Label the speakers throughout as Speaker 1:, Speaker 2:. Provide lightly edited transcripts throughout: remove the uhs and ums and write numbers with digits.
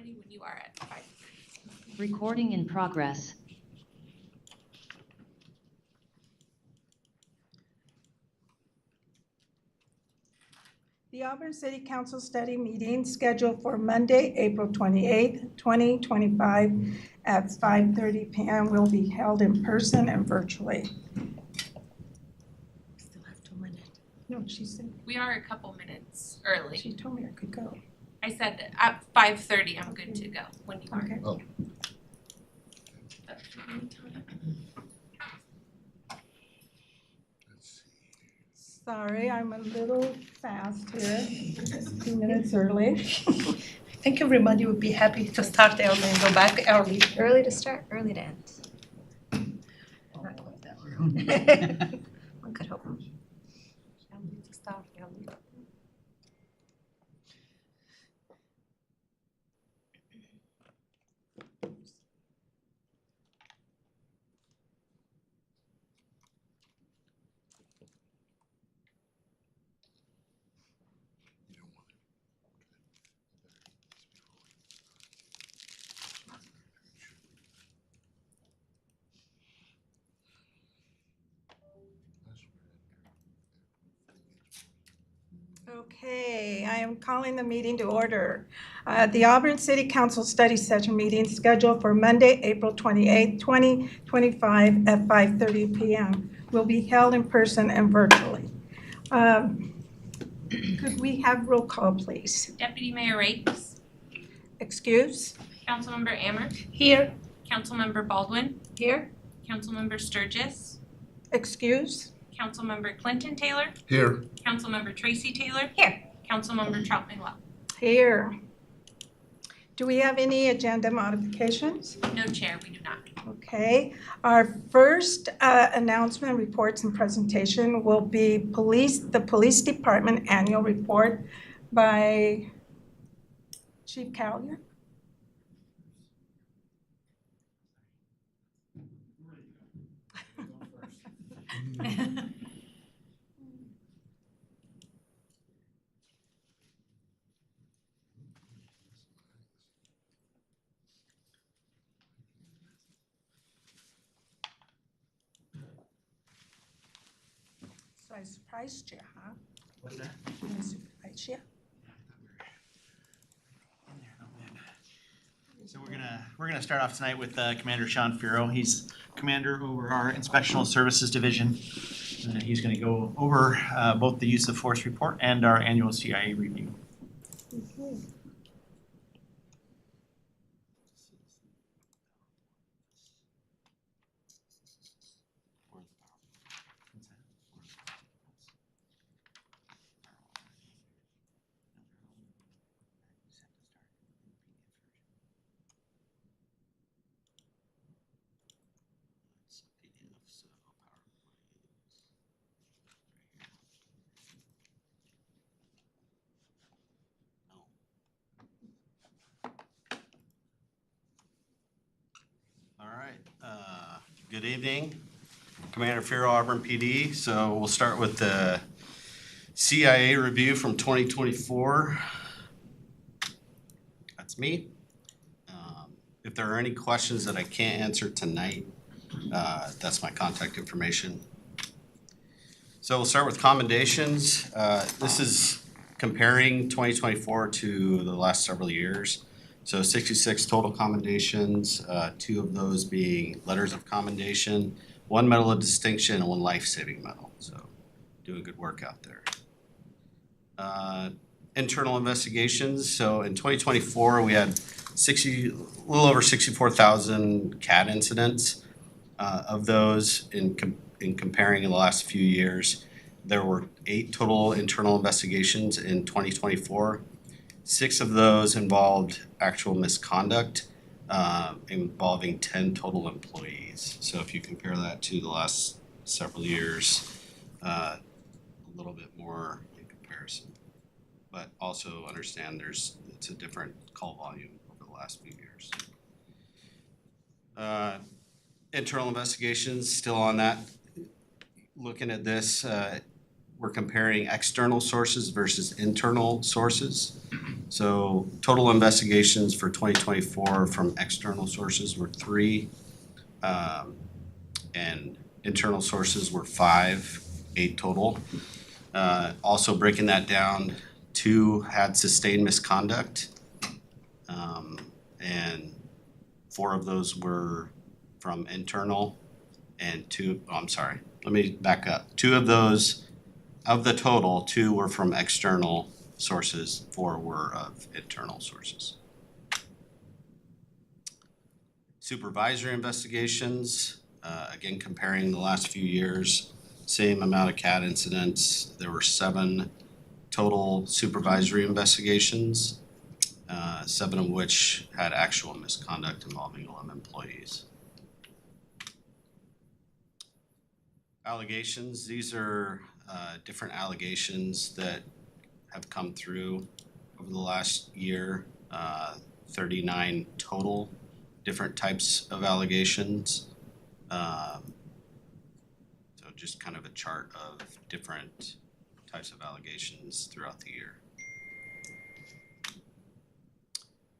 Speaker 1: ready when you are at 5.
Speaker 2: Recording in progress.
Speaker 3: The Auburn City Council study meeting scheduled for Monday, April 28th, 2025 at 5:30 p.m. will be held in person and virtually.
Speaker 4: Still have 2 minutes.
Speaker 3: No, she said,
Speaker 1: We are a couple minutes early.
Speaker 3: she told me I could go.
Speaker 1: I said at 5:30 I'm good to go when you are.
Speaker 3: Okay.
Speaker 5: Oh.
Speaker 3: Sorry, I'm a little fast here, 2 minutes early.
Speaker 4: I think everybody would be happy to start early and go back early.
Speaker 6: Early to start, early to end.
Speaker 4: Not quite that early.
Speaker 6: One could hope.
Speaker 4: Early to start early.
Speaker 3: Okay, I am calling the meeting to order. The Auburn City Council study session meeting scheduled for Monday, April 28th, 2025 at 5:30 p.m. will be held in person and virtually. Could we have roll call, please?
Speaker 1: Deputy Mayor Rakes,
Speaker 3: Excuse?
Speaker 1: Councilmember Ammer,
Speaker 4: Here.
Speaker 1: Councilmember Baldwin,
Speaker 4: Here.
Speaker 1: Councilmember Sturgis,
Speaker 3: Excuse?
Speaker 1: Councilmember Clinton Taylor,
Speaker 5: Here.
Speaker 1: Councilmember Tracy Taylor.
Speaker 6: Here.
Speaker 1: Councilmember Troutman Well.
Speaker 3: Here. Do we have any agenda modifications?
Speaker 1: No chair, we do not.
Speaker 3: Okay, our first announcement, reports, and presentation will be the Police Department Annual Report by Chief Callion. So I surprised you, huh?
Speaker 7: What's that?
Speaker 3: I surprised you.
Speaker 7: So we're gonna start off tonight with Commander Sean Firo. He's commander over our Inspectional Services Division. He's gonna go over both the use of force report and our annual CIA review.
Speaker 3: Okay.
Speaker 8: All right, good evening. Commander Firo, Auburn PD. So we'll start with the CIA review from 2024. That's me. If there are any questions that I can't answer tonight, that's my contact information. So we'll start with commendations. This is comparing 2024 to the last several years. So 66 total commendations, 2 of those being letters of commendation, 1 medal of distinction, and 1 life-saving medal. So doing good work out there. Internal investigations. So in 2024, we had a little over 64,000 CAD incidents. Of those, in comparing in the last few years, there were 8 total internal investigations in 2024. 6 of those involved actual misconduct, involving 10 total employees. So if you compare that to the last several years, a little bit more in comparison. But also understand it's a different call volume over the last few years. Internal investigations, still on that. Looking at this, we're comparing external sources versus internal sources. So total investigations for 2024 from external sources were 3, and internal sources were 5, 8 total. Also breaking that down, 2 had sustained misconduct, and 4 of those were from internal, and 2, let me back up. 2 of those, of the total, 2 were from external sources, 4 were of internal sources. Supervisory investigations, again comparing the last few years, same amount of CAD incidents. There were 7 total supervisory investigations, 7 of which had actual misconduct involving 11 employees. Allegations, these are different allegations that have come through over the last year, 39 total different types of allegations. So just kind of a chart of different types of allegations throughout the year.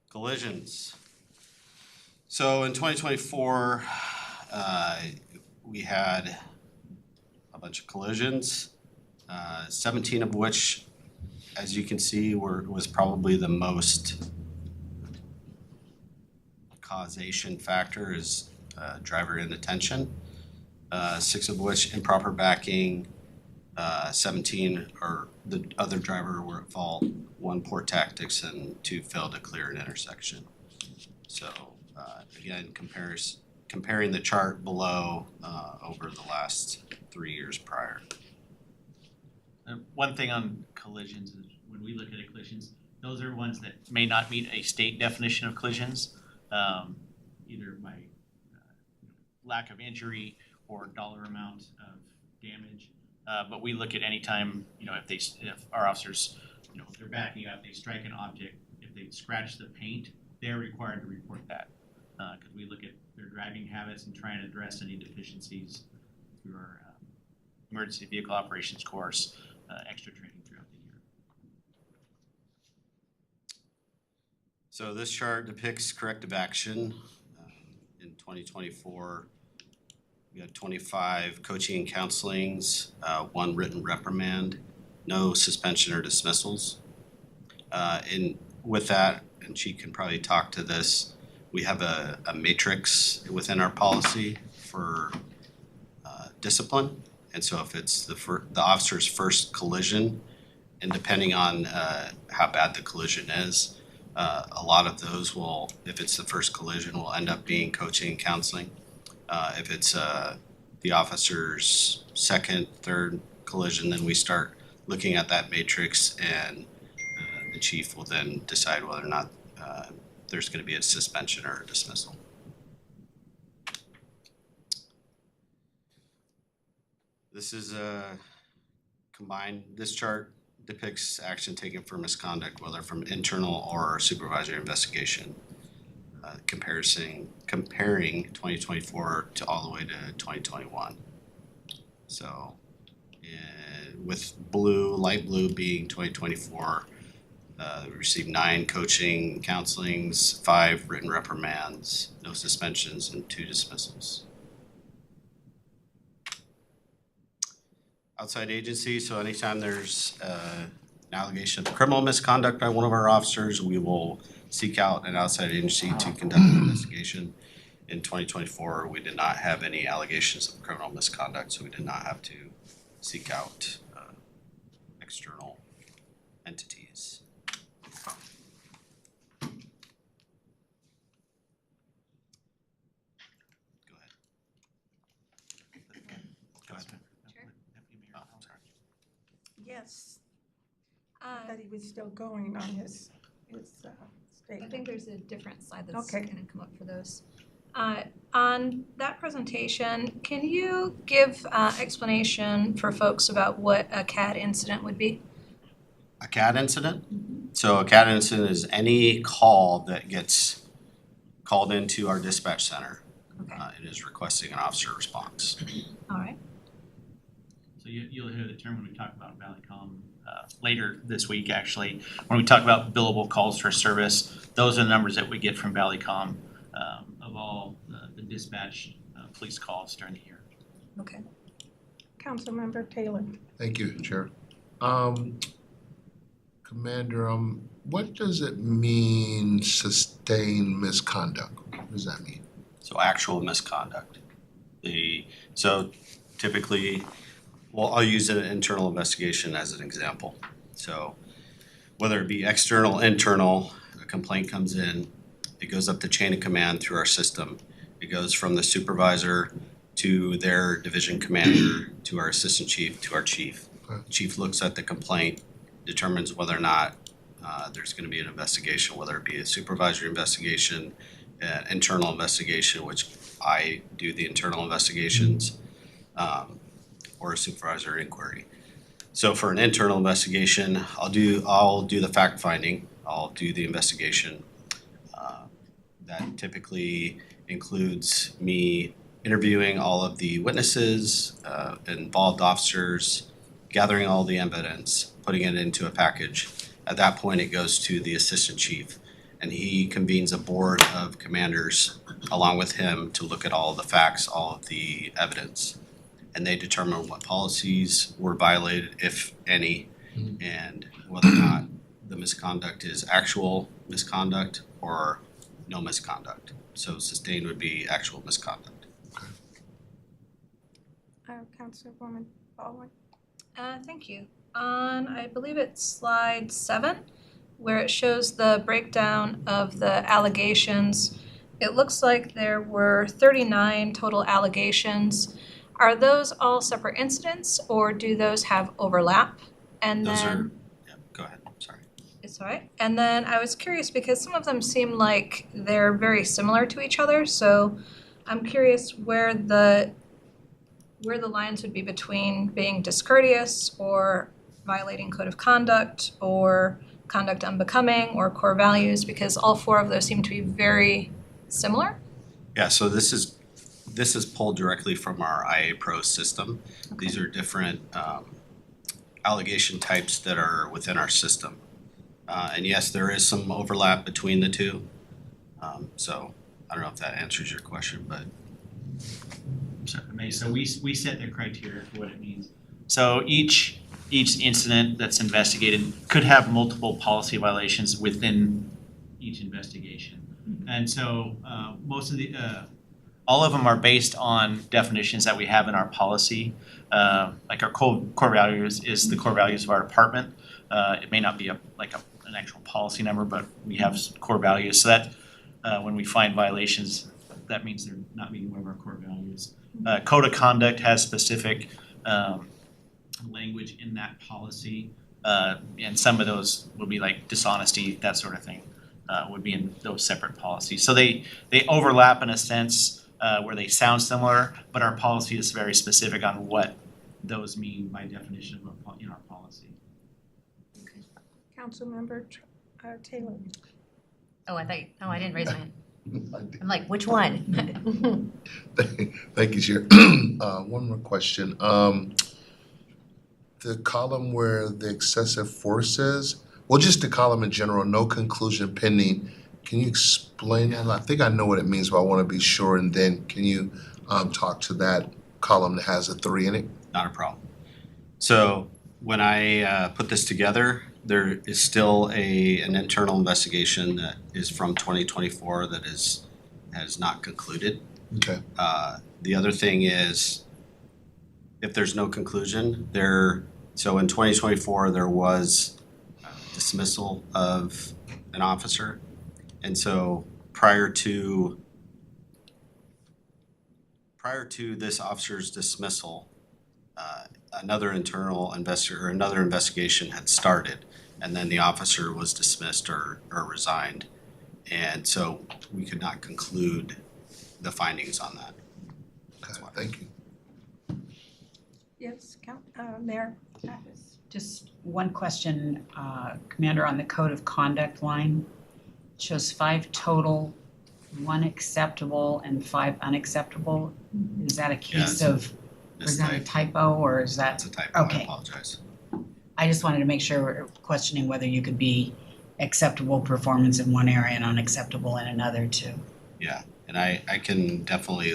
Speaker 8: Collisions. So in 2024, we had a bunch of collisions, 17 of which, as you can see, was probably the most causation factor is driver inattention. 6 of which improper backing, 17 or the other driver were at fault, 1 poor tactics, and 2 failed to clear an intersection. So again, comparing the chart below over the last 3 years prior.
Speaker 7: One thing on collisions is when we look at collisions, those are ones that may not meet a state definition of collisions, either by lack of injury or dollar amount of damage. But we look at any time, if our officers, if they're backing up, they strike an object, if they scratch the paint, they're required to report that. Because we look at their driving habits and try and address any deficiencies through our emergency vehicle operations course, extra training throughout the year.
Speaker 8: So this chart depicts corrective action. In 2024, we had 25 coaching and counselings, 1 written reprimand, no suspension or dismissals. And with that, and she can probably talk to this, we have a matrix within our policy for discipline. And so if it's the officer's first collision, and depending on how bad the collision is, a lot of those will, if it's the first collision, will end up being coaching and counseling. If it's the officer's second, third collision, then we start looking at that matrix, and the chief will then decide whether or not there's going to be a suspension or a dismissal. This is combined. This chart depicts action taken for misconduct, whether from internal or supervisory investigation. Comparing 2024 to all the way to 2021. So with light blue being 2024, we received 9 coaching counselings, 5 written reprimands, no suspensions, and 2 dismissals. Outside agency, so anytime there's an allegation of criminal misconduct by one of our officers, we will seek out an outside agency to conduct an investigation. In 2024, we did not have any allegations of criminal misconduct, so we did not have to seek out external entities. Go ahead. Go ahead. Oh, I'm sorry.
Speaker 3: Yes, that he was still going on his
Speaker 6: I
Speaker 3: statement.
Speaker 6: think there's a different slide that's
Speaker 3: Okay.
Speaker 6: gonna come up for those. On that presentation, can you give explanation for folks about what a CAD incident would be?
Speaker 8: A CAD incident? So a CAD incident is any call that gets called into our dispatch center.
Speaker 6: Okay,
Speaker 8: It is requesting an officer response.
Speaker 6: all right.
Speaker 7: So you'll hear the term when we talk about Valley Comm later this week, actually. When we talk about billable calls for service, those are the numbers that we get from Valleycom of all the dispatched police calls during the year.
Speaker 6: Okay.
Speaker 3: Councilmember Taylor.
Speaker 5: Thank you, Chair. Commander, what does it mean sustained misconduct? What does that mean?
Speaker 8: So actual misconduct. So typically, well, I'll use an internal investigation as an example. So whether it be external, internal, a complaint comes in, it goes up the chain of command through our system. It goes from the supervisor to their division commander, to our assistant chief, to our chief.
Speaker 5: Okay.
Speaker 8: Chief looks at the complaint, determines whether or not there's gonna be an investigation, whether it be a supervisory investigation, an internal investigation, which I do the internal investigations, or a supervisor inquiry. So for an internal investigation, I'll do the fact finding, I'll do the investigation. That typically includes me interviewing all of the witnesses, involved officers, gathering all the evidence, putting it into a package. At that point, it goes to the assistant chief, and he convenes a board of commanders along with him to look at all of the facts, all of the evidence. And they determine what policies were violated, if any, and whether or not the misconduct is actual misconduct or no misconduct. So sustained would be actual misconduct.
Speaker 3: Councilwoman Baldwin.
Speaker 6: Thank you. On, I believe it's slide 7, where it shows the breakdown of the allegations, it looks like there were 39 total allegations. Are those all separate incidents, or do those have overlap? And
Speaker 8: Those
Speaker 6: then,
Speaker 8: are, yeah, go ahead, sorry.
Speaker 6: it's all right. And then I was curious because some of them seem like they're very similar to each other, so I'm curious where the lines would be between being discourteous or violating code of conduct or conduct unbecoming or core values, because all 4 of those seem to be very similar.
Speaker 8: Yeah, so this is pulled directly from our IA Pro system.
Speaker 6: Okay.
Speaker 8: These are different allegation types that are within our system. And yes, there is some overlap between the two. So I don't know if that answers your question, but
Speaker 7: So we set the criteria for what it means. So each incident that's investigated could have multiple policy violations within each investigation. And so most of the all of them are based on definitions that we have in our policy. Like our core values is the core values of our department. It may not be an actual policy number, but we have core values. So that when we find violations, that means they're not meeting one of our core values. Code of conduct has specific language in that policy, and some of those would be like dishonesty, that sort of thing, would be in those separate policies. So they overlap in a sense where they sound similar, but our policy is very specific on what those mean by definition in our policy.
Speaker 3: Councilmember Taylor.
Speaker 9: Oh, I didn't raise my hand. I'm like, which one?
Speaker 5: Thank you, Chair. One more question. The column where the excessive force is, well, just the column in general, no conclusion pending. Can you explain that? I think I know what it means, but I want to be sure. And then can you talk to that column that has a 3 in it?
Speaker 8: not a problem. So when I put this together, there is still an internal investigation that is from 2024 that has not concluded.
Speaker 5: Okay.
Speaker 8: The other thing is, if there's no conclusion, so in 2024, there was dismissal of an officer. And so prior to this officer's dismissal, another investigation had started, and then the officer was dismissed or resigned. And so we could not conclude the findings on that.
Speaker 5: Okay, thank you.
Speaker 3: Yes, Mayor.
Speaker 10: Just one question, Commander, on the code of conduct line. It shows 5 total, 1 acceptable and 5 unacceptable. Is that a case of, is that a typo or is that?
Speaker 8: That's a typo, I
Speaker 10: Okay.
Speaker 8: apologize.
Speaker 10: I just wanted to make sure we're questioning whether you could be acceptable performance in one area and unacceptable in another too.
Speaker 8: Yeah, and I can definitely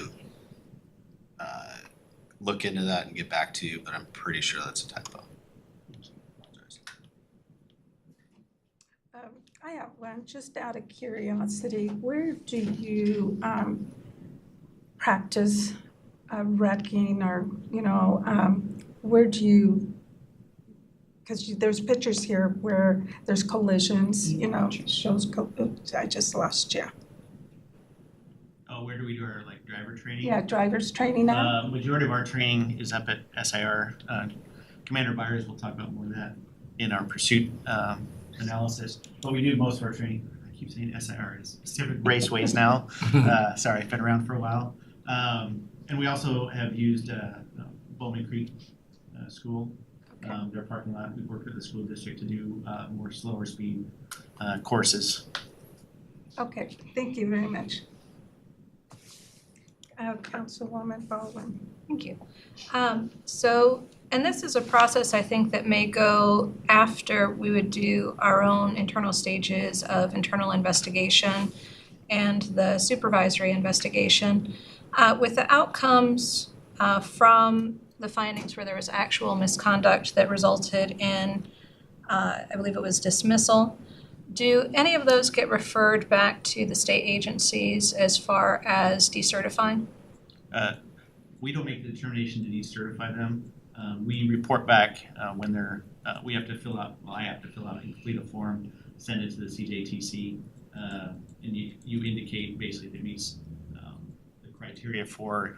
Speaker 8: look into that and get back to you, but I'm pretty sure that's a typo.
Speaker 3: I have one, just out of curiosity. Where do you practice wrecking, or, where do you, because there's pictures here where there's collisions, shows, oops, I just lost you.
Speaker 7: Oh, where do we do our like driver training?
Speaker 3: Yeah, driver's training now?
Speaker 7: Majority of our training is up at SIR. Commander Byers will talk about more of that in our pursuit analysis. But we do most of our training, I keep saying SIR, is Pacific Raceways now. Sorry, I've been around for a while. And we also have used Bowman Creek School, their parking lot. We've worked with the school district to do more slower speed courses.
Speaker 3: Okay, thank you very much. Councilwoman Baldwin.
Speaker 6: Thank you. And this is a process I think that may go after we would do our own internal stages of internal investigation and the supervisory investigation. With the outcomes from the findings where there was actual misconduct that resulted in, I believe it was dismissal, do any of those get referred back to the state agencies as far as decertifying?
Speaker 7: We don't make the determination to decertify them. We report back when they're, we have to fill out, well, I have to fill out and complete a form, send it to the CJTC, and you indicate basically if it meets the criteria for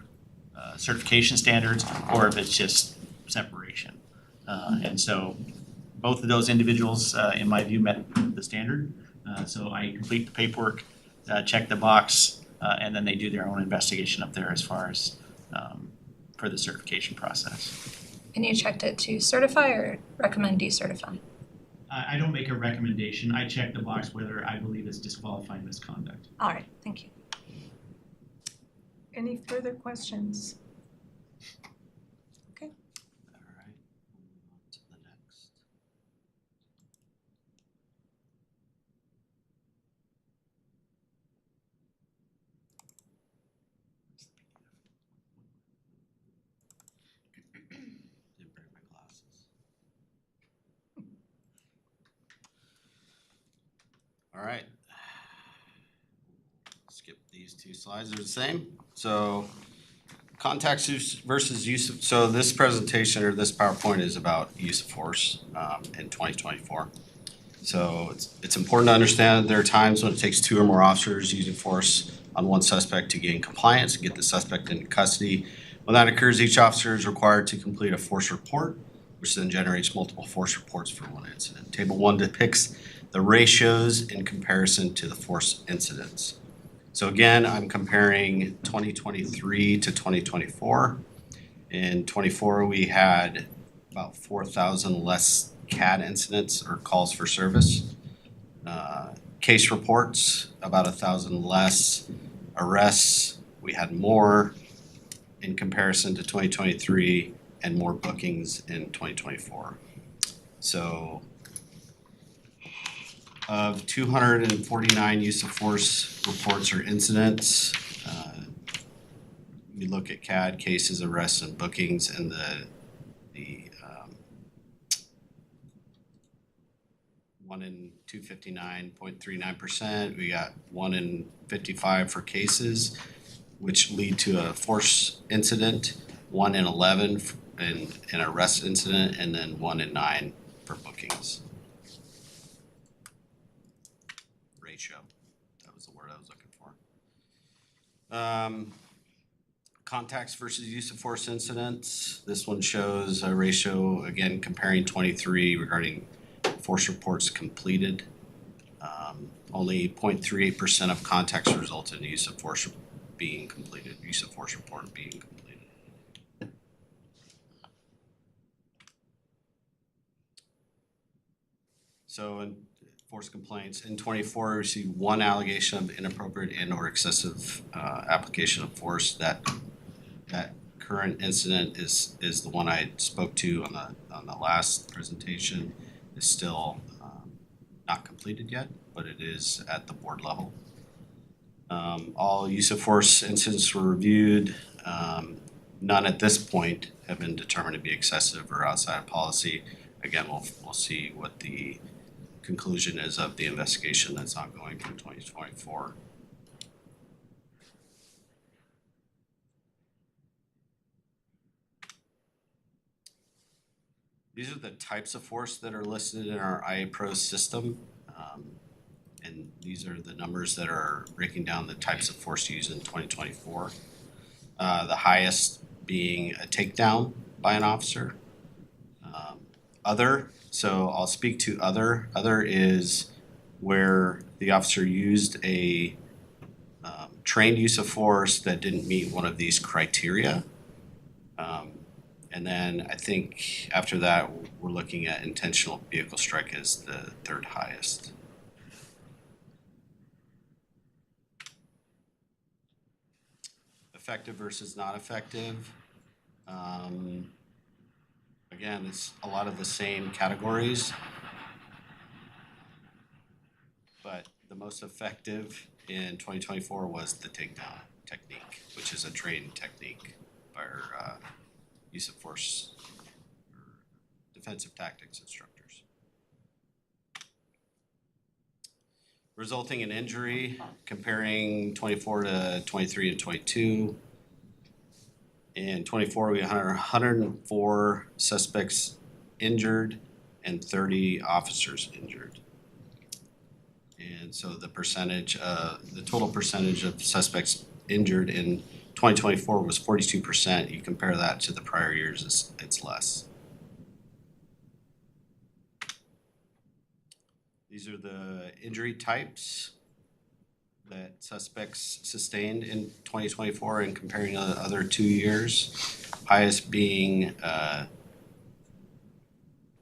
Speaker 7: certification standards, or if it's just separation. And so both of those individuals, in my view, met the standard. So I complete the paperwork, check the box, and then they do their own investigation up there as far as for the certification process.
Speaker 6: And you checked it to certify or recommend decertify?
Speaker 7: I don't make a recommendation. I check the box whether I believe it's disqualifying misconduct.
Speaker 6: All right, thank you.
Speaker 3: Any further questions? Okay.
Speaker 8: All right, moving on to the next. Didn't bring my glasses. All right. Skip these two slides, they're the same. So contact versus use of, so this presentation or this PowerPoint is about use of force in 2024. So it's important to understand that there are times when it takes 2 or more officers using force on one suspect to gain compliance and get the suspect into custody. When that occurs, each officer is required to complete a force report, which then generates multiple force reports for one incident. Table 1 depicts the ratios in comparison to the force incidents. So again, I'm comparing 2023 to 2024. In 24, we had about 4,000 less CAD incidents or calls for service. Case reports, about 1,000 less. Arrests, we had more in comparison to 2023 and more bookings in 2024. So of 249 use of force reports or incidents, we look at CAD cases, arrests, and bookings, and the 1 in 259.39%. We got 1 in 55 for cases, which lead to a force incident, 1 in 11 in an arrest incident, and then 1 in 9 for bookings. Ratio, that was the word I was looking for. Contacts versus use of force incidents. This one shows a ratio, again, comparing 23 regarding force reports completed. Only 0.38% of contacts result in use of force being completed, use of force report being completed. So in force complaints, in 24, we received 1 allegation of inappropriate and or excessive application of force that current incident is the one I spoke to on the last presentation, is still not completed yet, but it is at the board level. All use of force incidents were reviewed. None at this point have been determined to be excessive or outside of policy. Again, we'll see what the conclusion is of the investigation that's ongoing from 2024. These are the types of force that are listed in our IA Pro system. And these are the numbers that are breaking down the types of force used in 2024. The highest being a takedown by an officer. Other, so I'll speak to other. Other is where the officer used a trained use of force that didn't meet one of these criteria. And then I think after that, we're looking at intentional vehicle strike as the third highest. Effective versus not effective. Again, it's a lot of the same categories, but the most effective in 2024 was the takedown technique, which is a trained technique by our use of force or defensive tactics instructors. Resulting in injury, comparing 24 to 23 to 22. In 24, we had 104 suspects injured and 30 officers injured. And so the total percentage of suspects injured in 2024 was 42%. You compare that to the prior years, it's less. These are the injury types that suspects sustained in 2024 and comparing to the other 2 years. Highest being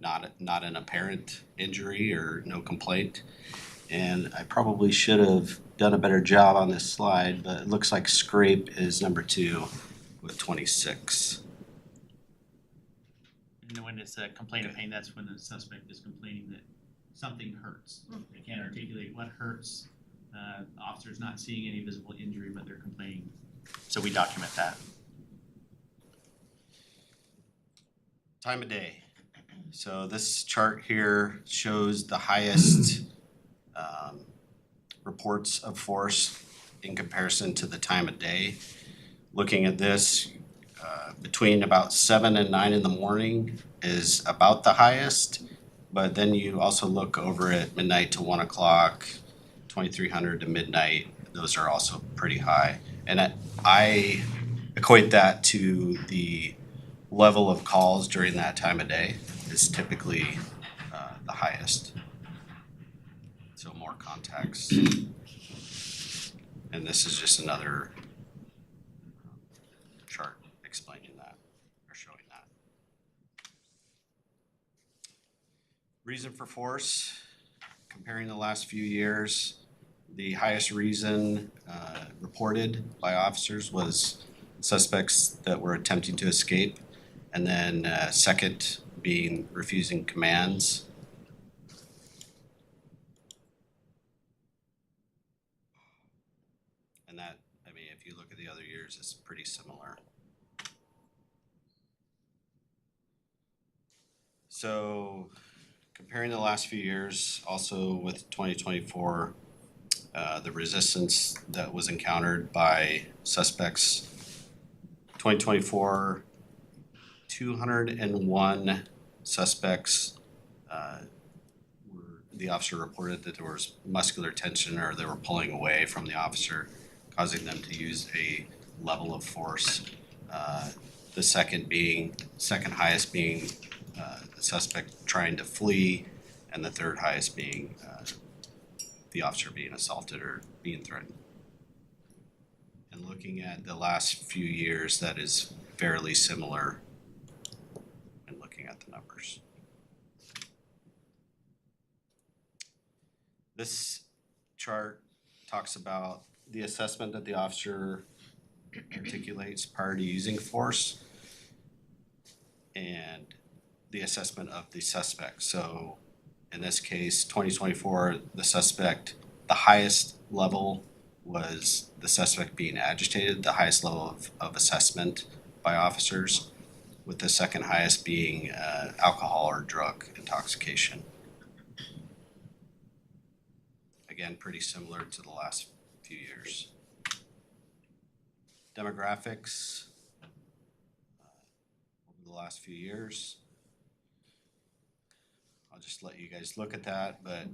Speaker 8: not an apparent injury or no complaint. And I probably should have done a better job on this slide, but it looks like scrape is number 2 with 26.
Speaker 7: And when it's a complaint of pain, that's when the suspect is complaining that something hurts. They can't articulate what hurts. The officer's not seeing any visible injury, but they're complaining. So we document that.
Speaker 8: Time of day. So this chart here shows the highest reports of force in comparison to the time of day. Looking at this, between about 7 and 9 in the morning is about the highest, but then you also look over at midnight to 1 o'clock, 2300 to midnight, those are also pretty high. And I equate that to the level of calls during that time of day is typically the highest. So more contacts. And this is just another chart explaining that or showing that. Reason for force, comparing the last few years, the highest reason reported by officers was suspects that were attempting to escape, and then second being refusing commands. And that, I mean, if you look at the other years, it's pretty similar. So comparing the last few years, also with 2024, the resistance that was encountered by suspects, 2024, 201 suspects the officer reported that there was muscular tension or they were pulling away from the officer, causing them to use a level of force. The second highest being the suspect trying to flee, and the third highest being the officer being assaulted or being threatened. And looking at the last few years, that is fairly similar and looking at the numbers. This chart talks about the assessment that the officer articulates prior to using force, and the assessment of the suspect. So in this case, 2024, the highest level was the suspect being agitated, the highest level of assessment by officers, with the second highest being alcohol or drug intoxication. Again, pretty similar to the last few years. Demographics over the last few years. I'll just let you guys look at that, but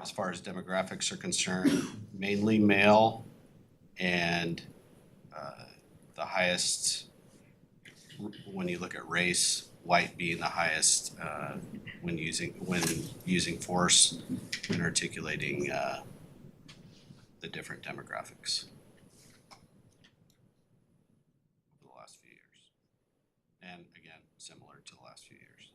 Speaker 8: as far as demographics are concerned, mainly male, and the highest, when you look at race, white being the highest when using force when articulating the different demographics over the last few years. And again, similar to the last few years.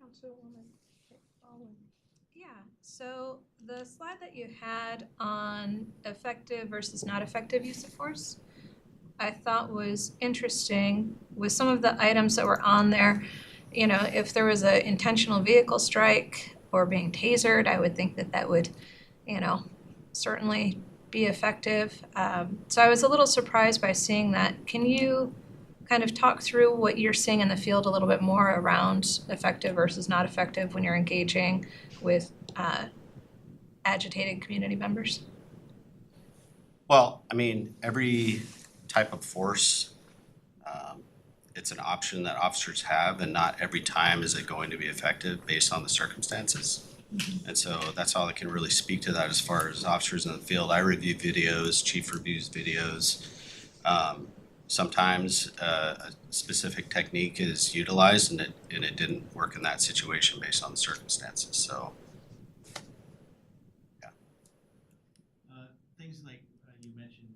Speaker 3: Councilwoman Baldwin.
Speaker 6: Yeah, so the slide that you had on effective versus not effective use of force, I thought was interesting with some of the items that were on there. You know, if there was an intentional vehicle strike or being tasered, I would think that that would, you know, certainly be effective. So I was a little surprised by seeing that. Can you kind of talk through what you're seeing in the field a little bit more around effective versus not effective when you're engaging with agitated community members?
Speaker 8: Well, I mean, every type of force, it's an option that officers have, and not every time is it going to be effective based on the circumstances. And so that's all I can really speak to that as far as officers in the field. I review videos, chief reviews videos. Sometimes a specific technique is utilized and it didn't work in that situation based on the circumstances, so. Yeah.
Speaker 7: Things like you mentioned,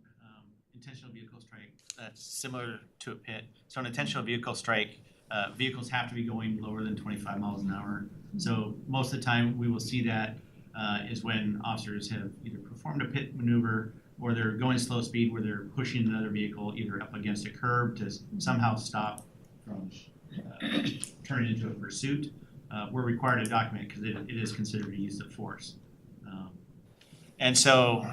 Speaker 7: intentional vehicle strike, that's similar to a pit. So an intentional vehicle strike, vehicles have to be going lower than 25 miles an hour. So most of the time we will see that is when officers have either performed a pit maneuver or they're going slow speed where they're pushing another vehicle either up against a curb to somehow stop from turning into a pursuit. We're required to document because it is considered a use of force. And so,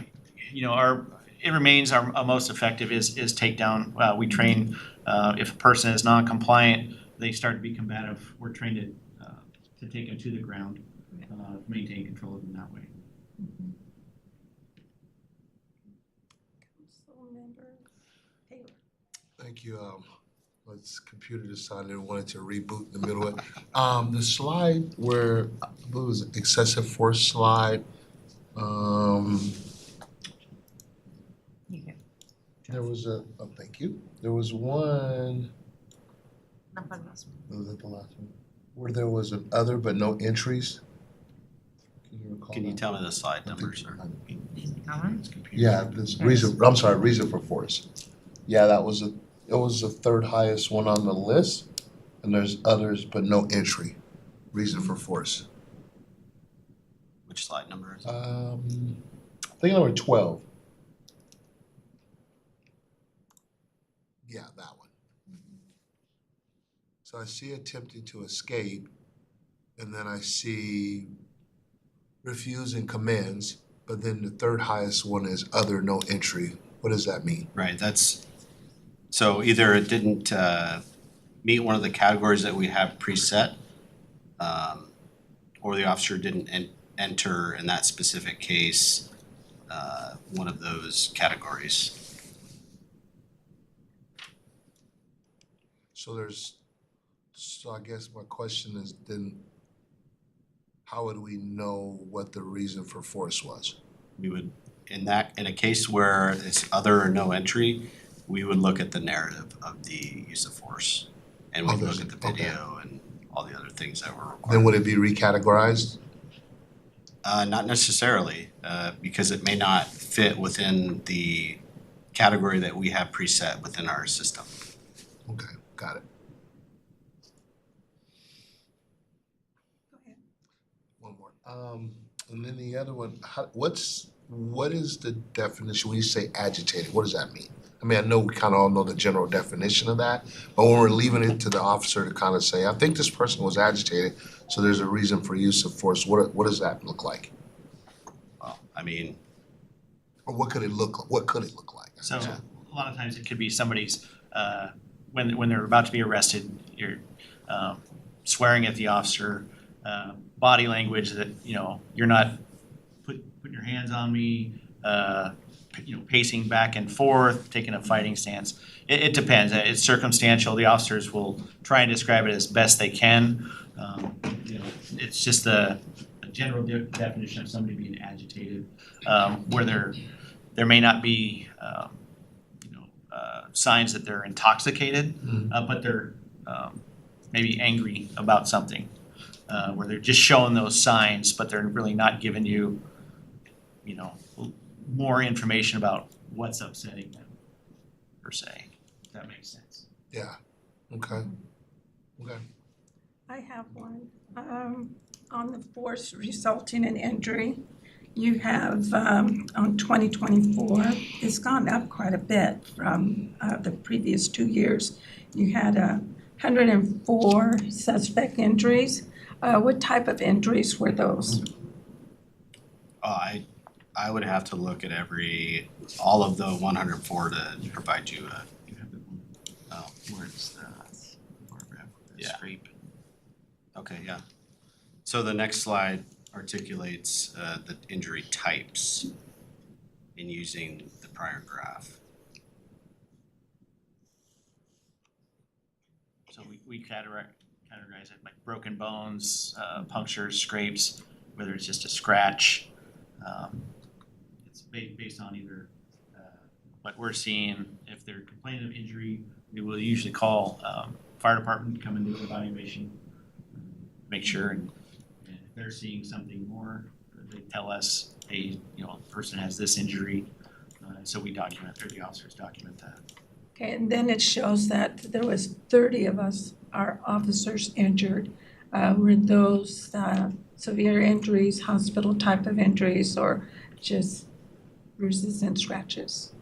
Speaker 7: you know, it remains our most effective is takedown. We train if a person is non-compliant, they start to be combative. We're trained to take them to the ground, maintain control of them that way.
Speaker 5: Thank you. This computer decided it wanted to reboot in the middle of it. The slide where, I believe it was an excessive force slide, there was thank you. There was one, was it the last one? Where there was an other but no entries? Can you recall
Speaker 8: Can you
Speaker 5: that?
Speaker 8: tell me the slide number, sir?
Speaker 5: Yeah, this reason for force. Yeah, it was the third highest one on the list, and there's others but no entry. Reason for force.
Speaker 8: Which slide number is it?
Speaker 5: I think number 12. Yeah, that one. So I see attempting to escape, and then I see refusing commands, but then the third highest one is other no entry. What does that mean?
Speaker 8: Right, so either it didn't meet one of the categories that we have preset, or the officer didn't enter in that specific case one of those categories.
Speaker 5: So I guess my question is then, how would we know what the reason for force was?
Speaker 8: We would, in a case where it's other or no entry, we would look at the narrative of the use of force. And we'd look at the video and all the other things that were required.
Speaker 5: Then would it be recategorized?
Speaker 8: Not necessarily, because it may not fit within the category that we have preset within our system.
Speaker 5: Okay, got it. And then the other one, what is the definition, when you say agitated, what does that mean? I mean, I know we kind of all know the general definition of that, but when we're leaving it to the officer to kind of say, I think this person was agitated, so there's a reason for use of force, what does that look like?
Speaker 8: Well, I mean,
Speaker 5: Or what could it look like?
Speaker 7: So a lot of times it could be somebody's, when they're about to be arrested, you're swearing at the officer, body language that, you're not putting your hands on me, pacing back and forth, taking a fighting stance. It depends. It's circumstantial. The officers will try and describe it as best they can. It's just a general definition of somebody being agitated, where there may not be signs that they're intoxicated, but they're maybe angry about something, where they're just showing those signs, but they're really not giving you, more information about what's upsetting them, per se, if that makes sense.
Speaker 5: Yeah, okay.
Speaker 3: I have one. On the force resulting in injury, you have, on 2024, it's gone up quite a bit from the previous 2 years. You had 104 suspect injuries. What type of injuries were those?
Speaker 8: I would have to look at all of the 104 to provide you a.
Speaker 7: You have the one, where's the photograph with the
Speaker 8: Yeah.
Speaker 7: scrape?
Speaker 8: Okay, yeah. So the next slide articulates the injury types in using the prior graph.
Speaker 7: So we categorize it like broken bones, punctures, scrapes, whether it's just a scratch. It's based on either what we're seeing. If they're complaining of injury, we will usually call fire department to come and do an evaluation, make sure, and if they're seeing something more, they tell us, hey, the person has this injury, so we document, or the officers document that.
Speaker 3: Okay, and then it shows that there was 30 of us, our officers injured. Were those severe injuries, hospital type of injuries, or just bruises and scratches?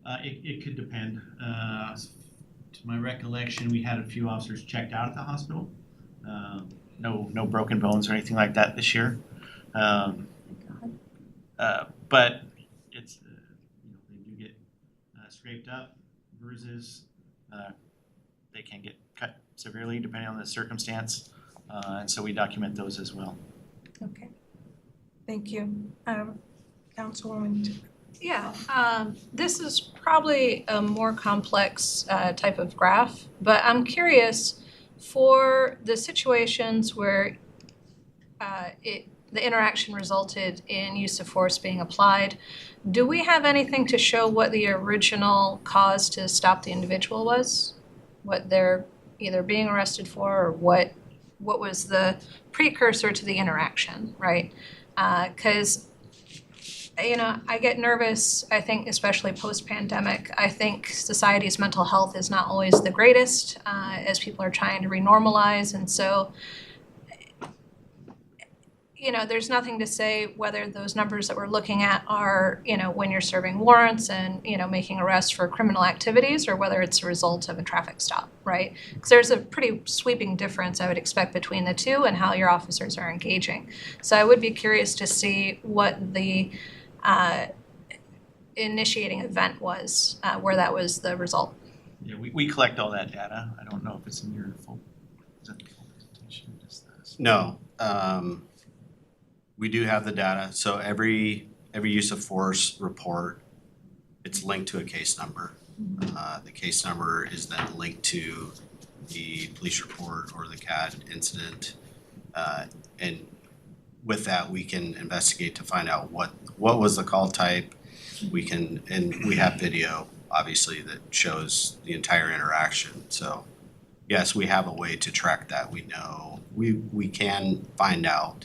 Speaker 7: It could depend. To my recollection, we had a few officers checked out at the hospital. No broken bones or anything like that this year. But it's they do get scraped up, bruises. They can get cut severely depending on the circumstance, and so we document those as well.
Speaker 3: Okay, thank you. Councilwoman.
Speaker 6: Yeah, this is probably a more complex type of graph, but I'm curious for the situations where the interaction resulted in use of force being applied. Do we have anything to show what the original cause to stop the individual was? What they're either being arrested for, or what was the precursor to the interaction, right? Because I get nervous, I think, especially post-pandemic. I think society's mental health is not always the greatest as people are trying to renormalize. And so, there's nothing to say whether those numbers that we're looking at are, when you're serving warrants and, making arrests for criminal activities, or whether it's a result of a traffic stop, right? Because there's a pretty sweeping difference, I would expect, between the two and how your officers are engaging. So I would be curious to see what the initiating event was, where that was the result.
Speaker 7: Yeah, we collect all that data. I don't know if it's in your full, is that the full presentation? Just this?
Speaker 8: No, we do have the data. So every use of force report, it's linked to a case number. The case number is then linked to the police report or the CAD incident, and with that, we can investigate to find out what was the call type. And we have video, obviously, that shows the entire interaction. So yes, we have a way to track that. We know, we can find out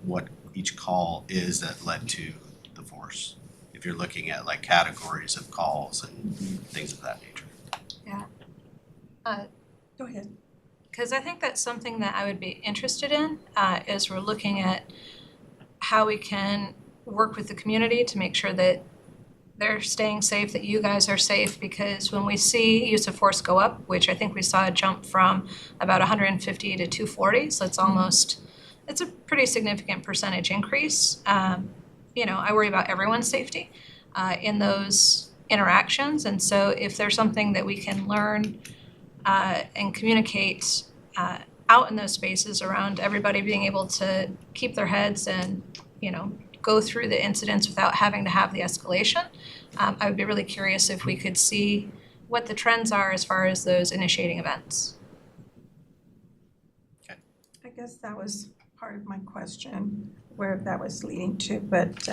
Speaker 8: what each call is that led to the force, if you're looking at like categories of calls and things of that nature.
Speaker 3: Go ahead.
Speaker 6: because I think that's something that I would be interested in, is we're looking at how we can work with the community to make sure that they're staying safe, that you guys are safe, because when we see use of force go up, which I think we saw a jump from about 150 to 240, so it's a pretty significant percentage increase. I worry about everyone's safety in those interactions, and so if there's something that we can learn and communicate out in those spaces around everybody being able to keep their heads and, go through the incidents without having to have the escalation. I would be really curious if we could see what the trends are as far as those initiating events.
Speaker 3: I guess that was part of my question, where that was leading to, but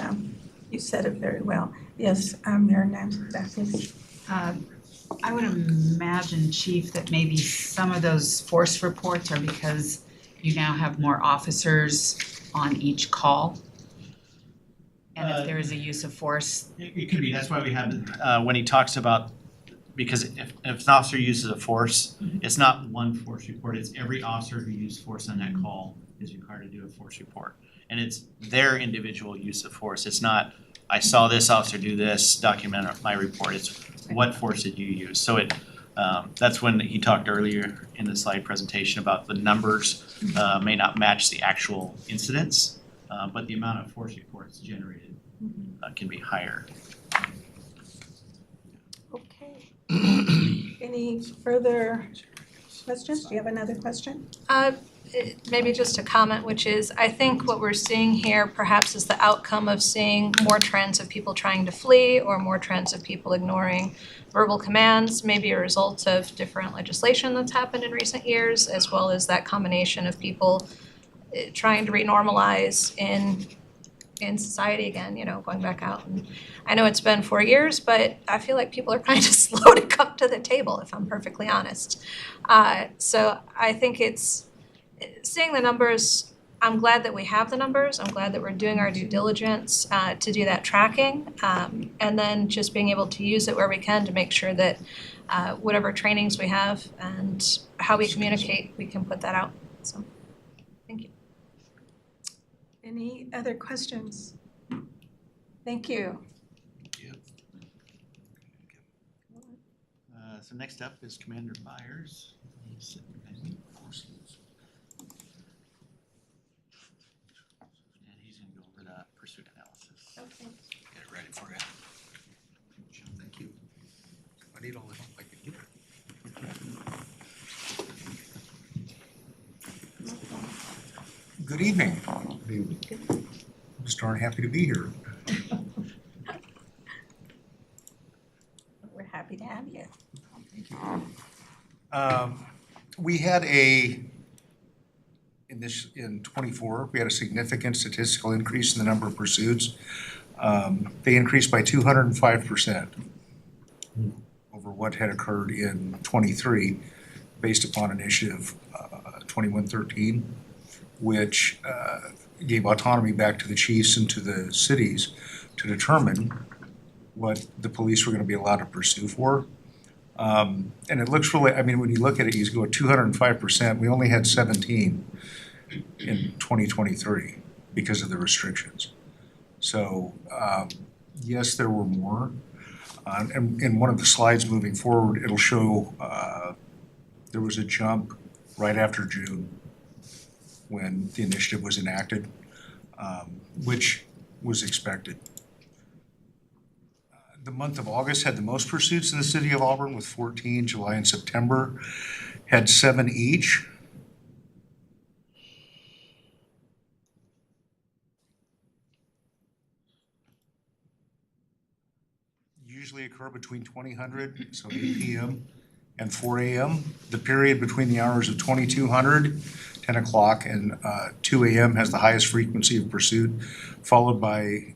Speaker 3: you said it very well. Yes, Mayor Nambakis.
Speaker 10: I would imagine, Chief, that maybe some of those force reports are because you now have more officers on each call. And if there is a use of force,
Speaker 7: It could be, that's why we have, when he talks about, because if an officer uses a force, it's not one force report, it's every officer who used force on that call is required to do a force report. And it's their individual use of force, it's not, I saw this officer do this, document my report, it's what force did you use? So that's when he talked earlier in the slide presentation about the numbers may not match the actual incidents, but the amount of force reports generated can be higher.
Speaker 3: Okay. Any further questions? Do you have another question?
Speaker 6: Maybe just a comment, which is, I think what we're seeing here perhaps is the outcome of seeing more trends of people trying to flee or more trends of people ignoring verbal commands, maybe a result of different legislation that's happened in recent years, as well as that combination of people trying to renormalize in society again, going back out. And I know it's been 4 years, but I feel like people are kind of slow to come to the table, if I'm perfectly honest. So I think it's seeing the numbers. I'm glad that we have the numbers. I'm glad that we're doing our due diligence to do that tracking, and then just being able to use it where we can to make sure that whatever trainings we have and how we communicate, we can put that out. So, thank you.
Speaker 3: Any other questions? Thank you.
Speaker 7: So next up is Commander Byers. He's sitting behind me. And he's going to go over the pursuit analysis.
Speaker 3: Okay.
Speaker 11: Get it ready for you. Thank you. I need all the help I can get. Good evening. Good evening. I'm just darn happy to be here.
Speaker 3: We're happy to have you.
Speaker 11: Thank you. We had in 24, we had a significant statistical increase in the number of pursuits. They increased by 205% over what had occurred in 23 based upon initiative 2113, which gave autonomy back to the chiefs and to the cities to determine what the police were going to be allowed to pursue for. And it looks really, when you look at it, you go 205%. We only had 17 in 2023 because of the restrictions. So, yes, there were more. And in one of the slides moving forward, it'll show there was a jump right after June when the initiative was enacted, which was expected. The month of August had the most pursuits in the city of Auburn with 14. July and September had 7 each. Usually occur between 2000, so 8 p.m. and 4 a.m. The period between the hours of 2200, 10 o'clock, and 2 a.m. has the highest frequency of pursuit, followed by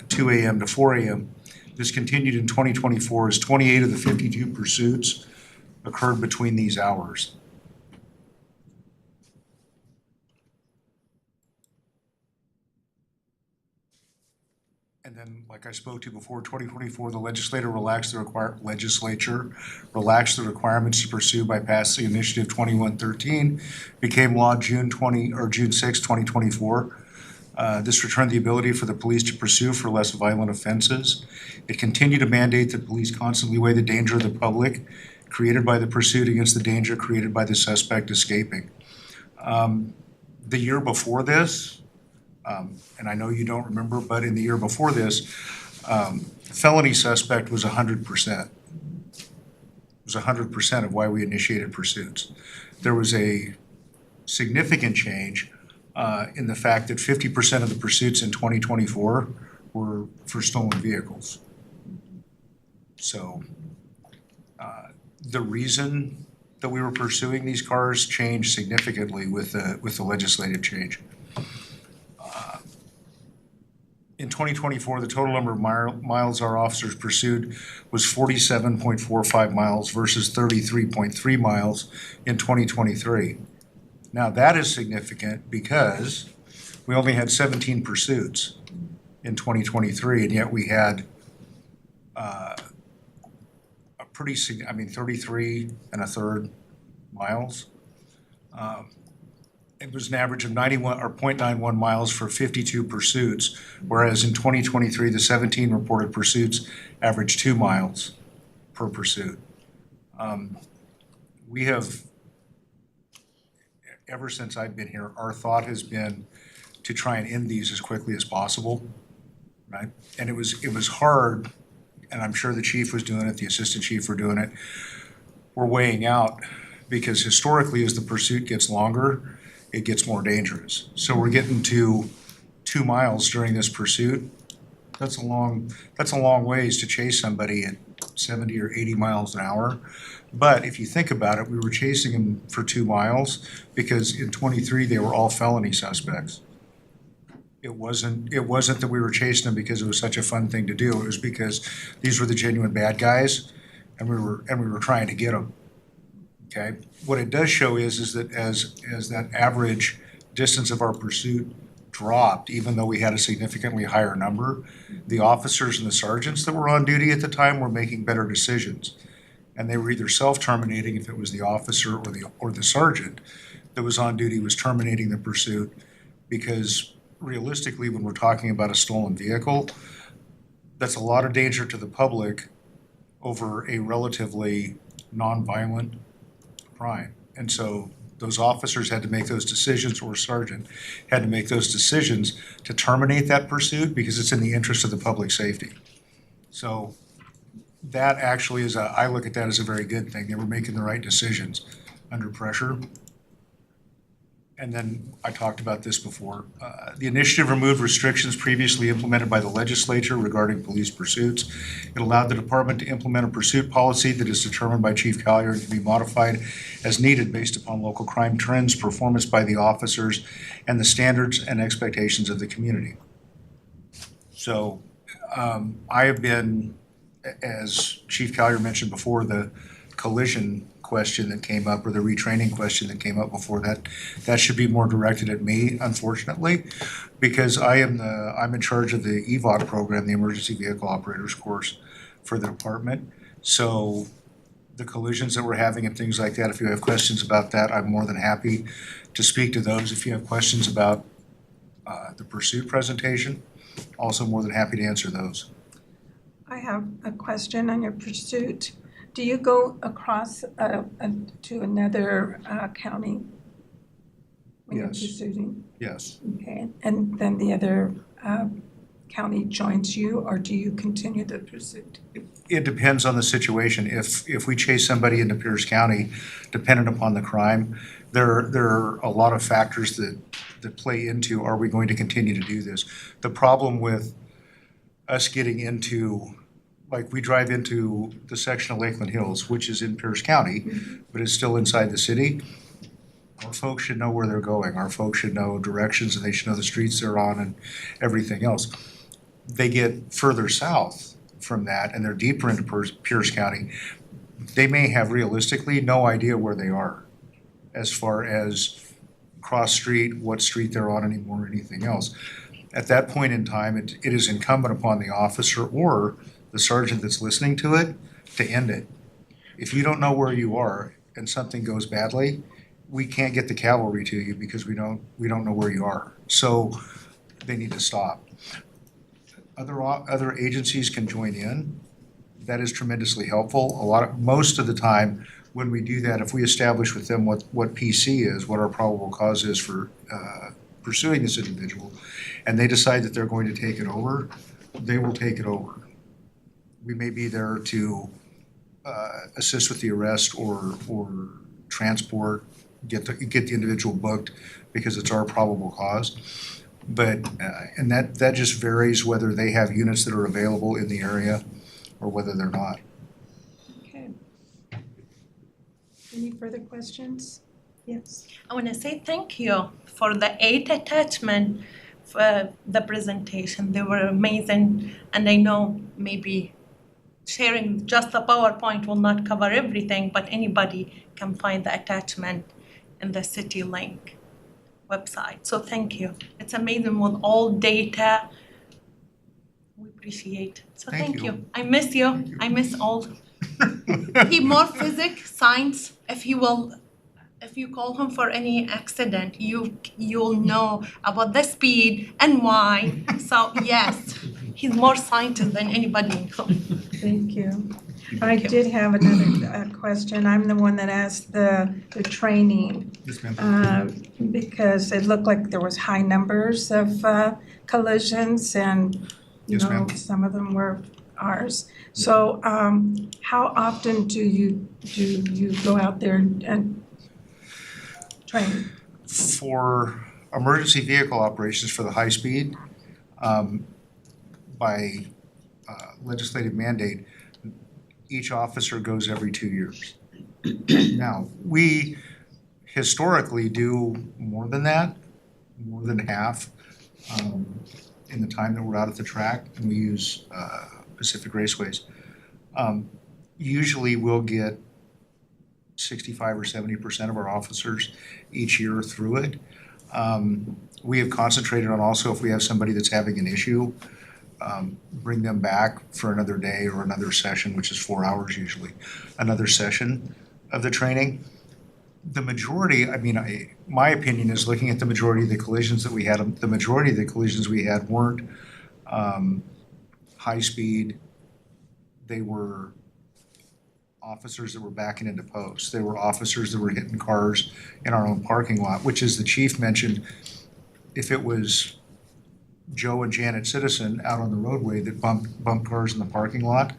Speaker 11: 2 a.m. to 4 a.m. This continued in 2024 as 28 of the 52 pursuits occurred between these hours. And then, like I spoke to before, 2024, the legislature relaxed the requirements to pursue by passing Initiative 2113, became law June 6, 2024. This returned the ability for the police to pursue for less violent offenses. It continued to mandate that police constantly weigh the danger of the public created by the pursuit against the danger created by the suspect escaping. The year before this, and I know you don't remember, but in the year before this, felony suspect was 100%. It was 100% of why we initiated pursuits. There was a significant change in the fact that 50% of the pursuits in 2024 were for stolen vehicles. So the reason that we were pursuing these cars changed significantly with the legislative change. In 2024, the total number of miles our officers pursued was 47.45 miles versus 33.3 miles in 2023. Now, that is significant because we only had 17 pursuits in 2023, and yet we had a pretty, 33 and a third miles. It was an average of 91 or 0.91 miles for 52 pursuits, whereas in 2023, the 17 reported pursuits averaged 2 miles per pursuit. We have, ever since I've been here, our thought has been to try and end these as quickly as possible, right? And it was hard, and I'm sure the chief was doing it, the assistant chief were doing it. We're weighing out because historically, as the pursuit gets longer, it gets more dangerous. So we're getting to 2 miles during this pursuit. That's a long ways to chase somebody at 70 or 80 miles an hour. But if you think about it, we were chasing them for 2 miles because in 23 they were all felony suspects. It wasn't that we were chasing them because it was such a fun thing to do. It was because these were the genuine bad guys, and we were trying to get them. Okay, what it does show is that as that average distance of our pursuit dropped, even though we had a significantly higher number, the officers and the sergeants that were on duty at the time were making better decisions. And they were either self-terminating if it was the officer or the sergeant that was on duty was terminating the pursuit, because realistically, when we're talking about a stolen vehicle, that's a lot of danger to the public over a relatively non-violent crime. And so those officers had to make those decisions, or sergeant had to make those decisions to terminate that pursuit because it's in the interest of the public safety. So that actually I look at that as a very good thing. They were making the right decisions under pressure. And then I talked about this before. The initiative removed restrictions previously implemented by the legislature regarding police pursuits. It allowed the department to implement a pursuit policy that is determined by Chief Collier and can be modified as needed based upon local crime trends, performance by the officers, and the standards and expectations of the community. So I have been, as Chief Collier mentioned before, the collision question that came up, or the retraining question that came up before, that should be more directed at me, unfortunately, because I'm in charge of the EVOC program, the Emergency Vehicle Operators course for the department. So the collisions that we're having and things like that, if you have questions about that, I'm more than happy to speak to those. If you have questions about the pursuit presentation, also more than happy to answer those.
Speaker 3: I have a question on your pursuit. Do you go across to another county when you're
Speaker 11: Yes.
Speaker 3: pursuing?
Speaker 11: Yes.
Speaker 3: Okay, and then the other county joins you, or do you continue the pursuit?
Speaker 11: It depends on the situation. If we chase somebody into Pierce County, dependent upon the crime, there are a lot of factors that play into, are we going to continue to do this? The problem with us getting into, like, we drive into the section of Lakeland Hills, which is in Pierce County, but it's still inside the city. Our folks should know where they're going. Our folks should know directions, and they should know the streets they're on and everything else. They get further south from that, and they're deeper into Pierce County. They may have realistically no idea where they are as far as cross street, what street they're on anymore, or anything else. At that point in time, it is incumbent upon the officer or the sergeant that's listening to it to end it. If you don't know where you are and something goes badly, we can't get the cavalry to you because we don't know where you are. So they need to stop. Other agencies can join in. That is tremendously helpful. Most of the time, when we do that, if we establish with them what PC is, what our probable cause is for pursuing this individual, and they decide that they're going to take it over, they will take it over. We may be there to assist with the arrest or transport, get the individual booked because it's our probable cause. But and that just varies whether they have units that are available in the area or whether they're not.
Speaker 3: Okay. Any further questions? Yes.
Speaker 4: I want to say thank you for the 8 attachment for the presentation. They were amazing, and I know maybe sharing just the PowerPoint will not cover everything, but anybody can find the attachment in the city link website. So thank you. It's amazing with all data. We appreciate it. So
Speaker 11: Thank
Speaker 4: thank
Speaker 11: you.
Speaker 4: you. I miss you. I miss all. He more physics, science. If you call him for any accident, you'll know about the speed and why. So yes, he's more scientist than anybody.
Speaker 3: Thank you. I did have another question. I'm the one that asked the training.
Speaker 11: Yes, ma'am.
Speaker 3: Because it looked like there was high numbers of collisions and, you
Speaker 11: Yes,
Speaker 3: know,
Speaker 11: ma'am.
Speaker 3: some of them were ours. So how often do you go out there and train?
Speaker 11: For emergency vehicle operations for the high speed, by legislative mandate, each officer goes every 2 years. Now, we historically do more than that, more than half, in the time that we're out at the track, and we use Pacific Raceways. Usually we'll get 65 or 70% of our officers each year through it. We have concentrated on also if we have somebody that's having an issue, bring them back for another day or another session, which is 4 hours usually, another session of the training. The majority, my opinion is looking at the majority of the collisions that we had, the majority of the collisions we had weren't high speed. They were officers that were backing into posts. They were officers that were hitting cars in our own parking lot, which, as the chief mentioned, if it was Joe and Janet Citizen out on the roadway that bumped cars in the parking lot,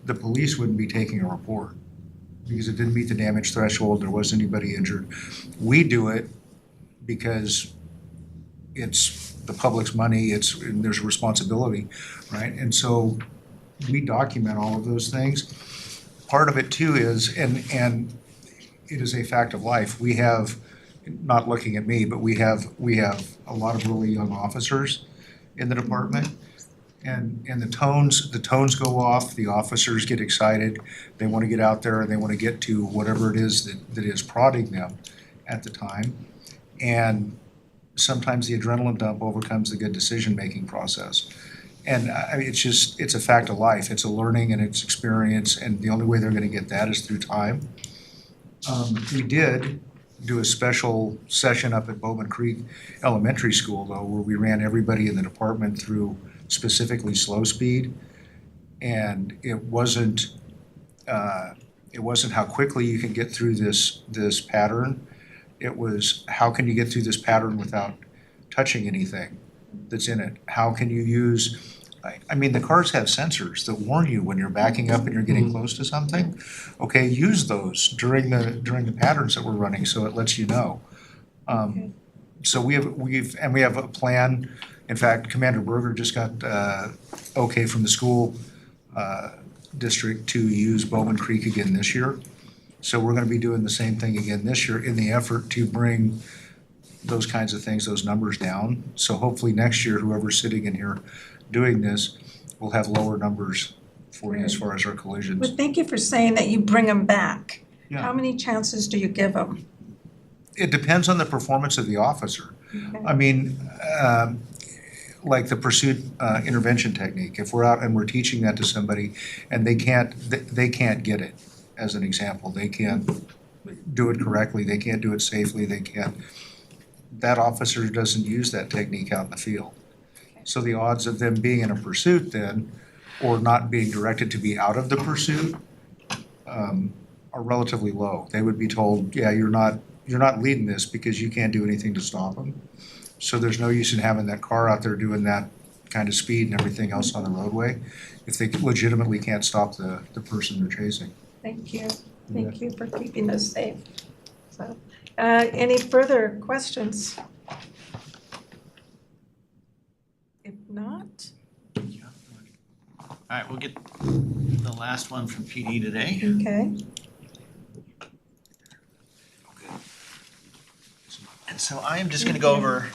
Speaker 11: the police wouldn't be taking a report because it didn't meet the damage threshold, there wasn't anybody injured. We do it because it's the public's money, and there's a responsibility, right? And so we document all of those things. Part of it too is, and it is a fact of life, we have, not looking at me, but we have a lot of really young officers in the department. And the tones go off, the officers get excited, they want to get out there and they want to get to whatever it is that is prodding them at the time. And sometimes the adrenaline dump overcomes the good decision-making process. And it's a fact of life, it's a learning and it's experience, and the only way they're gonna get that is through time. We did do a special session up at Bowman Creek Elementary School though, where we ran everybody in the department through specifically slow speed. And it wasn't how quickly you can get through this pattern. It was how can you get through this pattern without touching anything that's in it? How can you use, the cars have sensors that warn you when you're backing up and you're getting close to something. Okay, use those during the patterns that we're running so it lets you know. So we have a plan. In fact, Commander Berger just got okay from the school district to use Bowman Creek again this year. So we're gonna be doing the same thing again this year in the effort to bring those kinds of things, those numbers down. So hopefully next year, whoever's sitting in here doing this will have lower numbers for you as far as our collisions.
Speaker 3: But thank you for saying that you bring them back.
Speaker 11: Yeah.
Speaker 3: How many chances do you give them?
Speaker 11: It depends on the performance of the officer.
Speaker 3: Okay.
Speaker 11: like the pursuit intervention technique. If we're out and we're teaching that to somebody and they can't get it, as an example, they can't do it correctly, they can't do it safely, that officer doesn't use that technique out in the field. So the odds of them being in a pursuit then, or not being directed to be out of the pursuit, are relatively low. They would be told, yeah, you're not leading this because you can't do anything to stop them. So there's no use in having that car out there doing that kind of speed and everything else on the roadway if they legitimately can't stop the person they're chasing.
Speaker 3: Thank you. Thank you for keeping us safe. So, any further questions? If not,
Speaker 7: All right, we'll get the last one from PD today.
Speaker 3: okay.
Speaker 7: And so I am just gonna go over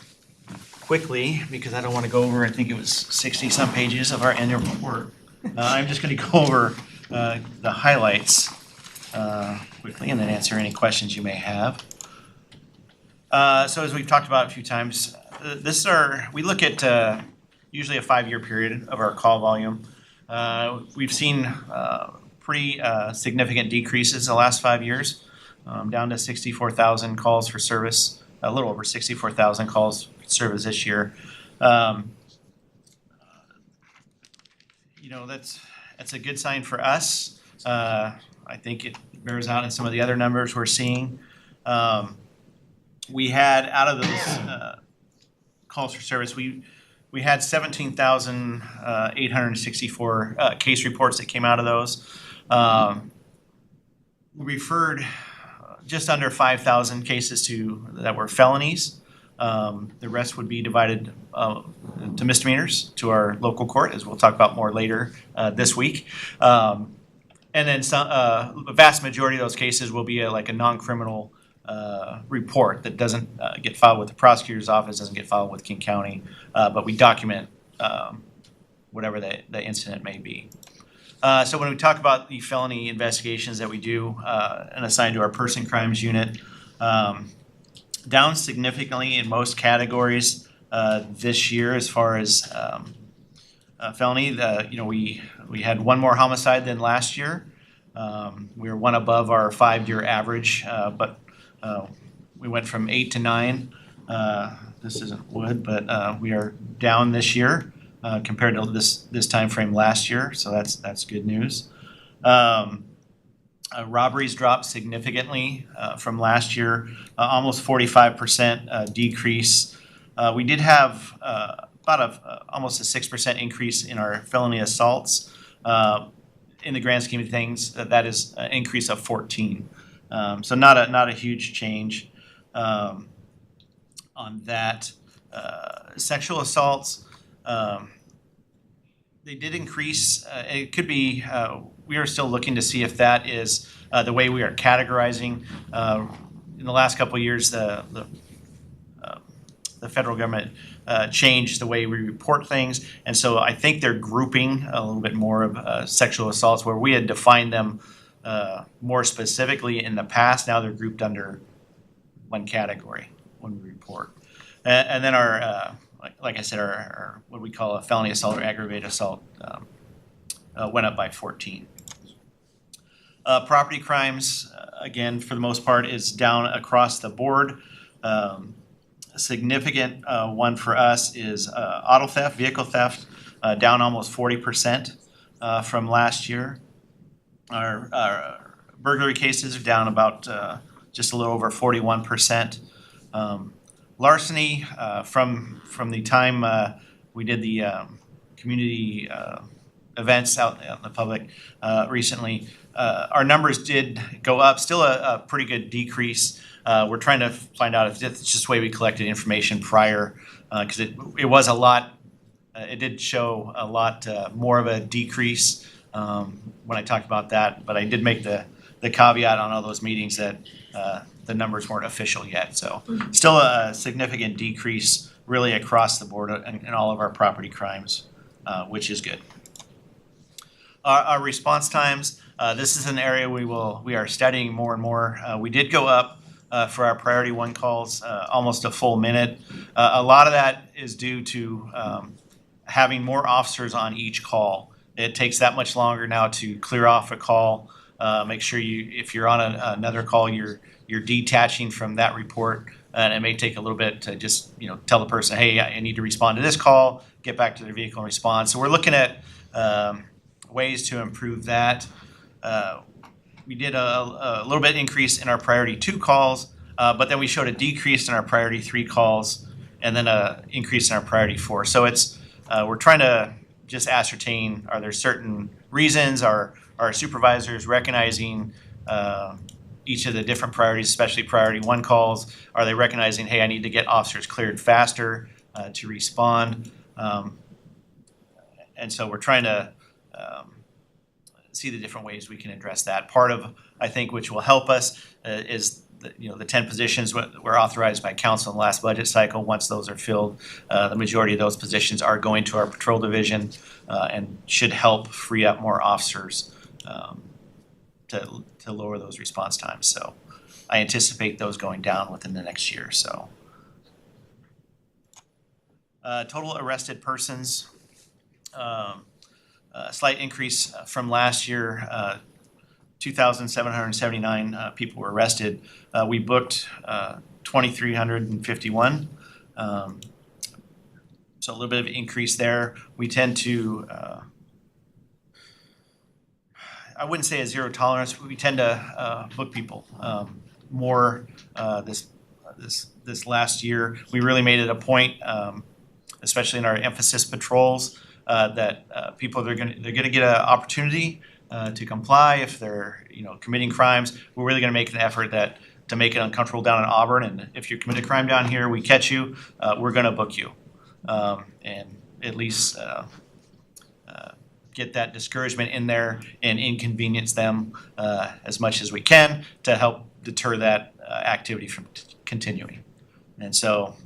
Speaker 7: quickly, because I don't wanna go over, I think it was 60-some pages of our annual report. I'm just gonna go over the highlights quickly and then answer any questions you may have. So as we've talked about a few times, we look at usually a 5-year period of our call volume. We've seen pretty significant decreases the last 5 years, down to 64,000 calls for service, a little over 64,000 calls for service this year. That's a good sign for us. I think it bears out in some of the other numbers we're seeing. We had, out of those calls for service, we had 17,864 case reports that came out of those. We referred just under 5,000 cases that were felonies. The rest would be divided to misdemeanors to our local court, as we'll talk about more later this week. And then a vast majority of those cases will be like a non-criminal report that doesn't get filed with the prosecutor's office, doesn't get filed with King County, but we document whatever the incident may be. So when we talk about the felony investigations that we do and assign to our person crimes unit, down significantly in most categories this year as far as felony. We had one more homicide than last year. We were one above our 5-year average, but we went from 8 to 9. This isn't wood, but we are down this year compared to this time frame last year, so that's good news. Robberies dropped significantly from last year, almost 45% decrease. We did have almost a 6% increase in our felony assaults. In the grand scheme of things, that is an increase of 14. So not a huge change on that. Sexual assaults, they did increase. It could be, we are still looking to see if that is the way we are categorizing. In the last couple of years, the federal government changed the way we report things, and so I think they're grouping a little bit more of sexual assaults where we had defined them more specifically in the past. Now they're grouped under one category when we report. And then our, like I said, our what we call a felony assault or aggravated assault went up by 14. Property crimes, again, for the most part, is down across the board. A significant one for us is auto theft, vehicle theft, down almost 40% from last year. Our burglary cases are down about just a little over 41%. Larceny, from the time we did the community events out in the public recently, our numbers did go up, still a pretty good decrease. We're trying to find out if it's just the way we collected information prior, because it was a lot, it did show a lot more of a decrease when I talked about that, but I did make the caveat on all those meetings that the numbers weren't official yet. So still a significant decrease really across the board in all of our property crimes, which is good. Our response times, this is an area we are studying more and more. We did go up for our priority one calls, almost a full minute. A lot of that is due to having more officers on each call. It takes that much longer now to clear off a call. Make sure if you're on another call, you're detaching from that report, and it may take a little bit to just tell the person, hey, I need to respond to this call, get back to their vehicle and respond. So we're looking at ways to improve that. We did a little bit increase in our priority 2 calls, but then we showed a decrease in our priority 3 calls, and then an increase in our priority 4. So we're trying to just ascertain, are there certain reasons, are our supervisors recognizing each of the different priorities, especially priority 1 calls? Are they recognizing, hey, I need to get officers cleared faster to respond? And so we're trying to see the different ways we can address that. Part of, I think, which will help us is the 10 positions were authorized by council in the last budget cycle. Once those are filled, the majority of those positions are going to our patrol division and should help free up more officers to lower those response times. So I anticipate those going down within the next year. So total arrested persons, a slight increase from last year. 2,779 people were arrested. We booked 2,351. So a little bit of an increase there. We tend to, I wouldn't say a zero tolerance, but we tend to book people more this last year. We really made it a point, especially in our emphasis patrols, that people they're gonna get an opportunity to comply if they're committing crimes. We're really going to make an effort to make it uncomfortable down in Auburn. And if you commit a crime down here, we catch you, we're going to book you, and at least get that discouragement in there and inconvenience them as much as we can to help deter that activity from continuing. And so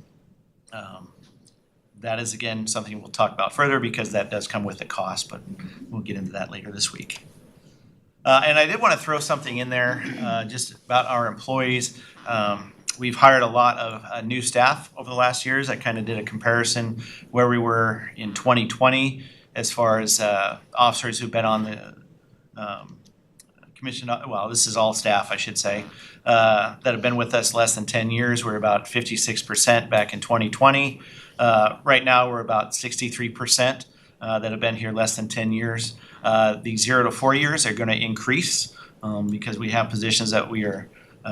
Speaker 7: that is, again, something we'll talk about further because that does come with a cost, but we'll get into that later this week. And I did want to throw something in there just about our employees. We've hired a lot of new staff over the last years. I kind of did a comparison where we were in 2020 as far as officers who've been on the commission. Well, this is all staff, I should say, that have been with us less than 10 years. We're about 56% back in 2020. Right now, we're about 63% that have been here less than 10 years. The 0 to 4 years are going to increase because we have positions that we are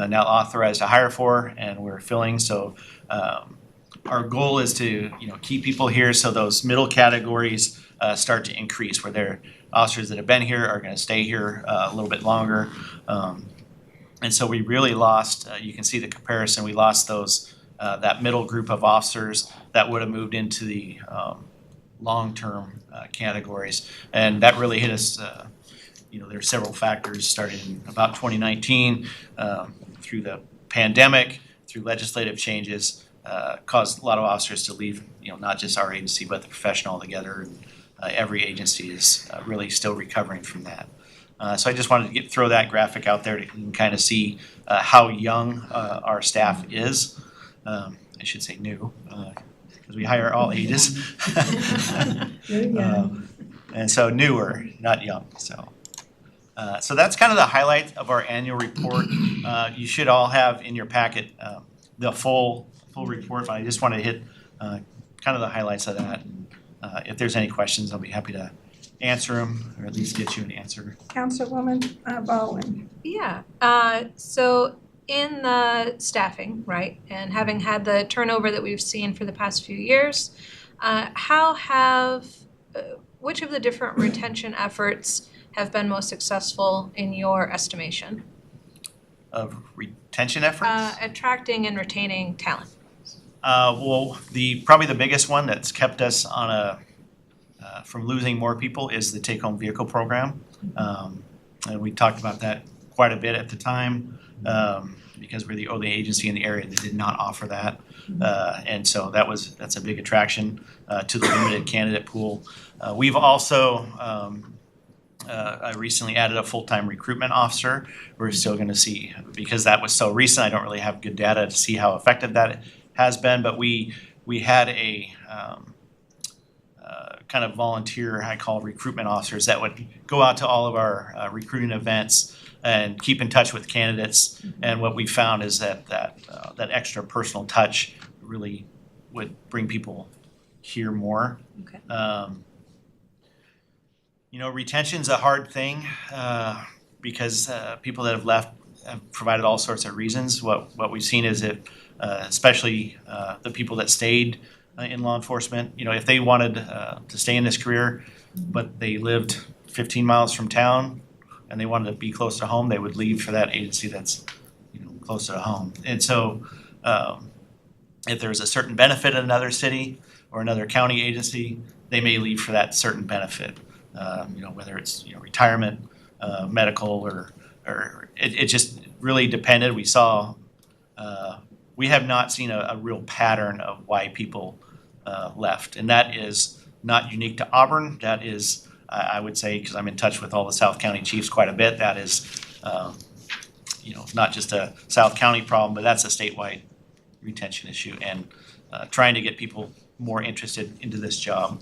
Speaker 7: now authorized to hire for, and we're filling. So our goal is to keep people here so those middle categories start to increase, where they're officers that have been here are going to stay here a little bit longer. And so we really lost, you can see the comparison, we lost those that middle group of officers that would have moved into the long-term categories. And that really hit us, there are several factors starting in about 2019 through the pandemic, through legislative changes, caused a lot of officers to leave, not just our agency, but the profession altogether. And every agency is really still recovering from that. So I just wanted to throw that graphic out there to kind of see how young our staff is. I should say new, because we hire all ages. And so newer, not young. So that's kind of the highlight of our annual report. You should all have in your packet the full report, but I just want to hit kind of the highlights of that. If there's any questions, I'll be happy to answer them, or at least get you an answer.
Speaker 3: Councilwoman Baldwin.
Speaker 6: Yeah, so in the staffing, right, and having had the turnover that we've seen for the past few years, which of the different retention efforts have been most successful in your estimation?
Speaker 7: Of retention efforts?
Speaker 6: Attracting and retaining talent.
Speaker 7: Well, probably the biggest one that's kept us on from losing more people is the take-home vehicle program. And we talked about that quite a bit at the time because we're the only agency in the area that did not offer that. And so that's a big attraction to the limited candidate pool. We've also I recently added a full-time recruitment officer. We're still gonna see, because that was so recent, I don't really have good data to see how effective that has been, but we had a kind of volunteer, I call recruitment officers, that would go out to all of our recruiting events and keep in touch with candidates. And what we found is that extra personal touch really would bring people here more.
Speaker 6: Okay.
Speaker 7: You know, retention's a hard thing because people that have left have provided all sorts of reasons. What we've seen is that especially the people that stayed in law enforcement, you know, if they wanted to stay in this career, but they lived 15 miles from town and they wanted to be close to home, they would leave for that agency that's, you know, closer to home. And so if there's a certain benefit in another city or another county agency, they may leave for that certain benefit. You know, whether it's, you know, retirement, medical, or it just really depended. We saw, we have not seen a real pattern of why people left, and that is not unique to Auburn. That is, I would say, because I'm in touch with all the South County chiefs quite a bit, that is, you know, not just a South County problem, but that's a statewide retention issue, and trying to get people more interested into this job,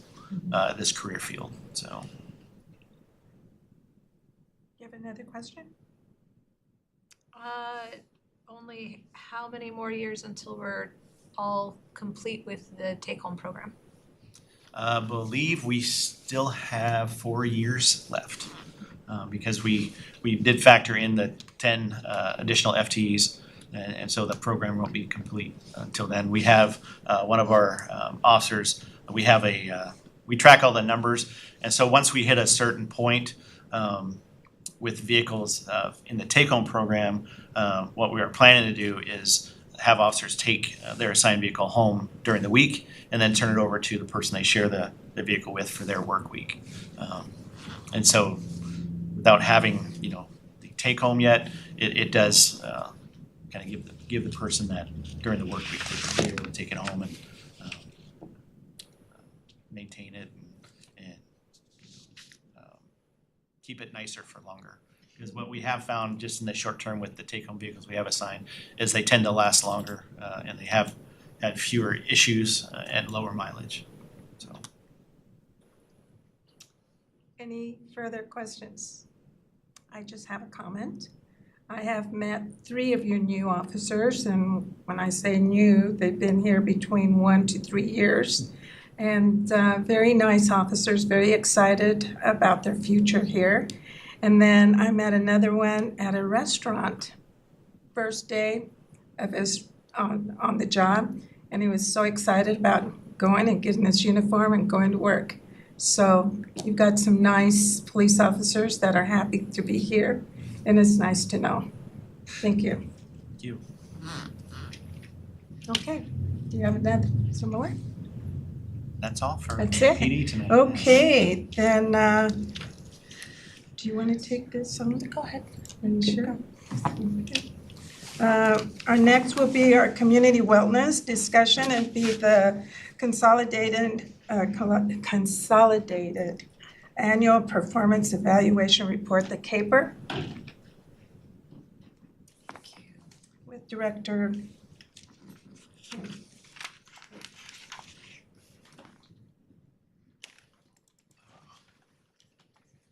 Speaker 7: this career field. So.
Speaker 3: You have another question?
Speaker 6: Only how many more years until we're all complete with the take-home program?
Speaker 7: I believe we still have 4 years left because we did factor in the 10 additional FTEs, and so the program won't be complete until then. We have one of our officers. We have we track all the numbers, and so once we hit a certain point with vehicles in the take-home program, what we are planning to do is have officers take their assigned vehicle home during the week and then turn it over to the person they share the vehicle with for their work week. And so without having, you know, the take-home yet, it does kind of give the person that during the work week to be able to take it home and maintain it and keep it nicer for longer. Because what we have found just in the short term with the take-home vehicles we have assigned is they tend to last longer and they have had fewer issues and lower mileage. So.
Speaker 3: Any further questions? I just have a comment. I have met 3 of your new officers, and when I say new, they've been here between 1 to 3 years. And very nice officers, very excited about their future here. And then I met another one at a restaurant, first day of his on the job, and he was so excited about going and getting his uniform and going to work. So you've got some nice police officers that are happy to be here, and it's nice to know. Thank you.
Speaker 7: Thank you.
Speaker 3: Okay, do you have some more?
Speaker 7: That's all for
Speaker 3: That's it?
Speaker 7: PD tonight.
Speaker 3: Okay, then, do you want to take this on? Go ahead. Are you sure? Okay. Our next will be our community wellness discussion and be the consolidated annual performance evaluation report, the CAPER, with Director.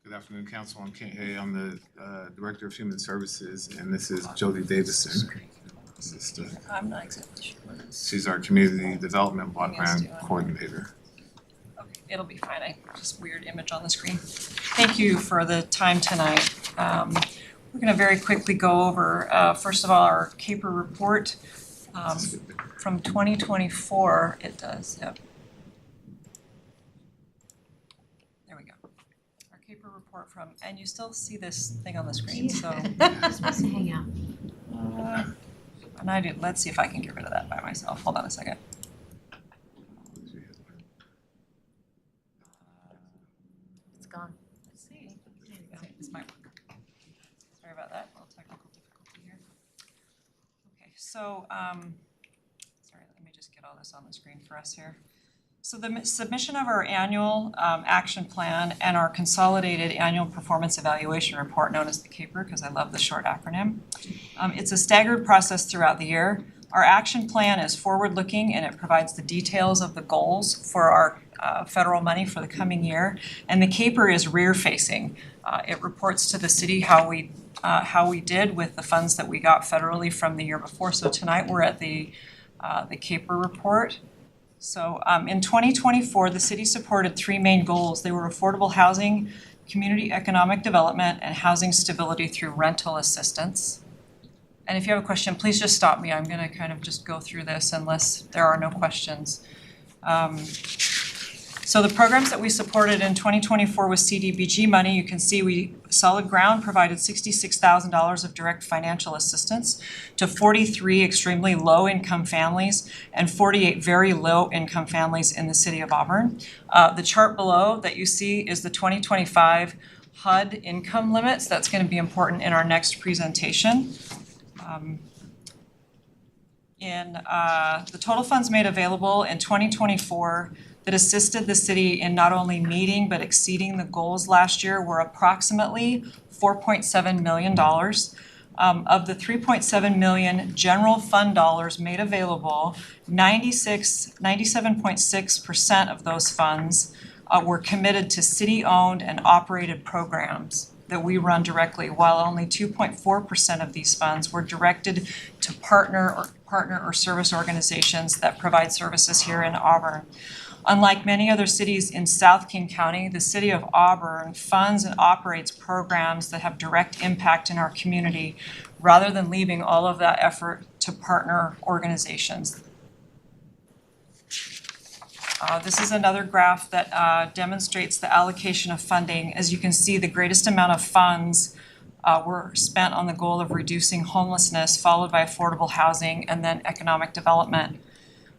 Speaker 12: Good afternoon, Council. I'm Kent Hay. I'm the Director of Human Services, and this is Jody Davison.
Speaker 6: I'm not exactly sure.
Speaker 12: She's our Community Development Block Grant Coordinator.
Speaker 13: Okay, it'll be fine. I just weird image on the screen. Thank you for the time tonight. We're going to very quickly go over, first of all, our CAPER report from 2024. It does, yep. Report from, and you still see this thing on the screen, so.
Speaker 9: It's supposed to hang out.
Speaker 13: And I do, let's see if I can get rid of that by myself. Hold on a second.
Speaker 9: It's gone.
Speaker 13: Let's see. Okay, this might work. Sorry about that, a little technical difficulty here. Okay, so, sorry, let me just get all this on the screen for us here. So the submission of our annual action plan and our consolidated annual performance evaluation report, known as the CAPER, because I love the short acronym. It's a staggered process throughout the year. Our action plan is forward-looking and it provides the details of the goals for our federal money for the coming year. And the CAPER is rear-facing. It reports to the city how we did with the funds that we got federally from the year before. So tonight we're at the CAPER report. So in 2024, the city supported three main goals. They were affordable housing, community economic development, and housing stability through rental assistance. And if you have a question, please just stop me. I'm going to kind of just go through this unless there are no questions. So the programs that we supported in 2024 with CDBG money, you can see Solid Ground provided $66,000 of direct financial assistance to 43 extremely low-income families and 48 very low-income families in the city of Auburn. The chart below that you see is the 2025 HUD income limits. That's going to be important in our next presentation. The total funds made available in 2024 that assisted the city in not only meeting but exceeding the goals last year were approximately $4.7 million. Of the $3.7 million general fund dollars made available, 97.6% of those funds were committed to city-owned and operated programs that we run directly, while only 2.4% of these funds were directed to partner or service organizations that provide services here in Auburn. Unlike many other cities in South King County, the city of Auburn funds and operates programs that have direct impact in our community, rather than leaving all of that effort to partner organizations. This is another graph that demonstrates the allocation of funding. As you can see, the greatest amount of funds were spent on the goal of reducing homelessness, followed by affordable housing and then economic development.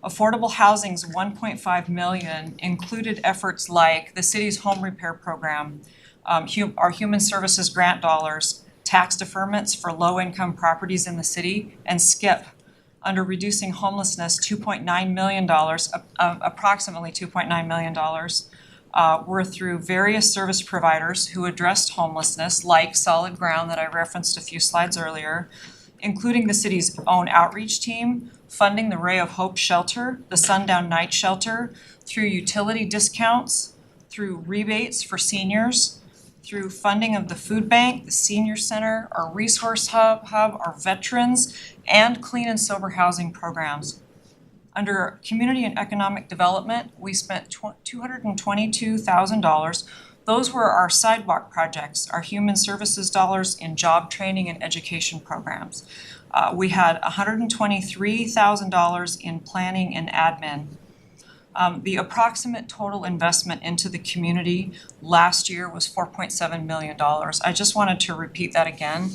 Speaker 13: Affordable housing's $1.5 million included efforts like the city's home repair program, our human services grant dollars, tax deferments for low-income properties in the city, and SKIP. Under reducing homelessness, $2.9 million, approximately $2.9 million, were through various service providers who addressed homelessness, like Solid Ground that I referenced a few slides earlier, including the city's own outreach team, funding the Ray of Hope Shelter, the Sundown Night Shelter, through utility discounts, through rebates for seniors, through funding of the food bank, the senior center, our resource hub, our veterans, and clean and sober housing programs. Under community and economic development, we spent $222,000. Those were our sidewalk projects, our human services dollars in job training and education programs. We had $123,000 in planning and admin. The approximate total investment into the community last year was $4.7 million. I just wanted to repeat that again.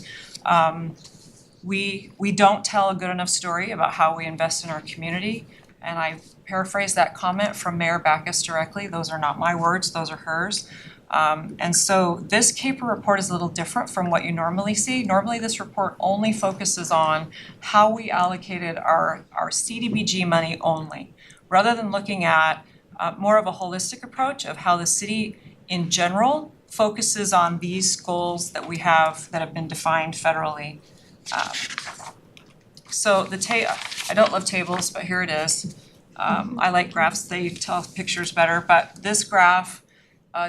Speaker 13: We don't tell a good enough story about how we invest in our community, and I paraphrase that comment from Mayor Backus directly. Those are not my words, those are hers. And so this CAPER report is a little different from what you normally see. Normally this report only focuses on how we allocated our CDBG money only, rather than looking at more of a holistic approach of how the city in general focuses on these goals that we have that have been defined federally. So I don't love tables, but here it is. I like graphs, they tell pictures better, but this graph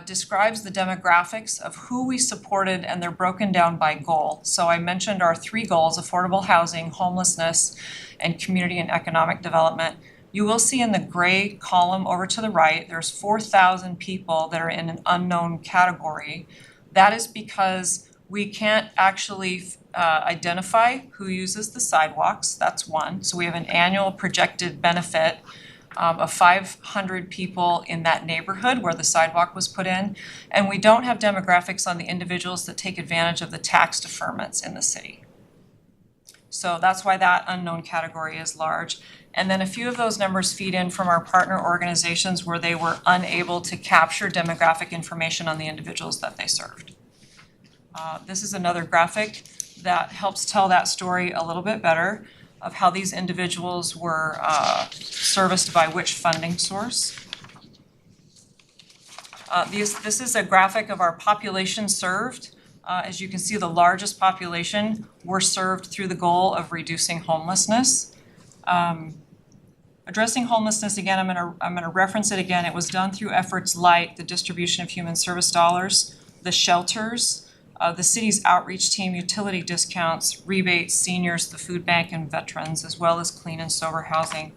Speaker 13: describes the demographics of who we supported, and they're broken down by goal. So I mentioned our three goals: affordable housing, homelessness, and community and economic development. You will see in the gray column over to the right, there's 4,000 people that are in an unknown category. That is because we can't actually identify who uses the sidewalks. That's one. So we have an annual projected benefit of 500 people in that neighborhood where the sidewalk was put in. And we don't have demographics on the individuals that take advantage of the tax deferments in the city. So that's why that unknown category is large. And then a few of those numbers feed in from our partner organizations where they were unable to capture demographic information on the individuals that they served. This is another graphic that helps tell that story a little bit better of how these individuals were serviced by which funding source. This is a graphic of our population served. As you can see, the largest population were served through the goal of reducing homelessness. Addressing homelessness, again, I'm gonna reference it again. It was done through efforts like the distribution of human service dollars, the shelters, the city's outreach team, utility discounts, rebates, seniors, the food bank, and veterans, as well as clean and sober housing.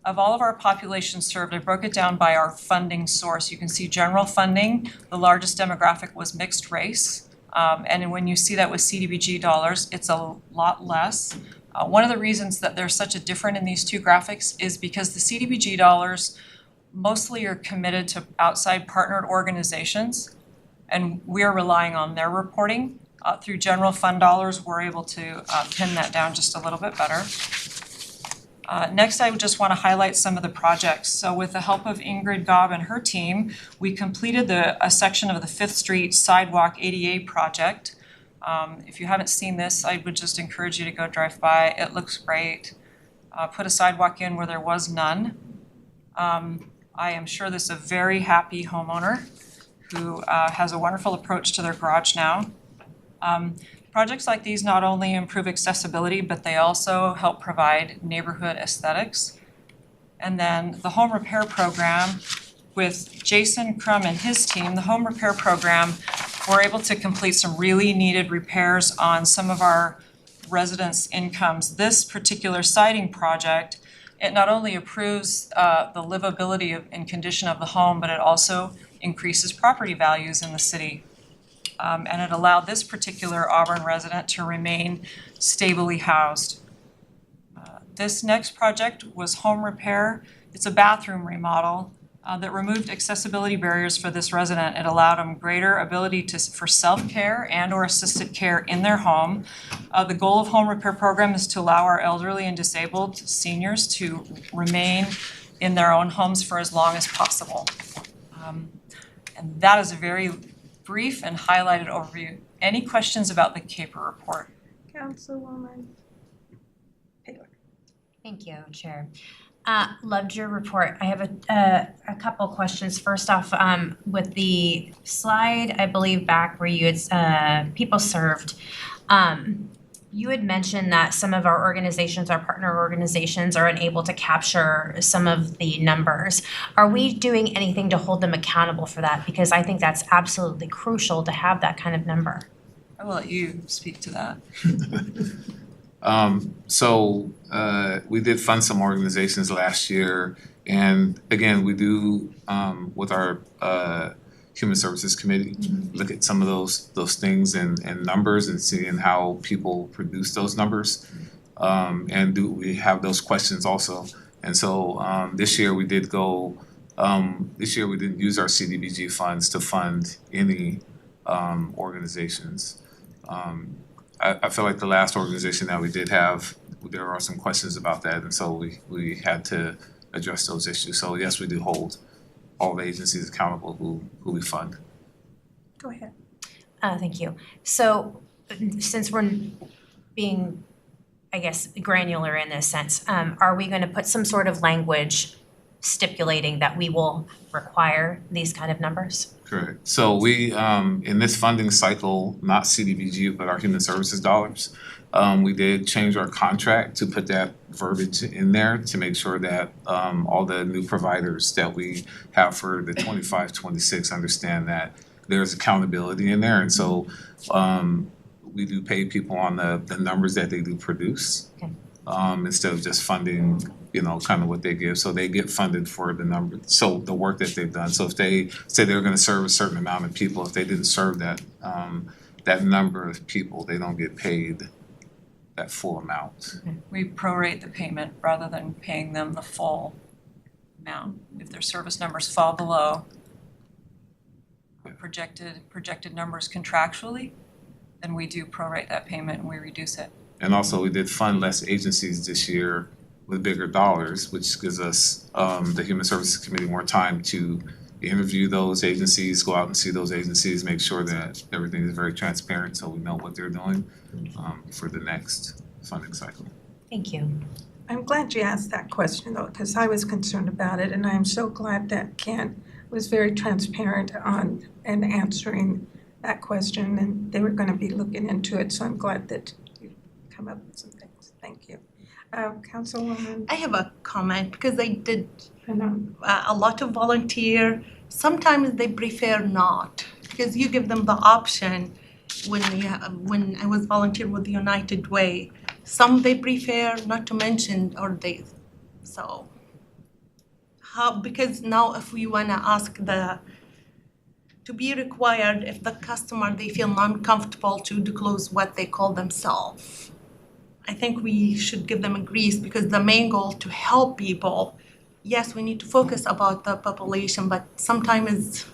Speaker 13: Of all of our population served, I broke it down by our funding source. You can see general funding, the largest demographic was mixed race. And when you see that with CDBG dollars, it's a lot less. One of the reasons that there's such a difference in these two graphics is because the CDBG dollars mostly are committed to outside partnered organizations, and we're relying on their reporting. Through general fund dollars, we're able to pin that down just a little bit better. Next, I just want to highlight some of the projects. So with the help of Ingrid Gobb and her team, we completed a section of the 5th Street Sidewalk ADA project. If you haven't seen this, I would just encourage you to go drive by. It looks great. Put a sidewalk in where there was none. I am sure this is a very happy homeowner who has a wonderful approach to their garage now. Projects like these not only improve accessibility, but they also help provide neighborhood aesthetics. And then the home repair program with Jason Crum and his team, the home repair program, we're able to complete some really needed repairs on some of our residents' incomes. This particular siding project, it not only improves the livability and condition of the home, but it also increases property values in the city. And it allowed this particular Auburn resident to remain stably housed. This next project was home repair. It's a bathroom remodel that removed accessibility barriers for this resident. It allowed them greater ability for self-care and or assisted care in their home. The goal of home repair program is to allow our elderly and disabled seniors to remain in their own homes for as long as possible. And that is a very brief and highlighted overview. Any questions about the CAPER report?
Speaker 3: Councilwoman.
Speaker 9: Thank you, Chair. Loved your report. I have a couple questions. First off, with the slide, I believe back where you had people served, you had mentioned that some of our organizations, our partner organizations, are unable to capture some of the numbers. Are we doing anything to hold them accountable for that? Because I think that's absolutely crucial to have that kind of number.
Speaker 13: I will let you speak to that.
Speaker 12: We did fund some organizations last year, and again, we do with our Human Services Committee, look at some of those things and numbers and seeing how people produce those numbers. And do we have those questions also? And so this year we did go, this year we didn't use our CDBG funds to fund any organizations. I feel like the last organization that we did have, there are some questions about that, and so we had to address those issues. So yes, we do hold all the agencies accountable who we fund.
Speaker 3: Go ahead.
Speaker 9: Thank you. So since we're being, I guess, granular in this sense, are we going to put some sort of language stipulating that we will require these kind of numbers?
Speaker 12: Correct. So we, in this funding cycle, not CDBG, but our human services dollars, we did change our contract to put that verbiage in there to make sure that all the new providers that we have for the 25-26 understand that there's accountability in there. And so we do pay people on the numbers that they do produce, instead of just funding, kind of what they give. So they get funded for the number, so the work that they've done. So if they say they're gonna serve a certain amount of people, if they didn't serve that number of people, they don't get paid that full amount.
Speaker 13: We prorate the payment rather than paying them the full amount. If their service numbers fall below projected numbers contractually, then we do prorate that payment and we reduce it.
Speaker 12: And also we did fund less agencies this year with bigger dollars, which gives us, the Human Services Committee, more time to interview those agencies, go out and see those agencies, make sure that everything is very transparent so we know what they're doing for the next funding cycle.
Speaker 9: Thank you.
Speaker 3: I'm glad you asked that question though, because I was concerned about it, and I am so glad that Ken was very transparent on and answering that question, and they were going to be looking into it, so I'm glad that you come up with some things. Thank you. Councilwoman,
Speaker 4: I have a comment because I did
Speaker 3: I know.
Speaker 4: a lot of volunteer. Sometimes they prefer not because you give them the option when I was volunteer with United Way. Some they prefer not to mention or they so how because now if we wanna ask to be required if the customer they feel non-comfortable to disclose what they call themselves. I think we should give them a grace because the main goal to help people. Yes, we need to focus about the population, but sometimes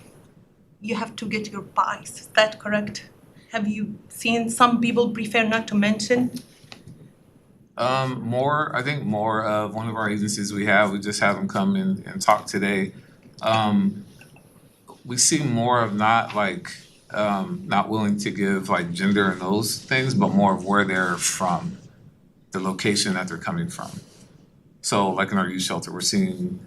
Speaker 4: you have to get your bias. Is that correct? Have you seen some people prefer not to mention?
Speaker 12: I think more of one of our agencies we just have them come in and talk today. We see more of not willing to give like gender and those things, but more of where they're from, the location that they're coming from. So like in our youth shelter, we're seeing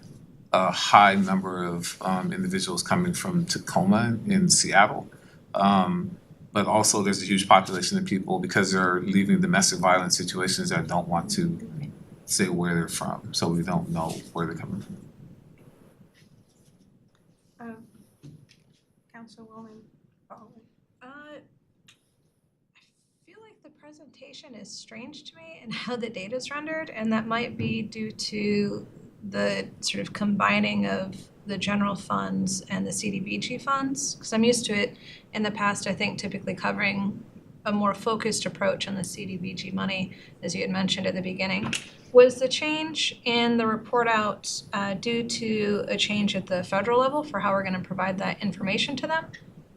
Speaker 12: a high number of individuals coming from Tacoma in Seattle. But also there's a huge population of people because they're leaving domestic violence situations that don't want to say where they're from. So we don't know where they're coming from.
Speaker 3: Councilwoman Baldwin.
Speaker 6: I feel like the presentation is strange to me in how the data is rendered, and that might be due to the sort of combining of the general funds and the CDBG funds, because I'm used to it in the past, I think typically covering a more focused approach on the CDBG money, as you had mentioned at the beginning. Was the change in the report out due to a change at the federal level for how we're going to provide that information to them?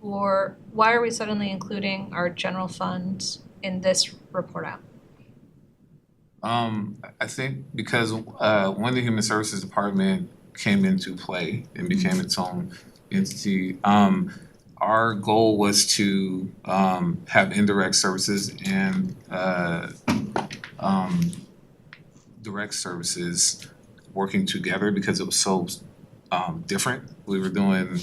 Speaker 6: Or why are we suddenly including our general funds in this report out?
Speaker 12: I think because when the Human Services Department came into play and became its own entity, our goal was to have indirect services and direct services working together because it was so different. We were doing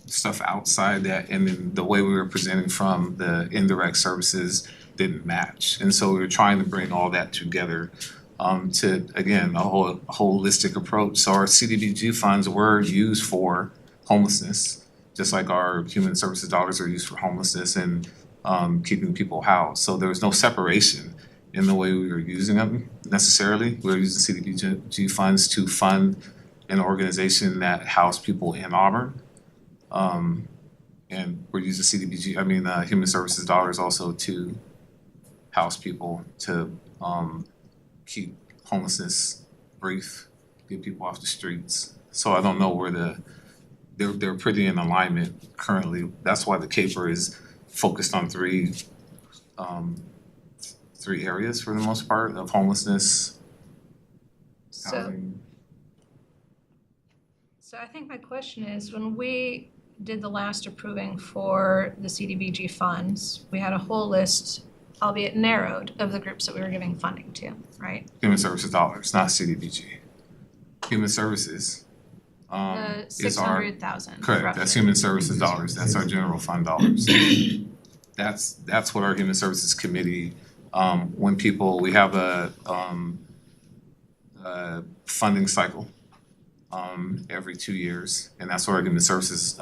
Speaker 12: stuff outside that, and then the way we were presenting from the indirect services didn't match. And so we were trying to bring all that together to, again, a whole holistic approach. So our CDBG funds were used for homelessness, just like our human services dollars are used for homelessness and keeping people housed. So there was no separation in the way we were using them necessarily. We were using CDBG funds to fund an organization that housed people in Auburn. And we're using human services dollars also to house people, to keep homelessness brief, get people off the streets. So I don't know where they're pretty in alignment currently. That's why the CAPER is focused on three areas for the most part of homelessness, housing.
Speaker 6: So I think my question is, when we did the last approving for the CDBG funds, we had a whole list, albeit narrowed, of the groups that we were giving funding to, right?
Speaker 12: Human services dollars, not CDBG. Human services
Speaker 6: The
Speaker 12: is our
Speaker 6: 600,000.
Speaker 12: correct.
Speaker 6: roughly.
Speaker 12: That's human services dollars. That's our general fund dollars. That's what our human services committee. We have a funding cycle every 2 years, and that's where our human services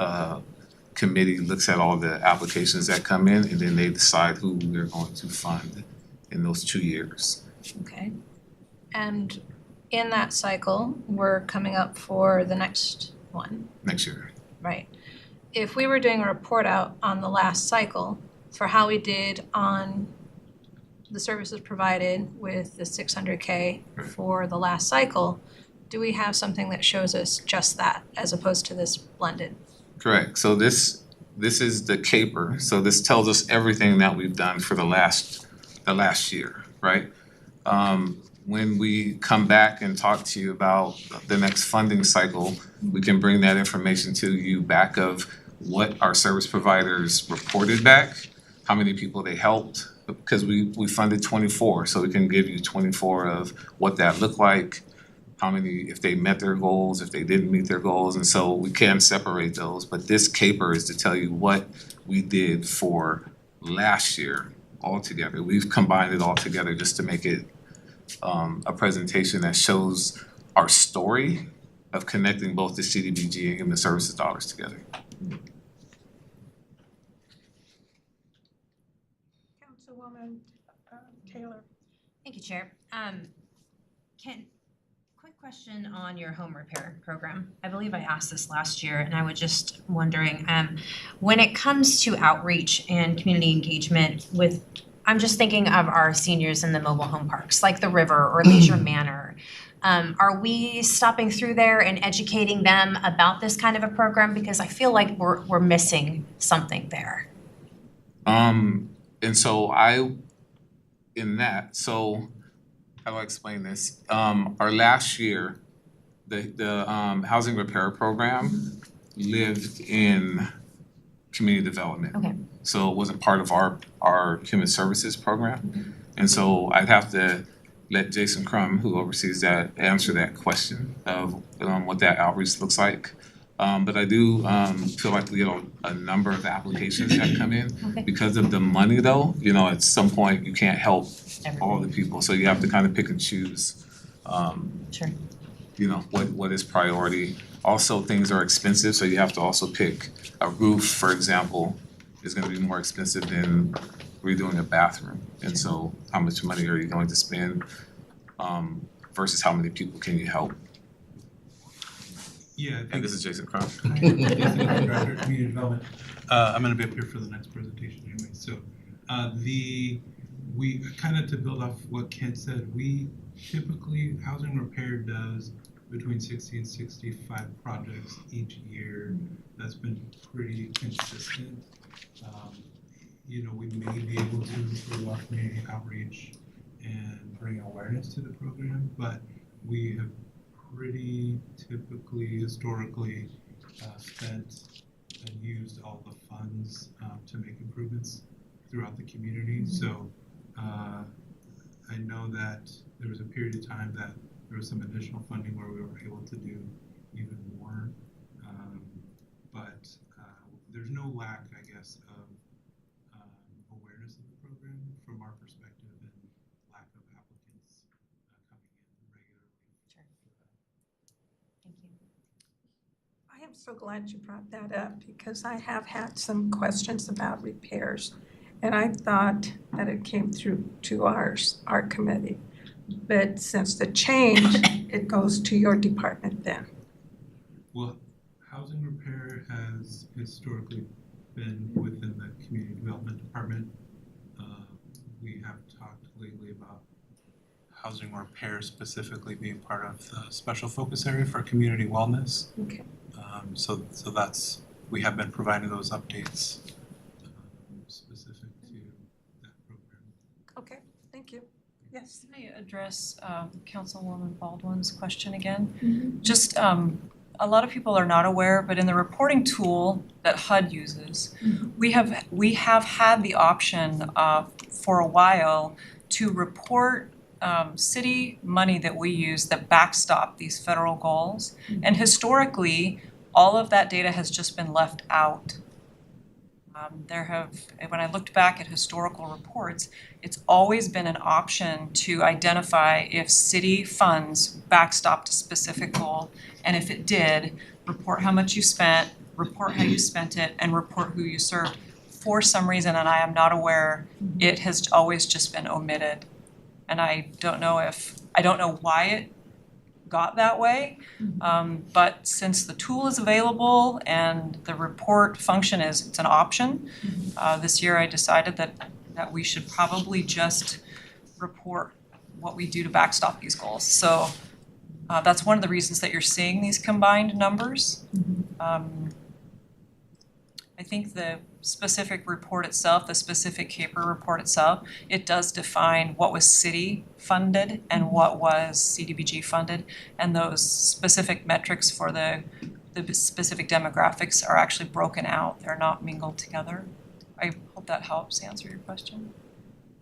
Speaker 12: committee looks at all the applications that come in, and then they decide who we're going to fund in those 2 years.
Speaker 6: Okay. And in that cycle, we're coming up for the next one,
Speaker 12: Next year.
Speaker 6: right? If we were doing a report out on the last cycle for how we did on the services provided with the 600K for the last cycle, do we have something that shows us just that as opposed to this blended?
Speaker 12: Correct. So this is the CAPER. So this tells us everything that we've done for the last year, right? When we come back and talk to you about the next funding cycle, we can bring that information to you back of what our service providers reported back, how many people they helped, because we funded 24, so we can give you 24 of what that looked like, how many, if they met their goals, if they didn't meet their goals, and so we can separate those. But this caper is to tell you what we did for last year altogether. We've combined it all together just to make it a presentation that shows our story of connecting both the CDBG and human services dollars together.
Speaker 3: Councilwoman Taylor.
Speaker 9: Thank you, Chair. Quick question on your home repair program. I believe I asked this last year, and I was just wondering, when it comes to outreach and community engagement with, I'm just thinking of our seniors in the mobile home parks, like the River or Leisure Manor. Are we stopping through there and educating them about this kind of a program? Because I feel like we're missing something there.
Speaker 12: And so how do I explain this? Our last year, the housing repair program lived in community development.
Speaker 9: Okay.
Speaker 12: So it wasn't part of our human services program. And so I'd have to let Jason Crum, who oversees that, answer that question of what that outreach looks like. But I do feel like we get a number of applications that come in.
Speaker 9: Okay.
Speaker 12: Because of the money though, at some point you can't help all the people, so you have to kind of pick and choose.
Speaker 9: Sure.
Speaker 12: What is priority. Also, things are expensive, so you have to also pick a roof, for example, is gonna be more expensive than redoing a bathroom. And so how much money are you going to spend versus how many people can you help?
Speaker 14: Yeah,
Speaker 12: And this is Jason Crum.
Speaker 14: Jason Crum, Director of Community Development. I'm gonna be up here for the next presentation anyway, so we kind of, to build off what Kent said, we typically, housing repair does between 60 and 65 projects each year. That's been pretty consistent. We may be able to improve our community outreach and bring awareness to the program, but we have pretty typically, historically, spent and used all the funds to make improvements throughout the community. So I know that there was a period of time that there was some additional funding where we were able to do even more. But there's no lack, I guess, of awareness of the program from our perspective, and lack of applicants coming in regularly.
Speaker 9: Sure. Thank you.
Speaker 3: I am so glad you brought that up because I have had some questions about repairs. And I thought that it came through to our committee. But since the change, it goes to your department then.
Speaker 14: Well, housing repair has historically been within the community development department. We have talked lately about housing repair specifically being part of the special focus area for community wellness.
Speaker 3: Okay.
Speaker 14: So that's, we have been providing those updates specific to that program.
Speaker 3: Okay, thank you. Yes.
Speaker 13: Can I address Councilwoman Baldwin's question again? Just a lot of people are not aware, but in the reporting tool that HUD uses, we have had the option for a while to report city money that we use that backstop these federal goals. And historically, all of that data has just been left out. When I looked back at historical reports, it's always been an option to identify if city funds backstopped a specific goal, and if it did, report how much you spent, report how you spent it, and report who you served. For some reason, and I am not aware, it has always just been omitted. And I don't know why it got that way, but since the tool is available and the report function it's an option, this year I decided that we should probably just report what we do to backstop these goals. So that's one of the reasons that you're seeing these combined numbers. I think the specific report itself, the specific CAPER report itself, it does define what was city funded and what was CDBG funded, and those specific metrics for the specific demographics are actually broken out. They're not mingled together. I hope that helps answer your question.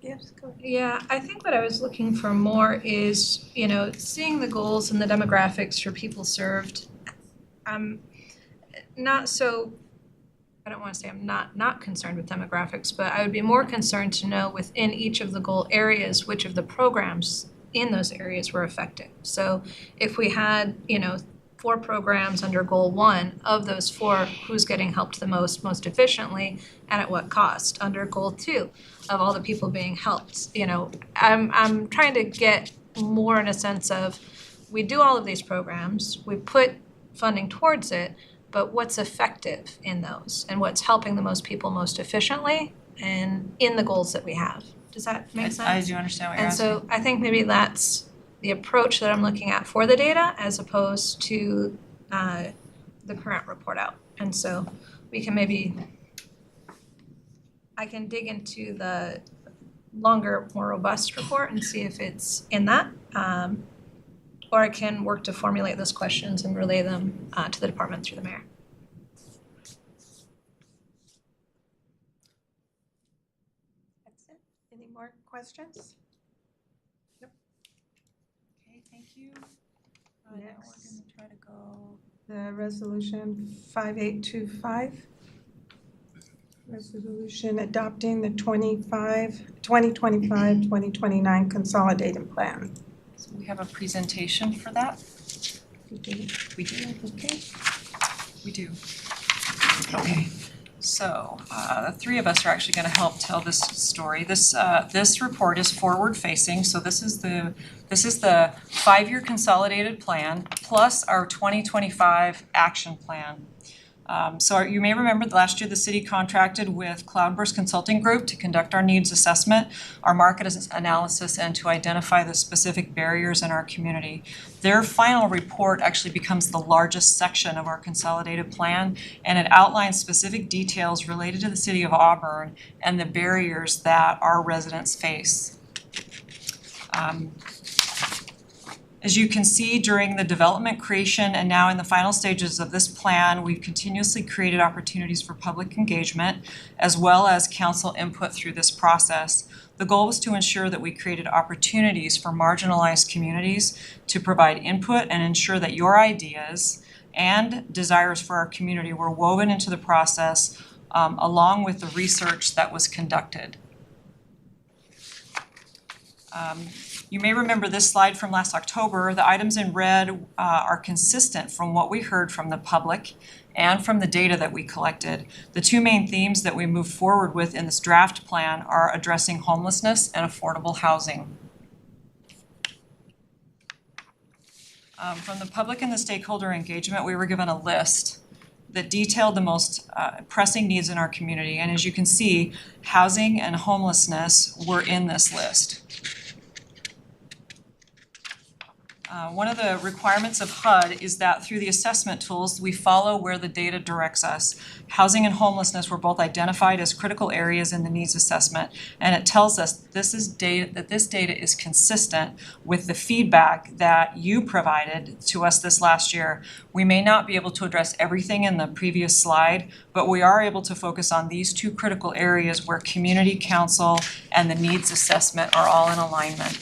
Speaker 3: Yes, go ahead.
Speaker 6: Yeah, I think what I was looking for more is, seeing the goals and the demographics for people served. I'm not so, I don't want to say I'm not concerned with demographics, but I would be more concerned to know within each of the goal areas, which of the programs in those areas were effective. So if we had, 4 programs under goal 1, of those 4, who's getting helped the most efficiently, and at what cost? Under goal 2, of all the people being helped, I'm trying to get more in a sense of, we do all of these programs, we put funding towards it, but what's effective in those and what's helping the most people most efficiently and in the goals that we have. Does that make sense?
Speaker 13: I do understand what you're asking.
Speaker 6: And so I think maybe that's the approach that I'm looking at for the data as opposed to the current report out. And so we can I can dig into the longer, more robust report and see if it's in that. Or I can work to formulate those questions and relay them to the department through the mayor.
Speaker 3: That's it. Any more questions?
Speaker 13: Okay, thank you. Now we're
Speaker 3: Next.
Speaker 13: gonna try to go.
Speaker 3: The resolution 5825. Resolution adopting the 2025-2029 consolidated plan.
Speaker 13: So we have a presentation for that.
Speaker 3: You do.
Speaker 13: We do.
Speaker 3: Okay.
Speaker 13: We do. Okay, so the 3 of us are actually gonna help tell this story. This report is forward-facing, so this is the 5-year consolidated plan plus our 2025 action plan. So you may remember that last year the city contracted with Cloudburst Consulting Group to conduct our needs assessment, our market analysis, and to identify the specific barriers in our community. Their final report actually becomes the largest section of our consolidated plan, and it outlines specific details related to the city of Auburn and the barriers that our residents face. As you can see, during the development, creation, and now in the final stages of this plan, we've continuously created opportunities for public engagement as well as council input through this process. The goal was to ensure that we created opportunities for marginalized communities to provide input and ensure that your ideas and desires for our community were woven into the process along with the research that was conducted. You may remember this slide from last October. The items in red are consistent from what we heard from the public and from the data that we collected. The 2 main themes that we moved forward with in this draft plan are addressing homelessness and affordable housing. From the public and the stakeholder engagement, we were given a list that detailed the most pressing needs in our community. And as you can see, housing and homelessness were in this list. One of the requirements of HUD is that through the assessment tools, we follow where the data directs us. Housing and homelessness were both identified as critical areas in the needs assessment, and it tells us that this data is consistent with the feedback that you provided to us this last year. We may not be able to address everything in the previous slide, but we are able to focus on these 2 critical areas where community council and the needs assessment are all in alignment.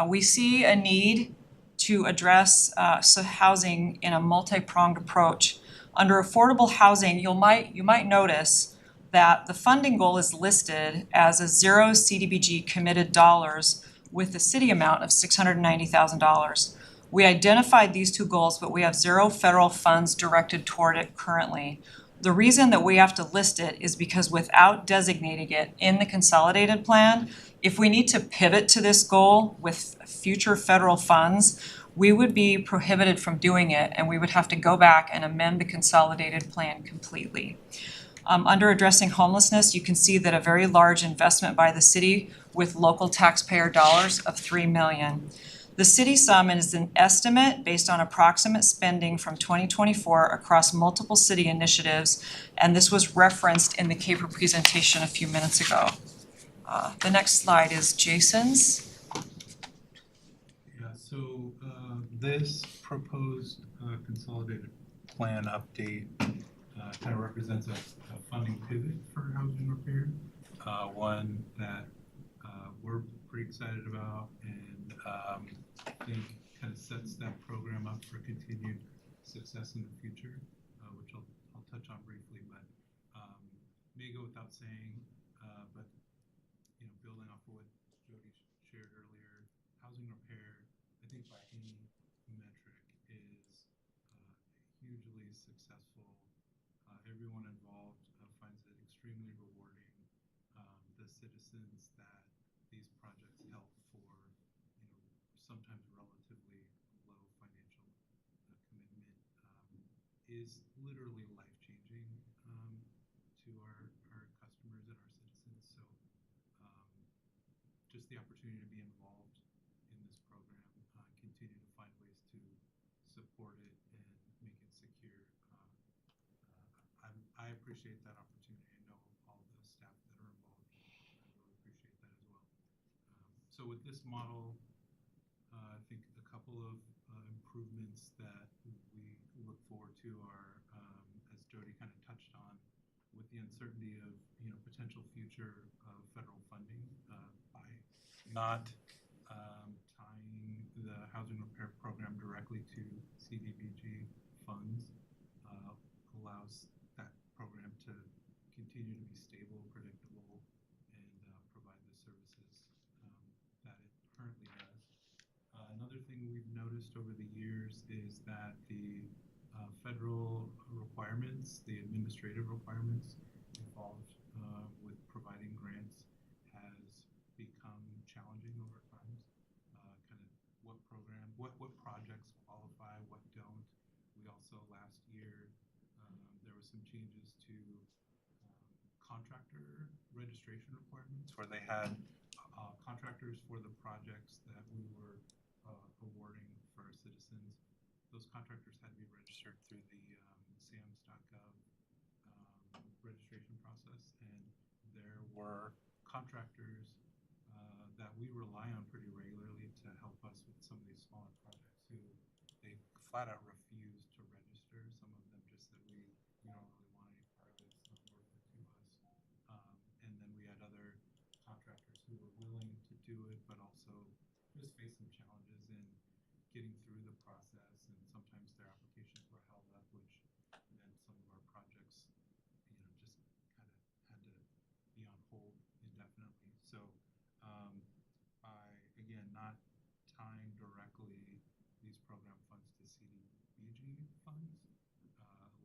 Speaker 13: We see a need to address housing in a multi-pronged approach. Under affordable housing, you might notice that the funding goal is listed as a 0 CDBG committed dollars with the city amount of $690,000. We identified these 2 goals, but we have 0 federal funds directed toward it currently. The reason that we have to list it is because without designating it in the consolidated plan, if we need to pivot to this goal with future federal funds, we would be prohibited from doing it, and we would have to go back and amend the consolidated plan completely. Under addressing homelessness, you can see that a very large investment by the city with local taxpayer dollars of $3 million. The city sum is an estimate based on approximate spending from 2024 across multiple city initiatives, and this was referenced in the CAPER presentation a few minutes ago. The next slide is Jason's.
Speaker 14: Yeah, so this proposed consolidated plan update kind of represents a funding pivot for housing repair. one that we're pretty excited about, and I think kind of sets that program up for continued success in the future, which I'll touch on briefly, but may go without saying, but building off of what Jody shared earlier, housing repair, I think by any metric is hugely successful. Everyone involved finds it extremely rewarding. The citizens that these projects help for, sometimes relatively low financial commitment, is literally life-changing to our customers and our citizens. So just the opportunity to be involved in this program, continue to find ways to support it and make it secure. I appreciate that opportunity. I know all the staff that are involved. I really appreciate that as well. So with this model, I think a couple of improvements that we look forward to are, as Jody kind of touched on, with the uncertainty of potential future federal funding, by not tying the housing repair program directly to CDBG funds, allows that program to continue to be stable, predictable, and provide the services that it currently does. Another thing we've noticed over the years is that the federal requirements, the administrative requirements involved with providing grants has become challenging over time. Kind of what projects qualify, what don't. We also last year there was some changes to contractor registration requirements where they had contractors for the projects that we were awarding for our citizens. Those contractors had to be registered through the SAMS.gov registration process, and there were contractors that we rely on pretty regularly to help us with some of these smaller projects who they flat out refused to register. Some of them just said we don't really want any part of it, it's not worth it to us. And then we had other contractors who were willing to do it, but also just faced some challenges in getting through the process, and sometimes their applications were held up, which meant some of our projects, just kind of had to be on hold indefinitely. So by, again, not tying directly these program funds to CDBG funds,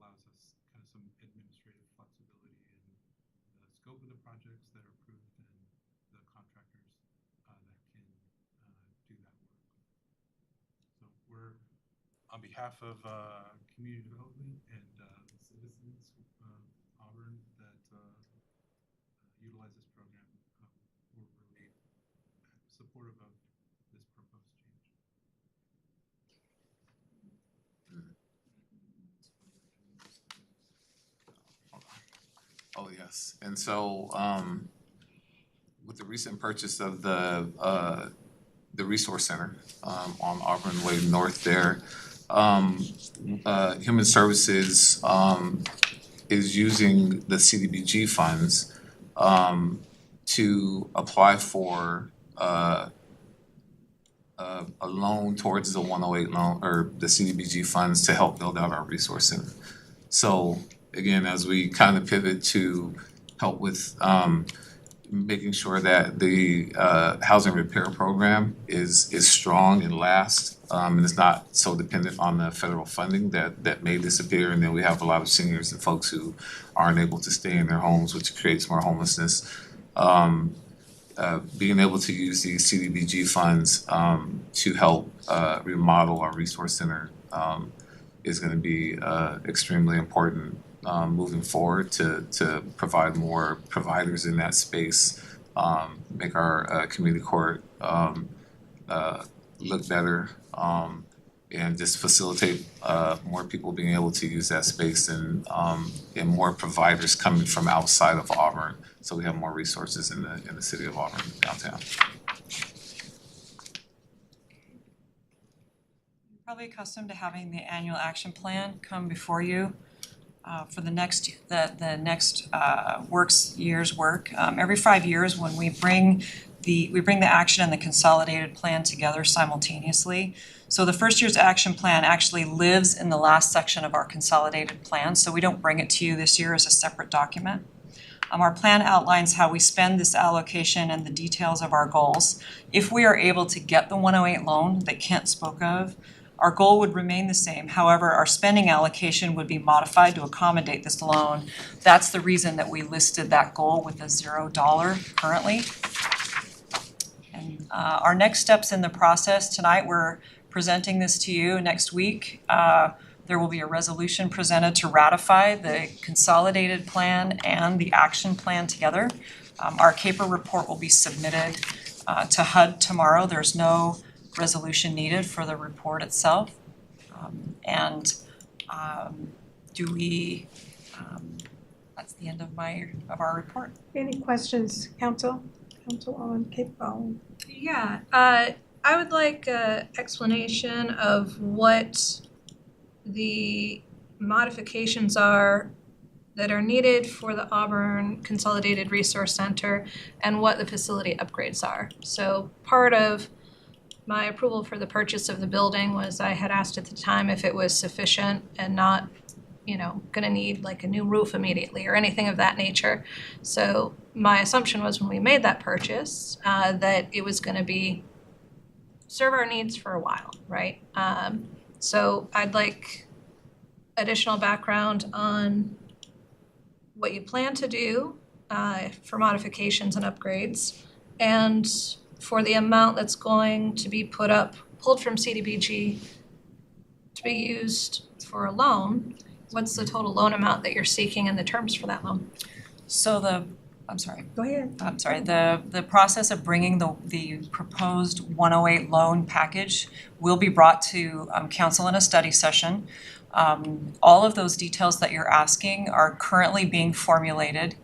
Speaker 14: allows us kind of some administrative flexibility in the scope of the projects that are approved and the contractors that can do that work. So we're, on behalf of community development and the citizens of Auburn that utilize this program, we're really supportive of this proposed change.
Speaker 12: Oh, yes. And so with the recent purchase of the resource center on Auburn Way North there, Human Services is using the CDBG funds to apply for a loan towards the 108 loan, or the CDBG funds, to help build out our resource center. So again, as we kind of pivot to help with making sure that the housing repair program is strong and lasts, and it's not so dependent on the federal funding that may disappear, and then we have a lot of seniors and folks who aren't able to stay in their homes, which creates more homelessness. Being able to use these CDBG funds to help remodel our resource center is going to be extremely important moving forward to provide more providers in that space, make our community court look better, and just facilitate more people being able to use that space, and more providers coming from outside of Auburn, so we have more resources in the city of Auburn downtown.
Speaker 13: You're probably accustomed to having the annual action plan come before you. for the next year's work. Every 5 years, when we bring the action and the consolidated plan together simultaneously. So the first year's action plan actually lives in the last section of our consolidated plan, so we don't bring it to you this year as a separate document. Our plan outlines how we spend this allocation and the details of our goals. If we are able to get the 108 loan that Kent spoke of, our goal would remain the same. However, our spending allocation would be modified to accommodate this loan. That's the reason that we listed that goal with a $0 currently. And our next steps in the process tonight, we're presenting this to you next week. There will be a resolution presented to ratify the consolidated plan and the action plan together. Our CAPER report will be submitted to HUD tomorrow. There's no resolution needed for the report itself. That's the end of our report.
Speaker 3: Any questions, Council? Council on Cape Colony?
Speaker 6: Yeah, I would like an explanation of what the modifications are that are needed for the Auburn Consolidated Resource Center and what the facility upgrades are. So part of my approval for the purchase of the building was I had asked at the time if it was sufficient and not, gonna need like a new roof immediately or anything of that nature. So my assumption was when we made that purchase, that it was gonna serve our needs for a while, right? So I'd like additional background on what you plan to do for modifications and upgrades, and for the amount that's going to be pulled from CDBG to be used for a loan. What's the total loan amount that you're seeking and the terms for that loan?
Speaker 13: So
Speaker 3: Go ahead.
Speaker 13: I'm sorry, the process of bringing the proposed 108 loan package will be brought to council in a study session. All of those details that you're asking are currently being formulated.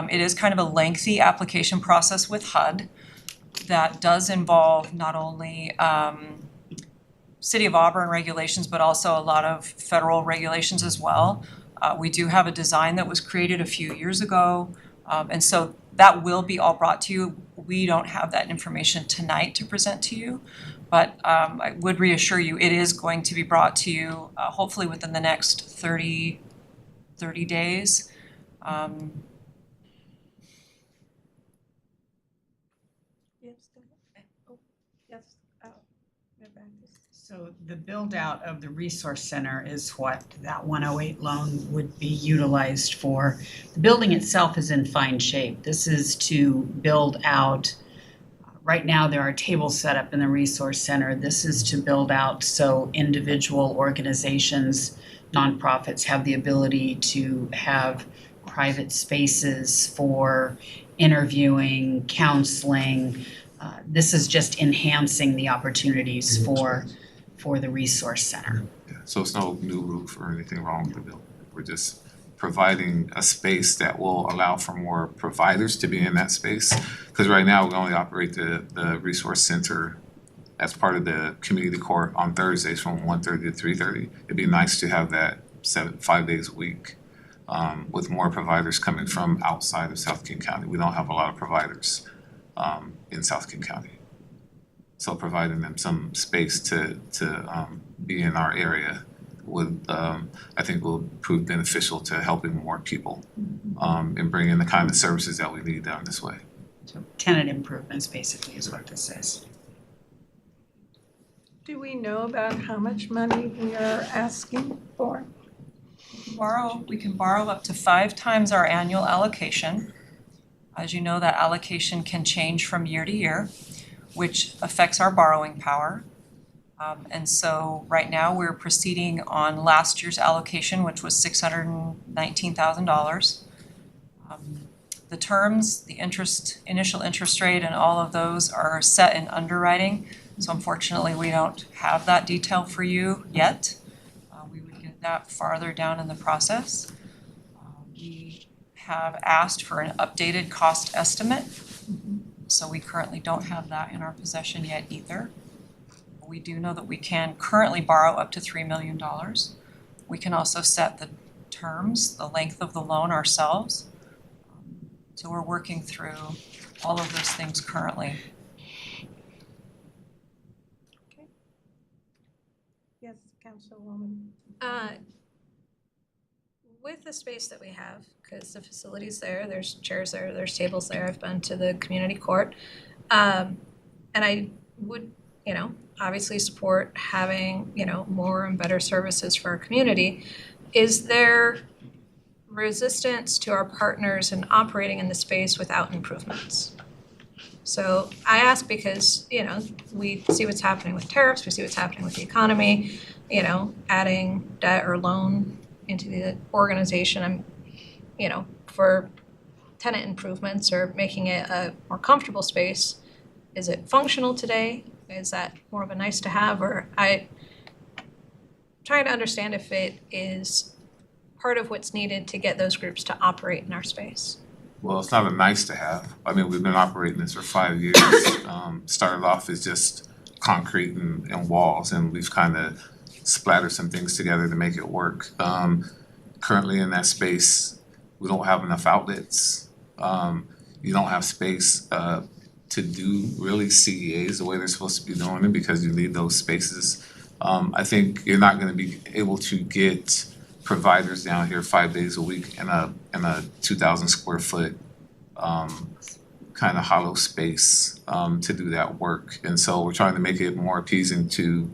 Speaker 13: It is kind of a lengthy application process with HUD that does involve not only City of Auburn regulations, but also a lot of federal regulations as well. We do have a design that was created a few years ago. And so that will be all brought to you. We don't have that information tonight to present to you, but I would reassure you it is going to be brought to you hopefully within the next 30 days.
Speaker 3: Yes, go ahead. Oh, yes.
Speaker 10: So the build out of the resource center is what that 108 loan would be utilized for. The building itself is in fine shape. This is to build out. Right now there are tables set up in the resource center. This is to build out so individual organizations, nonprofits have the ability to have private spaces for interviewing, counseling. This is just enhancing the opportunities for the resource center.
Speaker 12: Yeah, so it's no new roof or anything wrong with the building. We're just providing a space that will allow for more providers to be in that space. Because right now we only operate the resource center as part of the community court on Thursdays from 1:30 to 3:30. It'd be nice to have that 5 days a week with more providers coming from outside of South King County. We don't have a lot of providers in South King County. So providing them some space to be in our area would, I think will prove beneficial to helping more people and bringing the kind of services that we need down this way.
Speaker 10: So tenant improvements basically is what this is.
Speaker 3: Do we know about how much money we are asking for?
Speaker 13: We can borrow up to 5 times our annual allocation. As you know, that allocation can change from year to year, which affects our borrowing power. And so right now we're proceeding on last year's allocation, which was $619,000. The terms, the initial interest rate and all of those are set in underwriting. So unfortunately, we don't have that detail for you yet. We would get that farther down in the process. We have asked for an updated cost estimate. So we currently don't have that in our possession yet either. We do know that we can currently borrow up to $3 million. We can also set the terms, the length of the loan ourselves. So we're working through all of those things currently.
Speaker 3: Yes, Councilwoman.
Speaker 6: With the space that we have, because the facility's there, there's chairs there, there's tables there, I've been to the community court. And I would, obviously support having, more and better services for our community. Is there resistance to our partners in operating in the space without improvements? So I ask because, we see what's happening with tariffs, we see what's happening with the economy, adding debt or loan into the organization, for tenant improvements or making it a more comfortable space. Is it functional today? Is that more of a nice to have? Or I trying to understand if it is part of what's needed to get those groups to operate in our space.
Speaker 12: Well, it's not a nice to have. I mean, we've been operating this for 5 years. Started off as just concrete and walls, and we've kind of splattered some things together to make it work. Currently in that space, we don't have enough outlets. You don't have space to do really CEAs the way they're supposed to be doing it because you need those spaces. I think you're not gonna be able to get providers down here 5 days a week in a 2,000 square foot kind of hollow space to do that work. And so we're trying to make it more appeasing to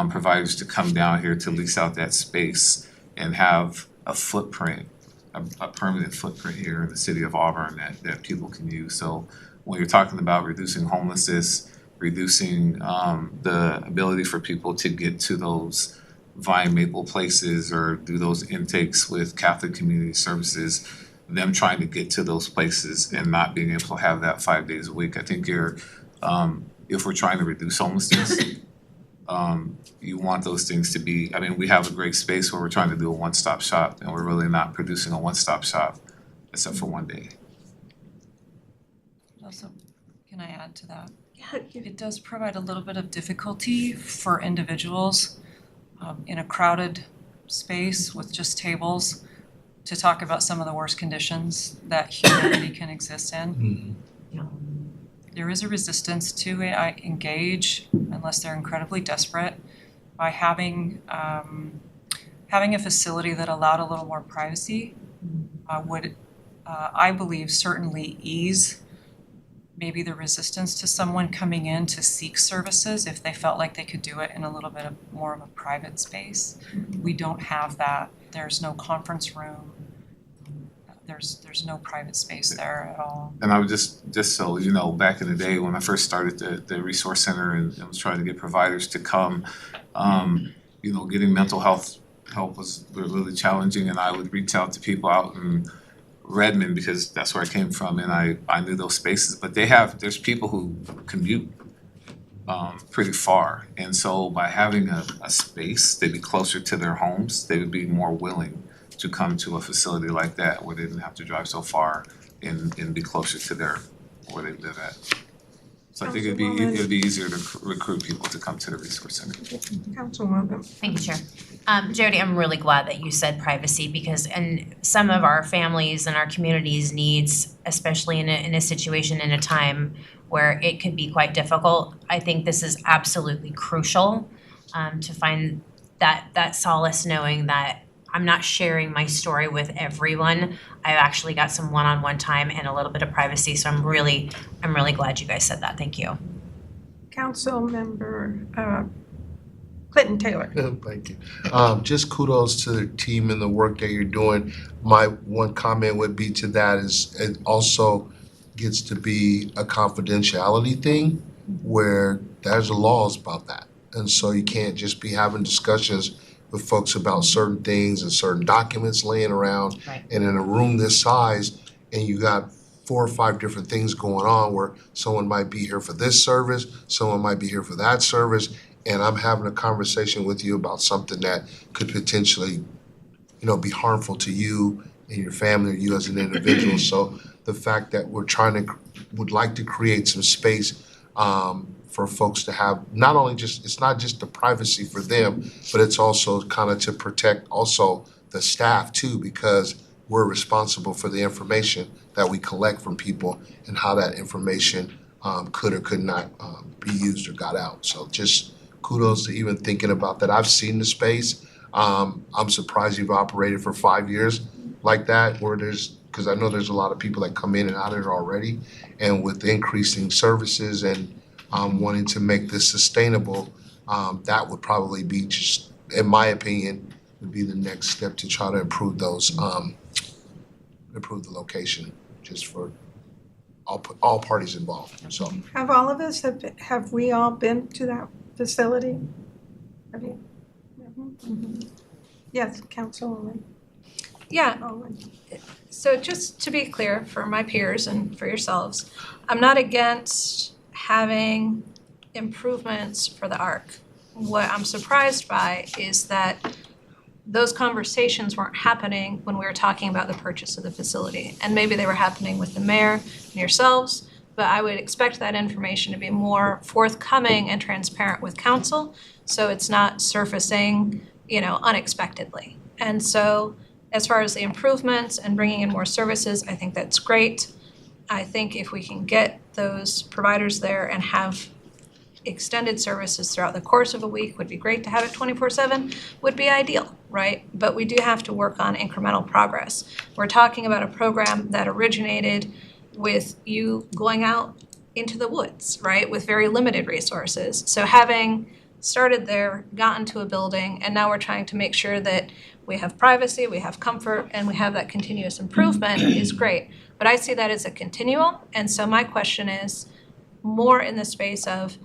Speaker 12: providers to come down here to lease out that space and have a footprint, a permanent footprint here in the city of Auburn that people can use. So when you're talking about reducing homelessness, reducing the ability for people to get to those Vine Maple places or do those intakes with Catholic Community Services, them trying to get to those places and not being able to have that 5 days a week. I think if we're trying to reduce homelessness, you want those things to be, I mean, we have a great space where we're trying to do a one-stop shop and we're really not producing a one-stop shop except for one day.
Speaker 13: Also, can I add to that? It does provide a little bit of difficulty for individuals in a crowded space with just tables to talk about some of the worst conditions that humanity can exist in. There is a resistance to engage unless they're incredibly desperate. By having a facility that allowed a little more privacy would, I believe, certainly ease maybe the resistance to someone coming in to seek services if they felt like they could do it in a little bit more of a private space. We don't have that. There's no conference room. There's no private space there at all.
Speaker 12: And I would just so you know, back in the day when I first started the resource center and was trying to get providers to come, getting mental health help was really challenging, and I would reach out to people out in Redmond because that's where I came from, and I knew those spaces. But there's people who commute pretty far, and so by having a space, they'd be closer to their homes, they would be more willing to come to a facility like that where they didn't have to drive so far and be closer to where they live at. So I think it'd be easier to recruit people to come to the resource center.
Speaker 3: Councilwoman.
Speaker 9: Thank you, Chair. Jody, I'm really glad that you said privacy because in some of our families and our communities' needs, especially in a situation in a time where it could be quite difficult, I think this is absolutely crucial to find that solace knowing that I'm not sharing my story with everyone. I've actually got some one-on-one time and a little bit of privacy, so I'm really glad you guys said that. Thank you.
Speaker 3: Councilmember Clinton Taylor.
Speaker 5: Thank you. Just kudos to the team and the work that you're doing. My one comment would be to that is it also gets to be a confidentiality thing where there's laws about that. And so you can't just be having discussions with folks about certain things and certain documents laying around.
Speaker 9: Right.
Speaker 5: And in a room this size, and you got 4 or 5 different things going on where someone might be here for this service, someone might be here for that service, and I'm having a conversation with you about something that could potentially, be harmful to you and your family or you as an individual. So the fact that would like to create some space for folks to have it's not just the privacy for them, but it's also kind of to protect also the staff too, because we're responsible for the information that we collect from people and how that information could or could not be used or got out. So just kudos to even thinking about that. I've seen the space. I'm surprised you've operated for 5 years like that, where because I know there's a lot of people that come in and out of it already. And with increasing services and wanting to make this sustainable, that would probably be just, in my opinion, would be the next step to try to improve those, improve the location, just for all parties involved, so.
Speaker 3: Have all of us, have we all been to that facility? Have you? Mhm. Yes, Councilwoman
Speaker 6: Yeah,
Speaker 3: Owen.
Speaker 6: so just to be clear for my peers and for yourselves, I'm not against having improvements for the ARC. What I'm surprised by is that those conversations weren't happening when we were talking about the purchase of the facility. And maybe they were happening with the mayor and yourselves, but I would expect that information to be more forthcoming and transparent with council, so it's not surfacing, unexpectedly. And so as far as the improvements and bringing in more services, I think that's great. I think if we can get those providers there and have extended services throughout the course of a week would be great. To have it 24/7 would be ideal, right? But we do have to work on incremental progress. We're talking about a program that originated with you going out into the woods, right, with very limited resources. So having started there, gotten to a building, and now we're trying to make sure that we have privacy, we have comfort, and we have that continuous improvement is great. But I see that as a continuum, and so my question is more in the space of,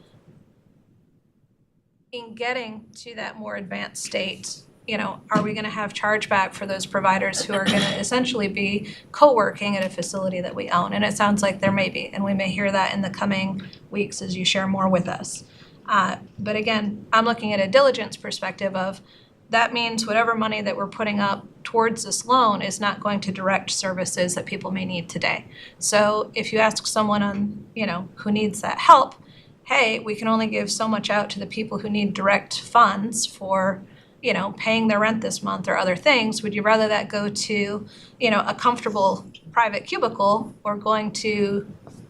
Speaker 6: in getting to that more advanced state, are we gonna have chargeback for those providers who are gonna essentially be co-working at a facility that we own? And it sounds like there may be, and we may hear that in the coming weeks as you share more with us. But again, I'm looking at a diligence perspective of, that means whatever money that we're putting up towards this loan is not going to direct services that people may need today. So if you ask someone who needs that help, hey, we can only give so much out to the people who need direct funds for, paying their rent this month or other things. Would you rather that go to, a comfortable private cubicle or going to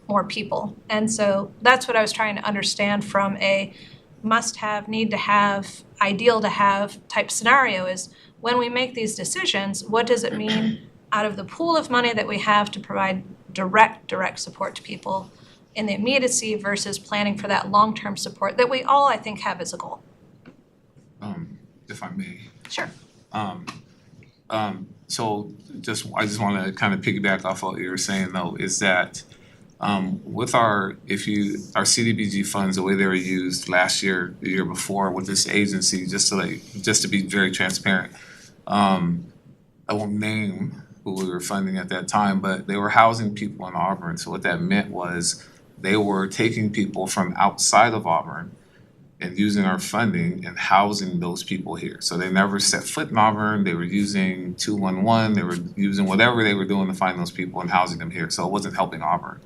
Speaker 6: more people? And so that's what I was trying to understand from a must-have, need-to-have, ideal-to-have type scenario is, when we make these decisions, what does it mean out of the pool of money that we have to provide direct support to people in the immediacy versus planning for that long-term support that we all, I think, have as a goal.
Speaker 12: If I may.
Speaker 6: Sure.
Speaker 12: So I just wanna kind of piggyback off what you were saying though, is that with our CDBG funds, the way they were used last year, the year before with this agency, just to be very transparent, I won't name who we were funding at that time, but they were housing people in Auburn. So what that meant was they were taking people from outside of Auburn and using our funding and housing those people here. So they never set foot in Auburn, they were using 211, they were using whatever they were doing to find those people and housing them here, so it wasn't helping Auburn.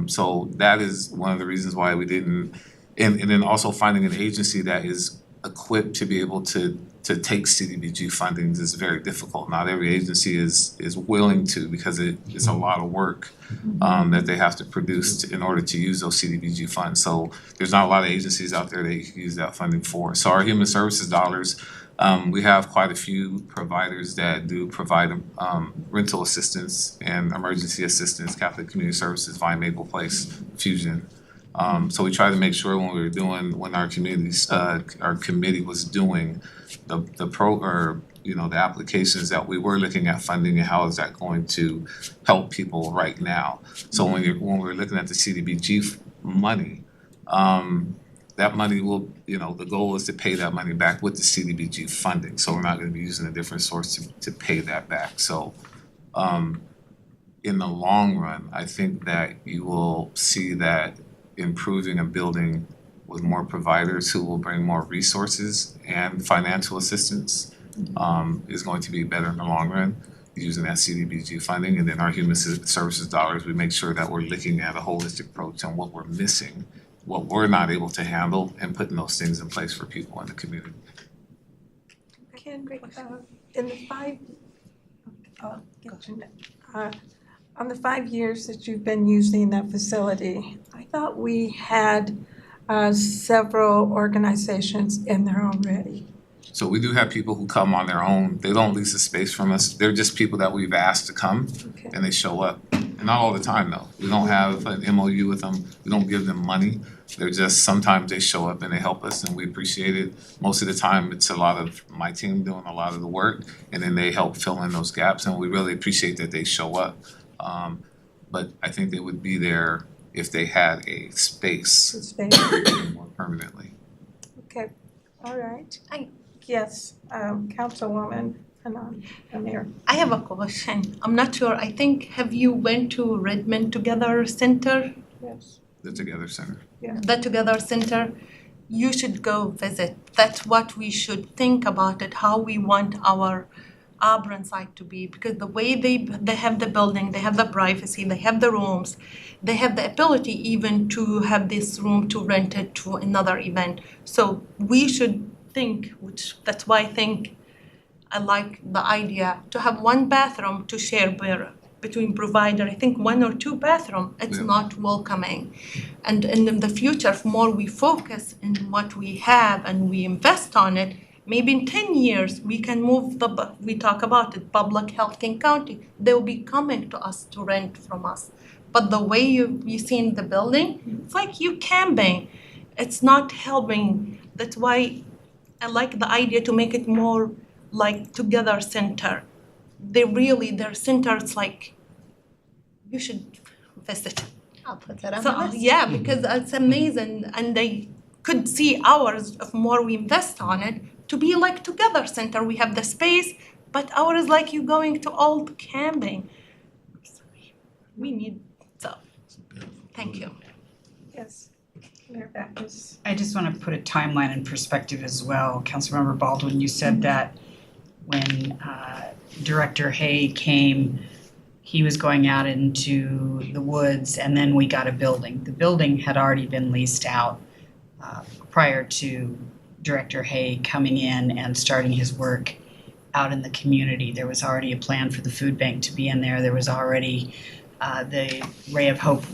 Speaker 12: So that is one of the reasons why we didn't, and then also finding an agency that is equipped to be able to take CDBG fundings is very difficult. Not every agency is willing to, because it's a lot of work that they have to produce in order to use those CDBG funds. So there's not a lot of agencies out there that you can use that funding for. So our human services dollars, we have quite a few providers that do provide rental assistance and emergency assistance, Catholic Community Services, Vine Maple Place, Fusion. So we try to make sure when our committee was doing the applications, that we were looking at funding and how is that going to help people right now. So when we're looking at the CDBG money, that money will, the goal is to pay that money back with the CDBG funding. So we're not gonna be using a different source to pay that back. So in the long run, I think that you will see that improving a building with more providers who will bring more resources and financial assistance is going to be better in the long run, using that CDBG funding. And then our human services dollars, we make sure that we're looking at a holistic approach on what we're missing, what we're not able to handle, and putting those things in place for people in the community.
Speaker 3: In the on the 5 years that you've been using that facility, I thought we had several organizations in there already.
Speaker 12: So we do have people who come on their own. They don't lease a space from us. They're just people that we've asked to come
Speaker 3: Okay.
Speaker 12: and they show up. And not all the time though. We don't have an MOU with them. We don't give them money. They're just, sometimes they show up and they help us and we appreciate it. Most of the time, it's a lot of my team doing a lot of the work and then they help fill in those gaps and we really appreciate that they show up. But I think they would be there if they had a space more permanently.
Speaker 3: Okay, all right. Yes, Councilwoman Amir.
Speaker 4: I have a question. I'm not sure. I think, have you went to Redmond Together Center?
Speaker 3: Yes.
Speaker 12: The Together Center.
Speaker 3: Yeah.
Speaker 4: The Together Center? You should go visit. That's what we should think about it, how we want our Auburn site to be, because the way they have the building, they have the privacy, they have the rooms, they have the ability even to have this room to rent it to another event. So we should think, which that's why I think I like the idea to have one bathroom to share between provider. I think 1 or 2 bathroom, it's not welcoming. And in the future, if more we focus in what we have and we invest on it, maybe in 10 years, we can move we talk about it, public health King County. They will be coming to us to rent from us. But the way you see in the building, it's like you camping. It's not helping. That's why I like the idea to make it more like Together Center. Their center, it's like, you should visit.
Speaker 6: I'll put that on
Speaker 4: So,
Speaker 6: my list.
Speaker 4: yeah, because it's amazing and they could see ours if more we invest on it to be like Together Center. We have the space, but ours like you going to old camping. We need, so, thank you.
Speaker 3: Yes. Mayor Backus.
Speaker 10: I just want to put a timeline in perspective as well. Councilmember Baldwin, you said that when Director Hay came, he was going out into the woods and then we got a building. The building had already been leased out prior to Director Hay coming in and starting his work out in the community. There was already a plan for the food bank to be in there. There was already the Ray of Hope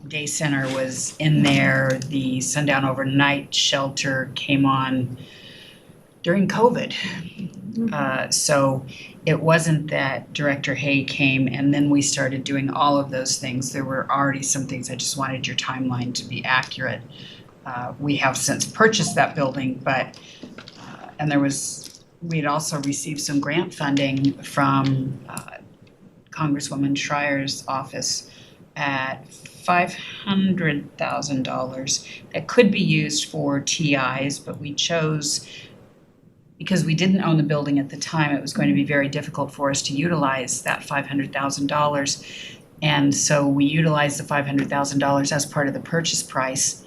Speaker 10: Day Center was in there. The Sundown Overnight Shelter came on during COVID. So it wasn't that Director Hay came and then we started doing all of those things. There were already some things. I just wanted your timeline to be accurate. We have since purchased that building, but and we had also received some grant funding from Congresswoman Schreier's office at $500,000 that could be used for TIs, but we chose, because we didn't own the building at the time, it was going to be very difficult for us to utilize that $500,000. And so we utilized the $500,000 as part of the purchase price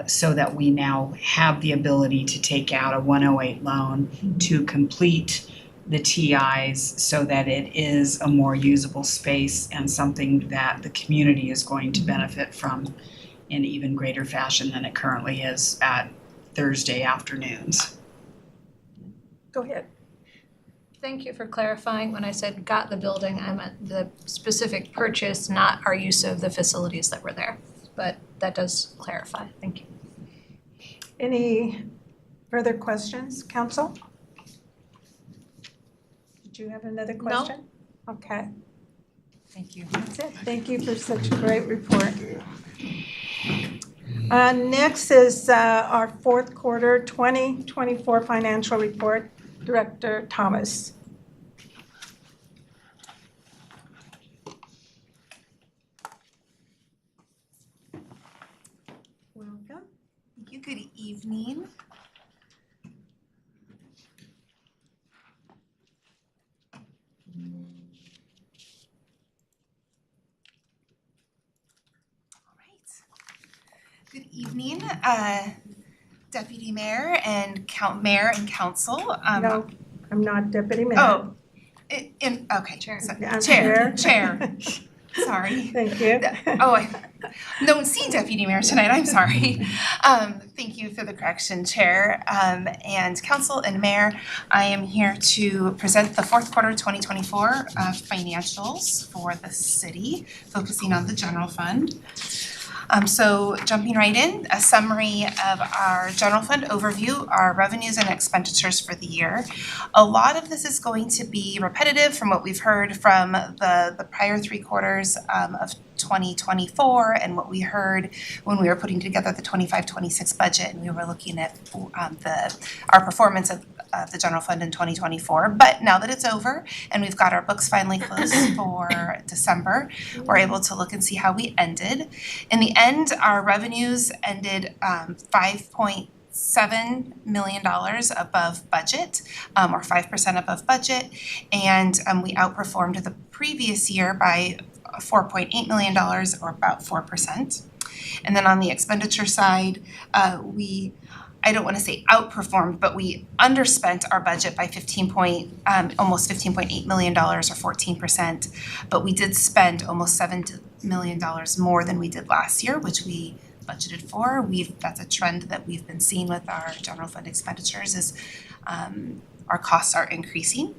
Speaker 10: so that we now have the ability to take out a 108 loan to complete the TIs so that it is a more usable space and something that the community is going to benefit from in even greater fashion than it currently is at Thursday afternoons.
Speaker 3: Go ahead.
Speaker 6: Thank you for clarifying. When I said got the building, I meant the specific purchase, not our use of the facilities that were there. But that does clarify. Thank you.
Speaker 3: Any further questions, council? Did you have another question? No. Okay.
Speaker 13: Thank you.
Speaker 3: That's it. Thank you for such a great report. Next is our fourth quarter 2024 financial report. Director Thomas.
Speaker 15: Welcome. Thank you. Good evening. Good evening, Deputy Mayor and Mayor and Council.
Speaker 3: No, I'm not Deputy Mayor.
Speaker 15: Oh, okay.
Speaker 3: Chair.
Speaker 15: So,
Speaker 3: I'm
Speaker 15: Chair. Sorry.
Speaker 3: Thank you.
Speaker 15: Oh, I don't see Deputy Mayor tonight, I'm sorry. Thank you for the correction, Chair, and Council and Mayor. I am here to present the fourth quarter 2024 financials for the city, focusing on the general fund. So jumping right in, a summary of our general fund overview, our revenues and expenditures for the year. A lot of this is going to be repetitive from what we've heard from the prior three quarters of 2024 and what we heard when we were putting together the 25-26 budget and we were looking at our performance of the general fund in 2024. But now that it's over and we've got our books finally closed for December, we're able to look and see how we ended. In the end, our revenues ended $5.7 million above budget, or 5% above budget, and we outperformed the previous year by $4.8 million, or about 4%. And then on the expenditure side, I don't want to say outperformed, but we underspent our budget by almost $15.8 million, or 14%. But we did spend almost $7 million more than we did last year, which we budgeted for. That's a trend that we've been seeing with our general fund expenditures is our costs are increasing.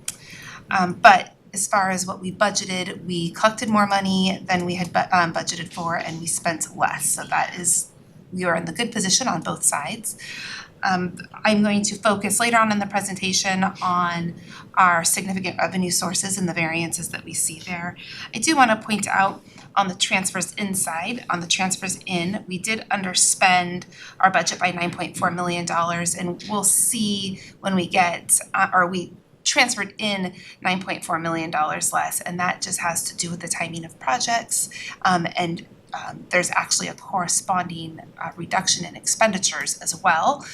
Speaker 15: But as far as what we budgeted, we collected more money than we had budgeted for, and we spent less. So we are in the good position on both sides. I'm going to focus later on in the presentation on our significant revenue sources and the variances that we see there. I do want to point out on the transfers in, we did underspend our budget by $9.4 million, and we'll see when we get, we transferred in $9.4 million less, and that just has to do with the timing of projects, and there's actually a corresponding reduction in expenditures as well.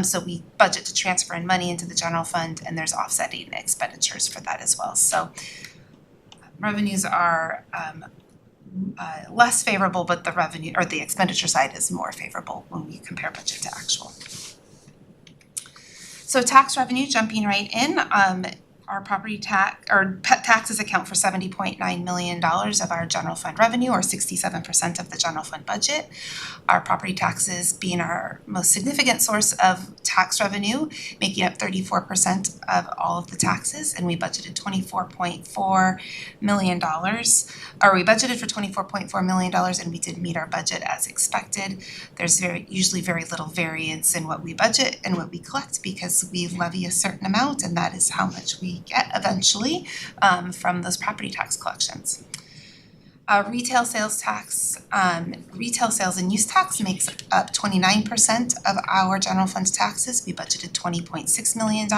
Speaker 15: So we budget to transfer in money into the general fund, and there's offsetting expenditures for that as well. So revenues are less favorable, but the revenue or the expenditure side is more favorable when we compare budget to actual. So tax revenue, jumping right in, our property taxes account for $70.9 million of our general fund revenue, or 67% of the general fund budget. Our property taxes being our most significant source of tax revenue, making up 34% of all of the taxes, and we budgeted $24.4 million. We budgeted for $24.4 million, and we did meet our budget as expected. There's usually very little variance in what we budget and what we collect because we levy a certain amount, and that is how much we get eventually from those property tax collections. Retail sales and use tax makes up 29% of our general fund taxes. We budgeted $20.6 million.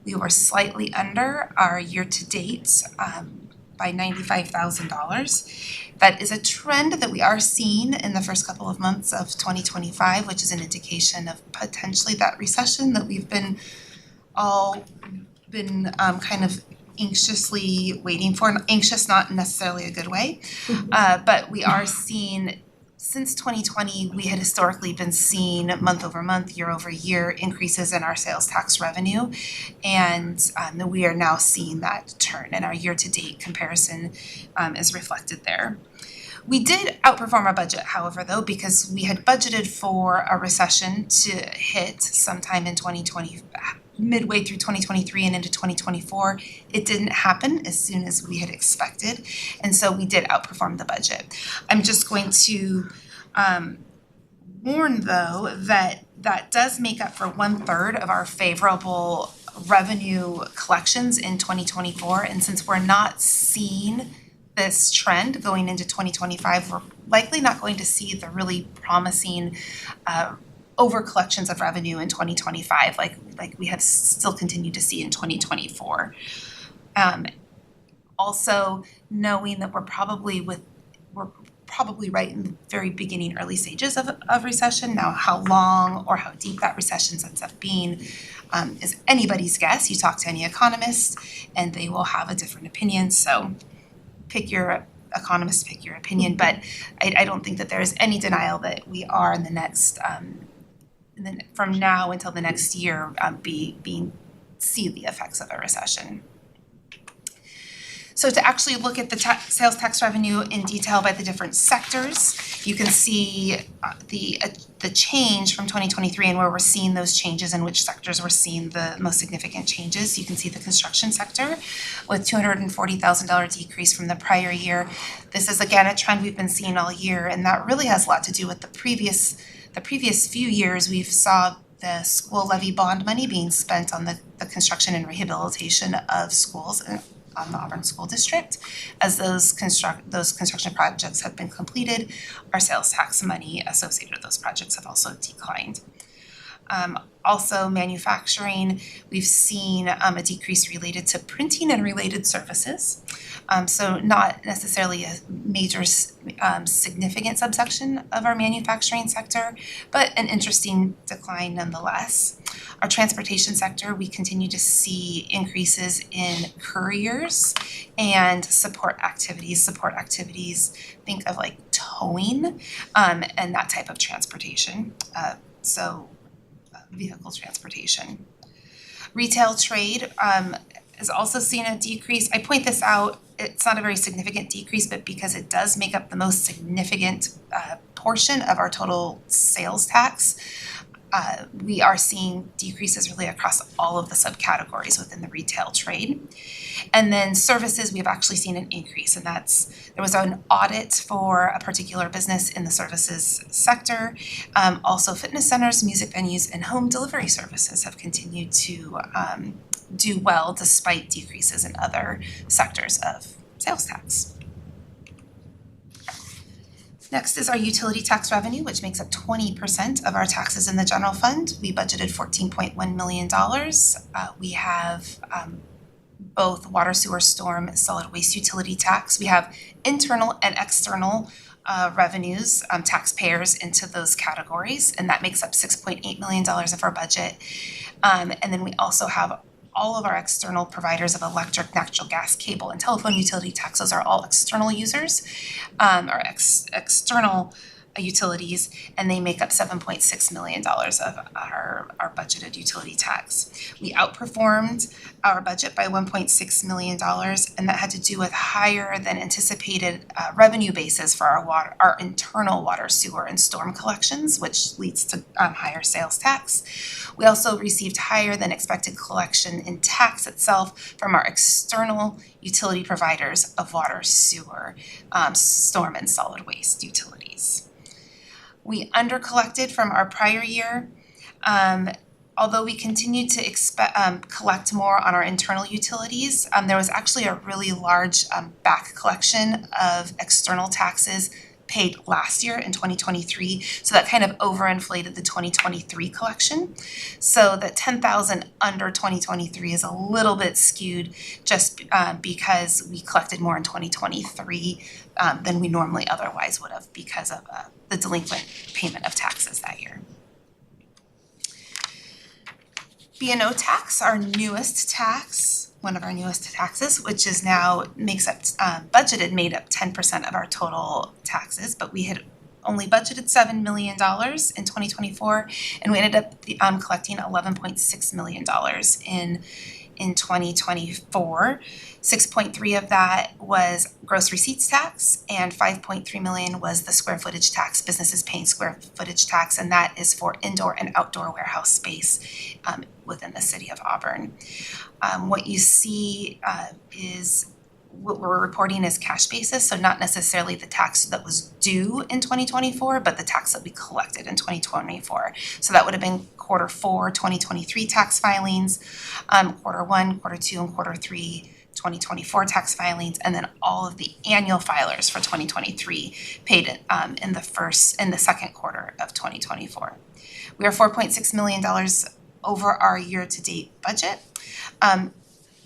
Speaker 15: We were slightly under our year-to-date by $95,000. That is a trend that we are seeing in the first couple of months of 2025, which is an indication of potentially that recession that we've been kind of anxiously waiting for. Anxious, not necessarily a good way, but we are seeing, since 2020, we had historically been seeing month over month, year over year increases in our sales tax revenue, and we are now seeing that turn, and our year-to-date comparison is reflected there. We did outperform our budget, however, though, because we had budgeted for a recession to hit sometime in 2020, midway through 2023 and into 2024. It didn't happen as soon as we had expected, and so we did outperform the budget. I'm just going to warn, though, that does make up for 1/3 of our favorable revenue collections in 2024, and since we're not seeing this trend going into 2025, we're likely not going to see the really promising over collections of revenue in 2025 like we have still continued to see in 2024. Also knowing that we're probably right in the very beginning, early stages of recession. Now, how long or how deep that recession ends up being is anybody's guess. You talk to any economist and they will have a different opinion, so pick your economist, pick your opinion, but I don't think that there is any denial that we are in the next from now until the next year see the effects of a recession. So to actually look at the sales tax revenue in detail by the different sectors, you can see the change from 2023 and where we're seeing those changes and which sectors we're seeing the most significant changes. You can see the construction sector with $240,000 decrease from the prior year. This is again a trend we've been seeing all year, and that really has a lot to do with the previous few years we've saw the school levy bond money being spent on the construction and rehabilitation of schools on the Auburn School District. As those construction projects have been completed, our sales tax money associated with those projects have also declined. Also manufacturing, we've seen a decrease related to printing and related services. So not necessarily a major significant subsection of our manufacturing sector, but an interesting decline nonetheless. Our transportation sector, we continue to see increases in couriers and support activities. Think of like towing and that type of transportation. Vehicle transportation. Retail trade is also seeing a decrease. I point this out, it's not a very significant decrease, but because it does make up the most significant portion of our total sales tax, we are seeing decreases really across all of the subcategories within the retail trade. And then services, we've actually seen an increase, and there was an audit for a particular business in the services sector. Also fitness centers, music venues, and home delivery services have continued to do well despite decreases in other sectors of sales tax. Next is our utility tax revenue, which makes up 20% of our taxes in the general fund. We budgeted $14.1 million. We have both water, sewer, storm, solid waste utility tax. We have internal and external revenues, taxpayers into those categories, and that makes up $6.8 million of our budget. And then we also have all of our external providers of electric, natural gas, cable, and telephone utility taxes are all external users, or external utilities, and they make up $7.6 million of our budgeted utility tax. We outperformed our budget by $1.6 million, and that had to do with higher than anticipated revenue bases for our internal water, sewer, and storm collections, which leads to higher sales tax. We also received higher than expected collection in tax itself from our external utility providers of water, sewer, storm, and solid waste utilities. We undercollected from our prior year. Although we continued to collect more on our internal utilities, there was actually a really large back collection of external taxes paid last year in 2023, so that kind of overinflated the 2023 collection. So the 10,000 under 2023 is a little bit skewed just because we collected more in 2023 than we normally otherwise would have because of the delinquent payment of taxes that year. B&O tax, our newest tax, one of our newest taxes, which is now made up 10% of our total taxes, but we had only budgeted $7 million in 2024, and we ended up collecting $11.6 million in 2024. 6.3 of that was gross receipts tax, and 5.3 million was the square footage tax. Businesses paying square footage tax, and that is for indoor and outdoor warehouse space within the city of Auburn. What you see is what we're reporting is cash basis, so not necessarily the tax that was due in 2024, but the tax that we collected in 2024. So that would have been quarter 4, 2023 tax filings, quarter 1, quarter 2, and quarter 3, 2024 tax filings, and then all of the annual filers for 2023 paid in the second quarter of 2024. We are $4.6 million over our year-to-date budget.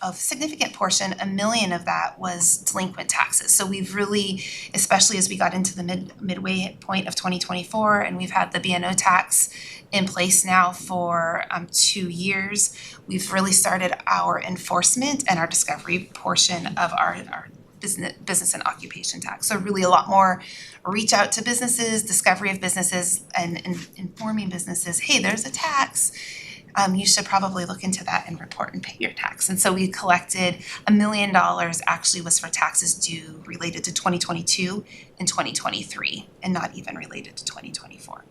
Speaker 15: A significant portion, $1 million of that, was delinquent taxes. So we've really, especially as we got into the midway point of 2024, and we've had the B&O tax in place now for 2 years, we've really started our enforcement and our discovery portion of our business and occupation tax. So really a lot more reach out to businesses, discovery of businesses, and informing businesses, hey, there's a tax. you should probably look into that and report and pay your tax. And so we collected $1 million actually was for taxes due related to 2022 and 2023 and not even related to 2024.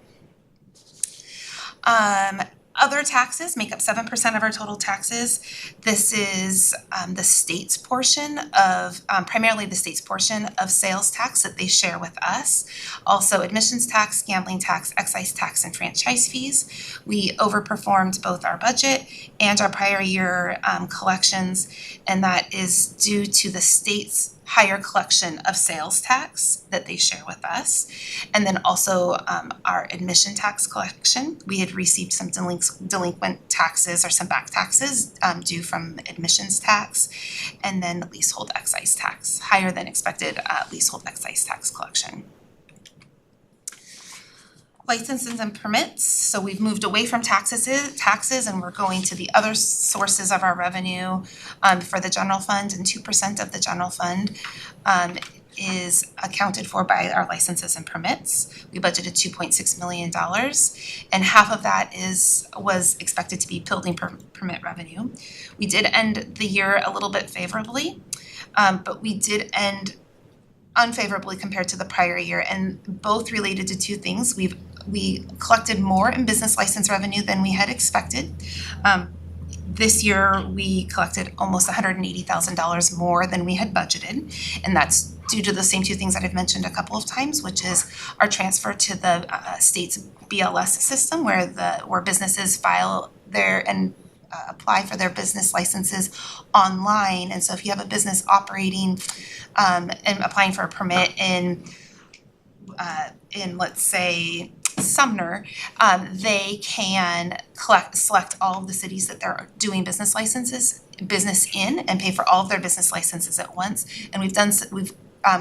Speaker 15: Other taxes make up 7% of our total taxes. This is the state's portion of, primarily the state's portion of sales tax that they share with us. Also admissions tax, gambling tax, excise tax, and franchise fees. We overperformed both our budget and our prior year collections, and that is due to the state's higher collection of sales tax that they share with us. And then also our admission tax collection. We had received some delinquent taxes or some back taxes due from admissions tax, and then leasehold excise tax, higher than expected leasehold excise tax collection. Licenses and permits, so we've moved away from taxes and we're going to the other sources of our revenue for the general fund, and 2% of the general fund is accounted for by our licenses and permits. We budgeted $2.6 million, and half of that was expected to be building permit revenue. We did end the year a little bit favorably, but we did end unfavorably compared to the prior year, and both related to two things. We collected more in business license revenue than we had expected. This year, we collected almost $180,000 more than we had budgeted, and that's due to the same two things that I've mentioned a couple of times, which is our transfer to the state's BLS system, where businesses file and apply for their business licenses online. And so if you have a business operating and applying for a permit in let's say Sumner, they can select all of the cities that they're doing business in and pay for all of their business licenses at once. And we've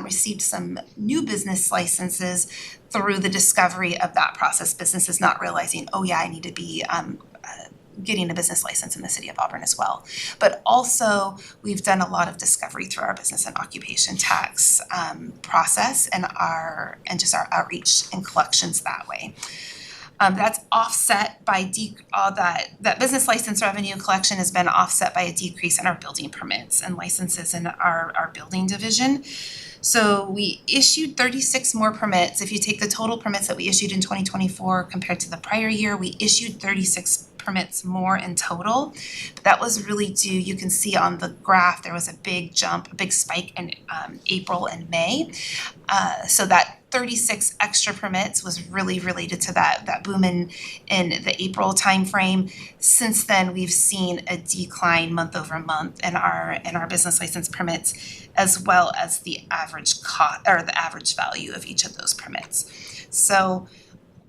Speaker 15: received some new business licenses through the discovery of that process. Businesses not realizing, oh yeah, I need to be getting a business license in the city of Auburn as well. But also, we've done a lot of discovery through our business and occupation tax process and just our outreach and collections that way. That's offset by that business license revenue collection has been offset by a decrease in our building permits and licenses in our building division. So we issued 36 more permits. If you take the total permits that we issued in 2024 compared to the prior year, we issued 36 permits more in total. But that was really due, you can see on the graph, there was a big jump, a big spike in April and May. So that 36 extra permits was really related to that boom in the April timeframe. Since then, we've seen a decline month over month in our business license permits, as well as the average cost or the average value of each of those permits. So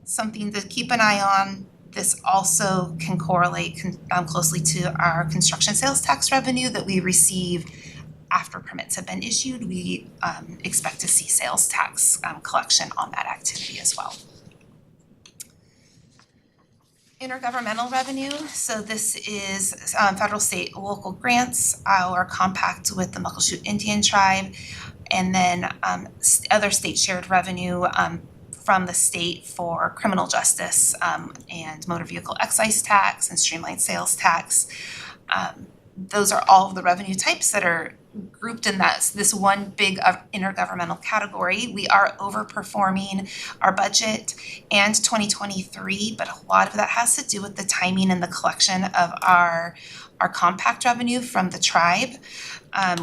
Speaker 15: something to keep an eye on. This also can correlate closely to our construction sales tax revenue that we receive after permits have been issued. We expect to see sales tax collection on that activity as well. Intergovernmental revenue, so this is federal, state, local grants, our compact with the Muckleshoot Indian Tribe, and then other state shared revenue from the state for criminal justice and motor vehicle excise tax and streamlined sales tax. Those are all of the revenue types that are grouped in this one big intergovernmental category. We are overperforming our budget and 2023, but a lot of that has to do with the timing and the collection of our compact revenue from the tribe,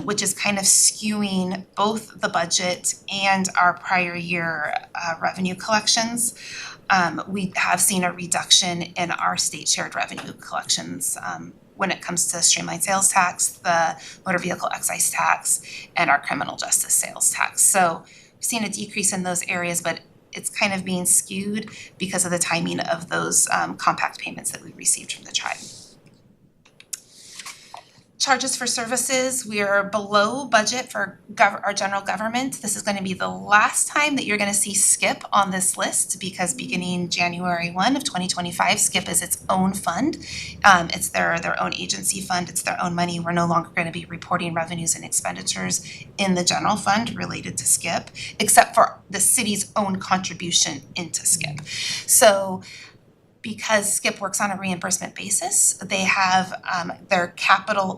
Speaker 15: which is kind of skewing both the budget and our prior year revenue collections. We have seen a reduction in our state shared revenue collections when it comes to streamlined sales tax, the motor vehicle excise tax, and our criminal justice sales tax. So we've seen a decrease in those areas, but it's kind of being skewed because of the timing of those compact payments that we received from the tribe. Charges for services, we are below budget for our general government. This is going to be the last time that you're going to see SCIP on this list, because beginning January 1 of 2025, SCIP is its own fund. It's their own agency fund. It's their own money. We're no longer going to be reporting revenues and expenditures in the general fund related to SCIP, except for the city's own contribution into SCIP. So because Skip works on a reimbursement basis, they have their capital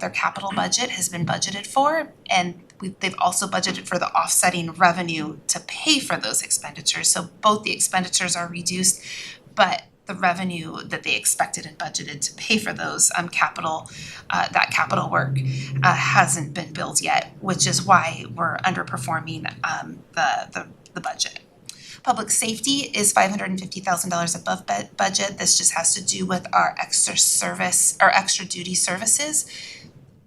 Speaker 15: budget has been budgeted for, and they've also budgeted for the offsetting revenue to pay for those expenditures. So both the expenditures are reduced, but the revenue that they expected and budgeted to pay for those capital work hasn't been billed yet, which is why we're underperforming the budget. Public safety is $550,000 above budget. This just has to do with our extra duty services.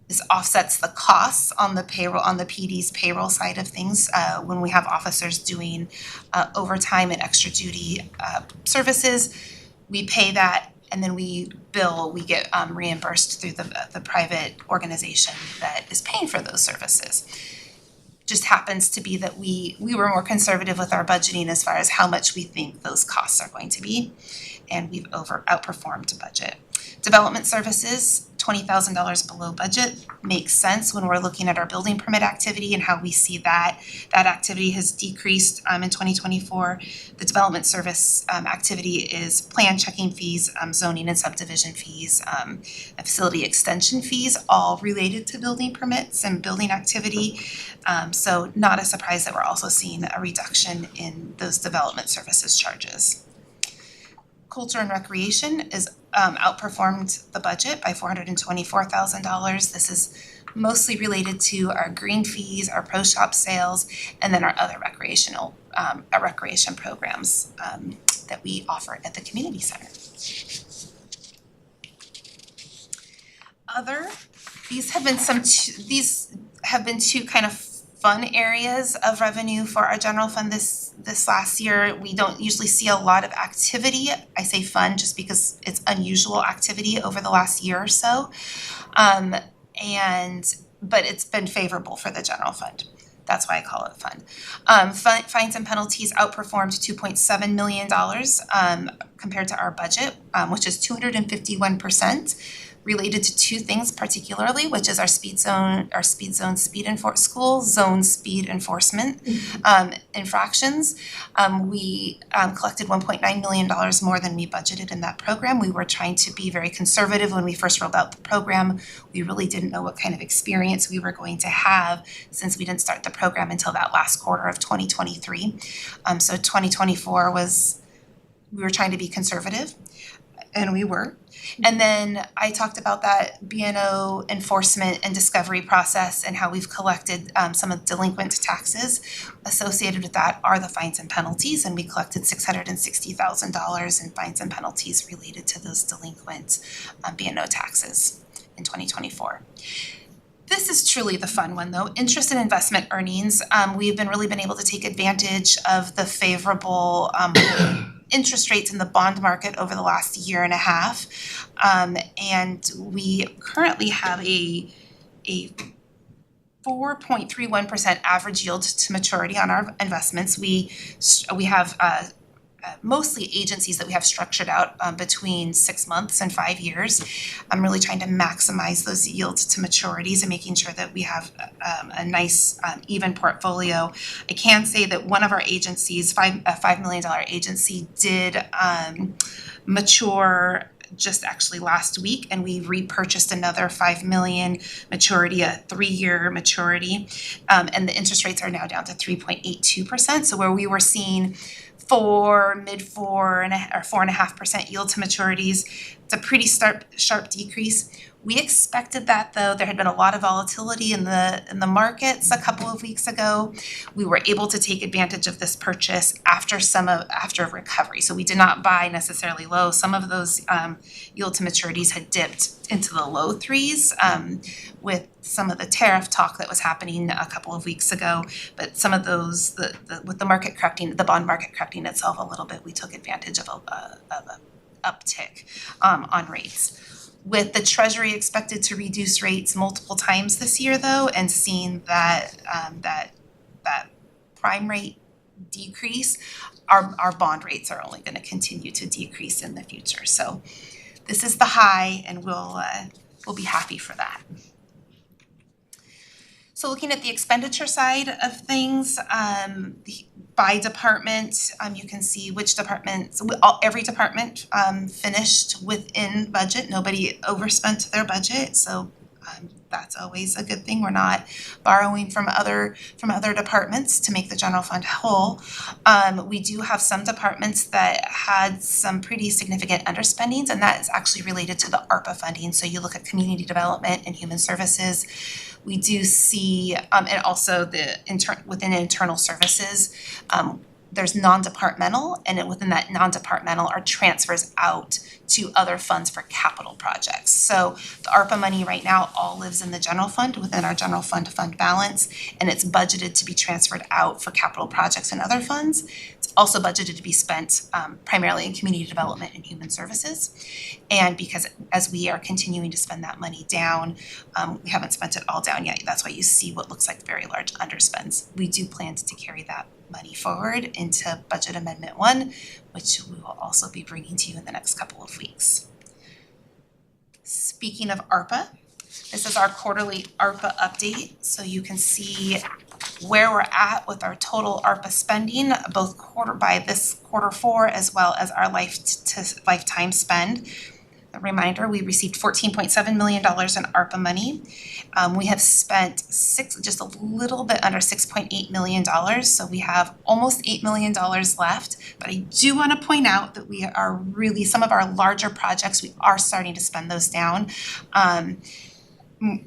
Speaker 15: This offsets the costs on the payroll, on the PD's payroll side of things, when we have officers doing overtime and extra duty services. We pay that, and then we get reimbursed through the private organization that is paying for those services. Just happens to be that we were more conservative with our budgeting as far as how much we think those costs are going to be, and we've outperformed budget. Development services, $20,000 below budget, makes sense when we're looking at our building permit activity and how we see that activity has decreased in 2024. The development service activity is plan checking fees, zoning and subdivision fees, and facility extension fees, all related to building permits and building activity. So not a surprise that we're also seeing a reduction in those development services charges. Culture and recreation is outperformed the budget by $424,000. This is mostly related to our green fees, our pro shop sales, and then our other recreation programs that we offer at the community center. These have been two kind of fun areas of revenue for our general fund this last year. We don't usually see a lot of activity. I say fun just because it's unusual activity over the last year or so. But it's been favorable for the general fund. That's why I call it fun. Fines and penalties outperformed $2.7 million compared to our budget, which is 251%. Related to two things particularly, which is our school zone speed enforcement infractions. We collected $1.9 million more than we budgeted in that program. We were trying to be very conservative when we first rolled out the program. We really didn't know what kind of experience we were going to have since we didn't start the program until that last quarter of 2023. So 2024 we were trying to be conservative, and we were. And then I talked about that B&O enforcement and discovery process and how we've collected some of the delinquent taxes. Associated with that are the fines and penalties, and we collected $660,000 in fines and penalties related to those delinquent B&O taxes in 2024. This is truly the fun one though. Interest and investment earnings. We've really been able to take advantage of the favorable interest rates in the bond market over the last year and a half. And we currently have a 4.31% average yield to maturity on our investments. We have mostly agencies that we have structured out between 6 months and 5 years. I'm really trying to maximize those yields to maturities and making sure that we have a nice even portfolio. I can say that one of our agencies, a $5 million agency, did mature just actually last week, and we repurchased another $5 million maturity, a 3-year maturity, and the interest rates are now down to 3.82%. So where we were seeing 4.5% yield to maturities, it's a pretty sharp decrease. We expected that though. There had been a lot of volatility in the markets a couple of weeks ago. We were able to take advantage of this purchase after a recovery. So we did not buy necessarily low. Some of those yield to maturities had dipped into the low 3s with some of the tariff talk that was happening a couple of weeks ago. But some of those, with the market correcting, the bond market correcting itself a little bit, we took advantage of a uptick on rates. With the Treasury expected to reduce rates multiple times this year though, and seeing that prime rate decrease, our bond rates are only going to continue to decrease in the future. So this is the high, and we'll be happy for that. So looking at the expenditure side of things, by department, you can see which departments, every department finished within budget. Nobody overspent their budget, so that's always a good thing. We're not borrowing from other departments to make the general fund whole. We do have some departments that had some pretty significant underspendings, and that is actually related to the ARPA funding. So you look at community development and human services. We do see, and also within internal services, there's non-departmental, and within that non-departmental are transfers out to other funds for capital projects. So the ARPA money right now all lives in the general fund within our general fund to fund balance, and it's budgeted to be transferred out for capital projects and other funds. It's also budgeted to be spent primarily in community development and human services. And because as we are continuing to spend that money down, we haven't spent it all down yet. That's why you see what looks like very large underspends. We do plan to carry that money forward into Budget Amendment 1, which we will also be bringing to you in the next couple of weeks. Speaking of ARPA, this is our quarterly ARPA update, so you can see where we're at with our total ARPA spending, both by this quarter 4 as well as our lifetime spend. A reminder, we received $14.7 million in ARPA money. We have spent just a little bit under $6.8 million, so we have almost $8 million left. But I do want to point out that we are really, some of our larger projects, we are starting to spend those down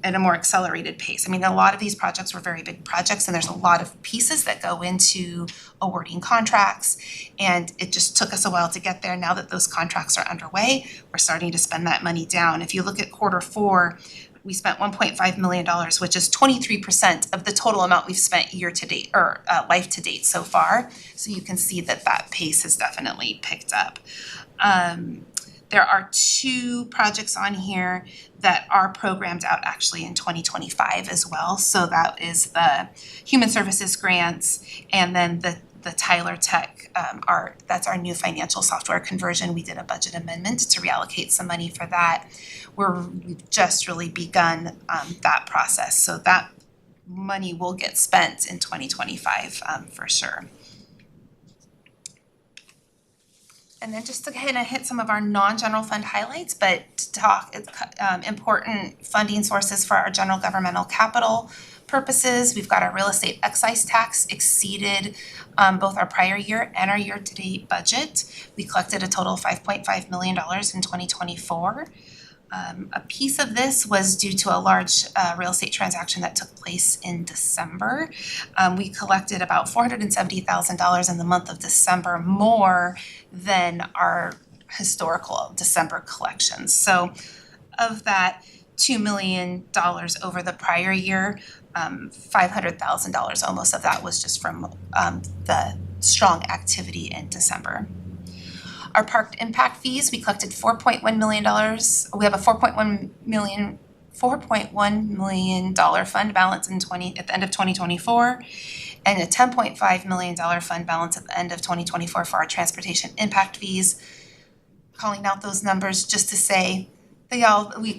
Speaker 15: at a more accelerated pace. I mean, a lot of these projects were very big projects, and there's a lot of pieces that go into awarding contracts, and it just took us a while to get there. Now that those contracts are underway, we're starting to spend that money down. If you look at quarter 4, we spent $1.5 million, which is 23% of the total amount we've spent year to date, or life to date so far. So you can see that that pace has definitely picked up. There are 2 projects on here that are programmed out actually in 2025 as well. So that is the Human Services grants, and then the Tyler Tech, that's our new financial software conversion. We did a budget amendment to reallocate some money for that. We've just really begun that process. So that money will get spent in 2025 for sure. And then just to kind of hit some of our non-general fund highlights, but to talk important funding sources for our general governmental capital purposes. We've got our real estate excise tax exceeded both our prior year and our year-to-date budget. We collected a total of $5.5 million in 2024. A piece of this was due to a large real estate transaction that took place in December. We collected about $470,000 in the month of December, more than our historical December collections. So of that $2 million over the prior year, $500,000 almost of that was just from the strong activity in December. Our park impact fees, we collected $4.1 million. We have a $4.1 million fund balance at the end of 2024, and a $10.5 million fund balance at the end of 2024 for our transportation impact fees. Calling out those numbers just to say we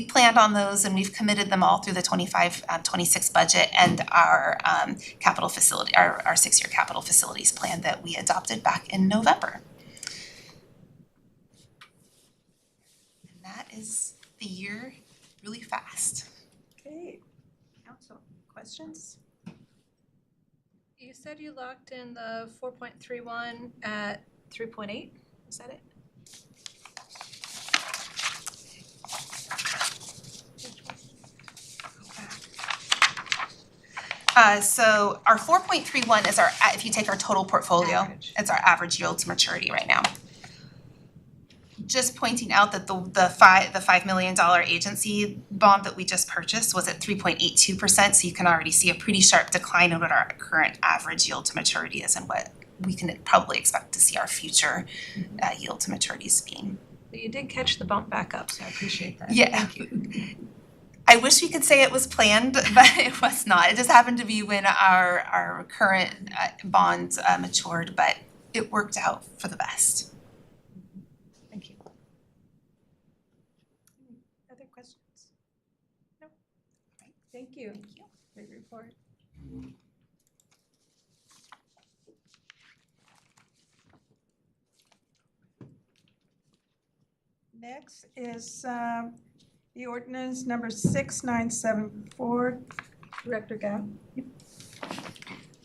Speaker 15: planned on those, and we've committed them all through the 25-26 budget and our capital facility, our 6-year capital facilities plan that we adopted back in November. That is the year really fast.
Speaker 6: Okay, council, questions? You said you locked in the 4.31 at 3.8, is that it?
Speaker 15: So our 4.31 is if you take our total portfolio,
Speaker 6: Average.
Speaker 15: It's our average yield to maturity right now. Just pointing out that the $5 million agency bond that we just purchased was at 3.82%, so you can already see a pretty sharp decline in what our current average yield to maturity is and what we can probably expect to see our future yield to maturities being.
Speaker 6: But you did catch the bump back up, so I appreciate that.
Speaker 15: Yeah.
Speaker 6: Thank you.
Speaker 15: I wish we could say it was planned, but it was not. It just happened to be when our current bonds matured, but it worked out for the best.
Speaker 6: Thank you. Other questions? No? All right, thank you. Great report.
Speaker 3: Next is the ordinance number 6974. Director Gao.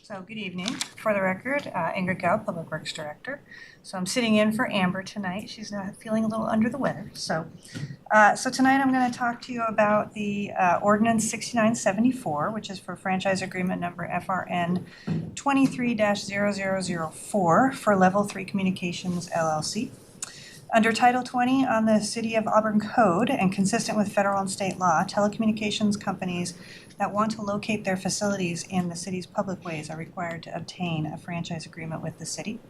Speaker 16: So good evening. For the record, Ingrid Gao, Public Works Director. So I'm sitting in for Amber tonight. She's feeling a little under the weather. So tonight I'm going to talk to you about the ordinance 6974, which is for franchise agreement number FRN 23-0004 for Level 3 Communications LLC. Under Title 20 on the City of Auburn Code and consistent with federal and state law, telecommunications companies that want to locate their facilities in the city's public ways are required to obtain a franchise agreement with the city.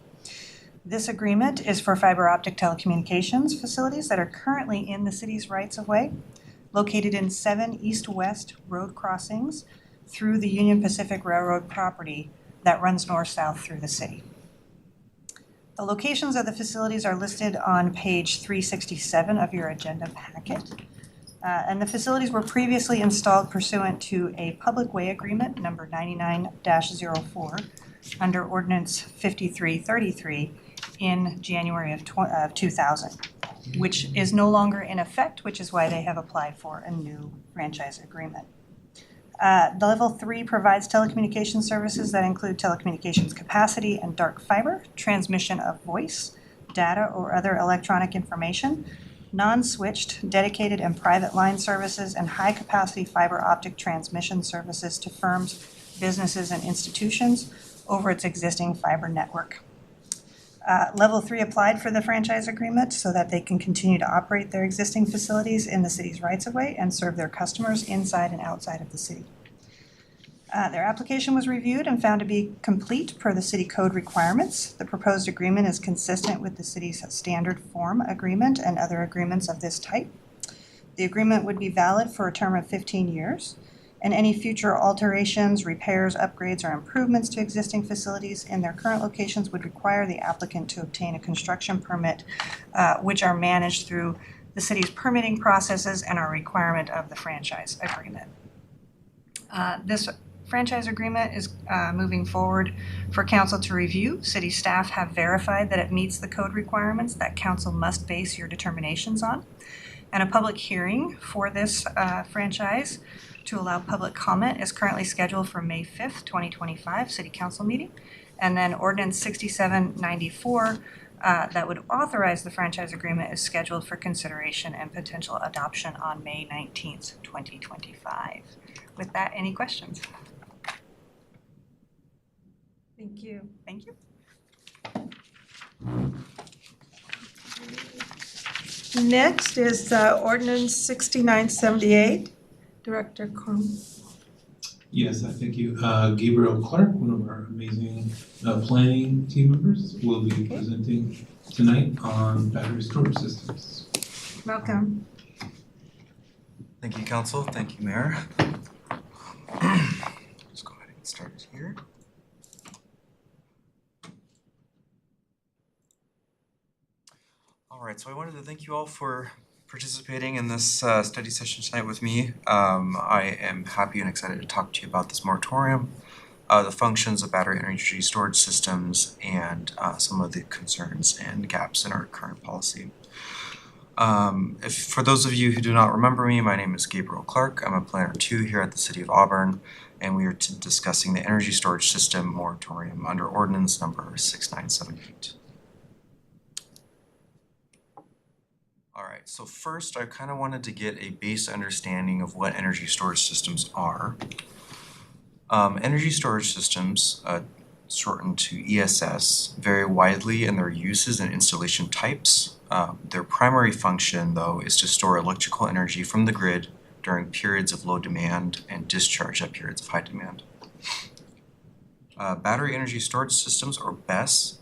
Speaker 16: This agreement is for fiber optic telecommunications facilities that are currently in the city's rights-of-way, located in 7 east-west road crossings through the Union Pacific Railroad property that runs north-south through the city. The locations of the facilities are listed on page 367 of your agenda packet. And the facilities were previously installed pursuant to a public way agreement number 99-04 under ordinance 5333 in January of 2000, which is no longer in effect, which is why they have applied for a new franchise agreement. The Level 3 provides telecommunications services that include telecommunications capacity and dark fiber, transmission of voice, data, or other electronic information, non-switched, dedicated and private line services, and high-capacity fiber optic transmission services to firms, businesses, and institutions over its existing fiber network. Level 3 applied for the franchise agreement so that they can continue to operate their existing facilities in the city's rights-of-way and serve their customers inside and outside of the city. Their application was reviewed and found to be complete per the city code requirements. The proposed agreement is consistent with the city's standard form agreement and other agreements of this type. The agreement would be valid for a term of 15 years, and any future alterations, repairs, upgrades, or improvements to existing facilities in their current locations would require the applicant to obtain a construction permit, which are managed through the city's permitting processes and are a requirement of the franchise agreement. This franchise agreement is moving forward for council to review. City staff have verified that it meets the code requirements that council must base your determinations on. And a public hearing for this franchise to allow public comment is currently scheduled for May 5th, 2025, City Council meeting. And then Ordinance 6794 that would authorize the franchise agreement is scheduled for consideration and potential adoption on May 19th, 2025. With that, any questions?
Speaker 3: Thank you.
Speaker 16: Thank you.
Speaker 3: Next is ordinance 6978. Director Crum.
Speaker 14: Yes, I thank you. Gabriel Clark, one of our amazing planning team members, will be presenting tonight on battery storage systems.
Speaker 3: Welcome.
Speaker 17: Thank you, Council. Thank you, Mayor. Let's go ahead and get started here. All right, so I wanted to thank you all for participating in this study session tonight with me. I am happy and excited to talk to you about this moratorium, the functions of battery energy storage systems, and some of the concerns and gaps in our current policy. For those of you who do not remember me, my name is Gabriel Clark. I'm a Planner 2 here at the City of Auburn, and we are discussing the energy storage system moratorium under ordinance number 6978. All right, so first I kind of wanted to get a base understanding of what energy storage systems are. Energy storage systems, shortened to ESS, vary widely in their uses and installation types. Their primary function, though, is to store electrical energy from the grid during periods of low demand and discharge at periods of high demand. Battery energy storage systems, or BESS,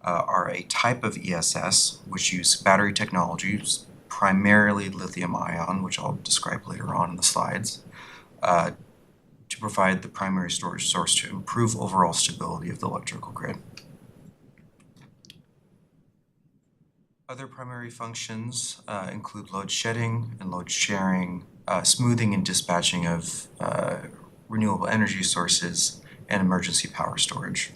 Speaker 17: are a type of ESS which use battery technologies, primarily lithium ion, which I'll describe later on in the slides, to provide the primary storage source to improve overall stability of the electrical grid. Other primary functions include load shedding and load sharing, smoothing and dispatching of renewable energy sources, and emergency power storage.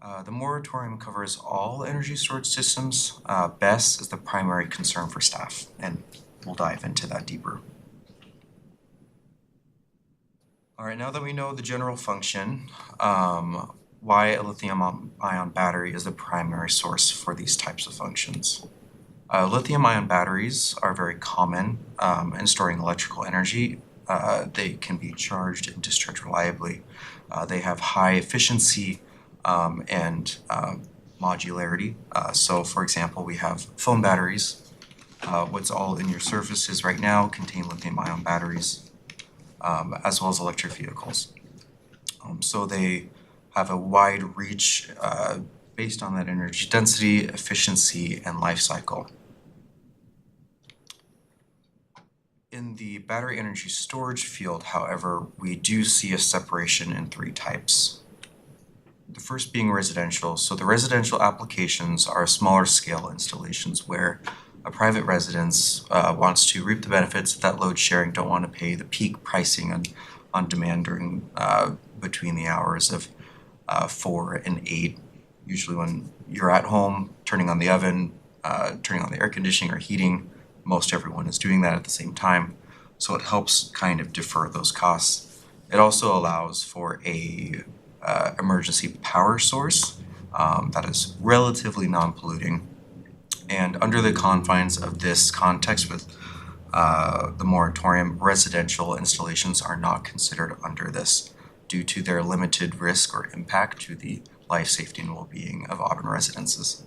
Speaker 17: The moratorium covers all energy storage systems. BESS is the primary concern for staff, and we'll dive into that deeper. All right, now that we know the general function, why a lithium-ion battery is the primary source for these types of functions. Lithium-ion batteries are very common in storing electrical energy. They can be charged and discharged reliably. They have high efficiency and modularity. So for example, we have phone batteries. What's all in your surfaces right now contain lithium-ion batteries, as well as electric vehicles. So they have a wide reach based on that energy density, efficiency, and life cycle. In the battery energy storage field, however, we do see a separation in three types. The first being residential. So the residential applications are smaller scale installations where a private residence wants to reap the benefits of that load sharing, don't want to pay the peak pricing on demand during between the hours of 4 and 8. Usually when you're at home, turning on the oven, turning on the air conditioning or heating, most everyone is doing that at the same time. So it helps kind of defer those costs. It also allows for a emergency power source that is relatively non-polluting. And under the confines of this context with the moratorium, residential installations are not considered under this due to their limited risk or impact to the life, safety, and well-being of Auburn residences.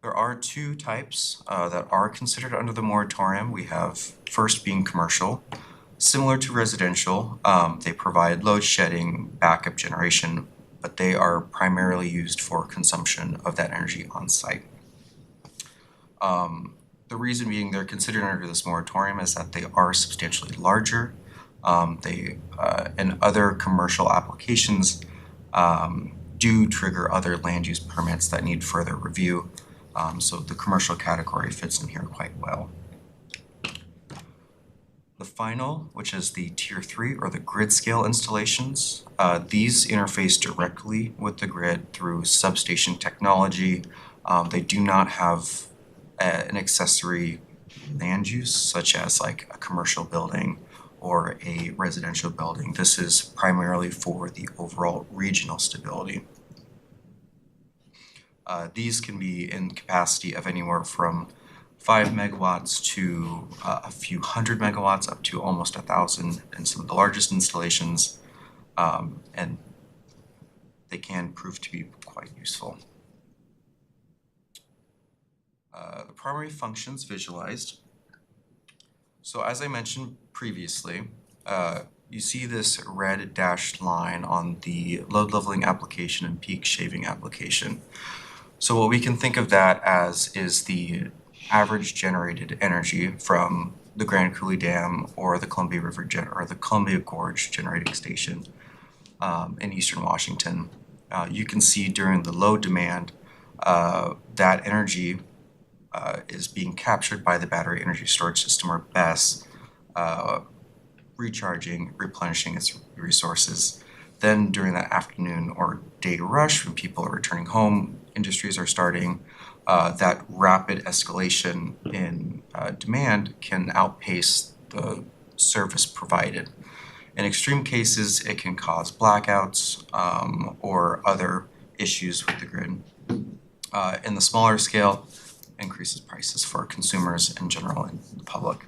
Speaker 17: There are two types that are considered under the moratorium. We have first being commercial. Similar to residential, they provide load shedding, backup generation, but they are primarily used for consumption of that energy on site. The reason being they're considered under this moratorium is that they are substantially larger. And other commercial applications do trigger other land use permits that need further review. So the commercial category fits in here quite well. The final, which is the tier 3 or the grid scale installations, these interface directly with the grid through substation technology. They do not have an accessory land use such as like a commercial building or a residential building. This is primarily for the overall regional stability. These can be in capacity of anywhere from 5 megawatts to a few hundred megawatts up to almost 1,000 in some of the largest installations, and they can prove to be quite useful. The primary functions visualized. So as I mentioned previously, you see this red dashed line on the load leveling application and peak shaving application. So what we can think of that as is the average generated energy from the Grand Coulee Dam or the Columbia River or the Columbia Gorge generating station in eastern Washington. You can see during the low demand that energy is being captured by the battery energy storage system or BESS, recharging, replenishing its resources. Then during that afternoon or day rush when people are returning home, industries are starting, that rapid escalation in demand can outpace the service provided. In extreme cases, it can cause blackouts or other issues with the grid. In the smaller scale, increases prices for consumers in general and the public.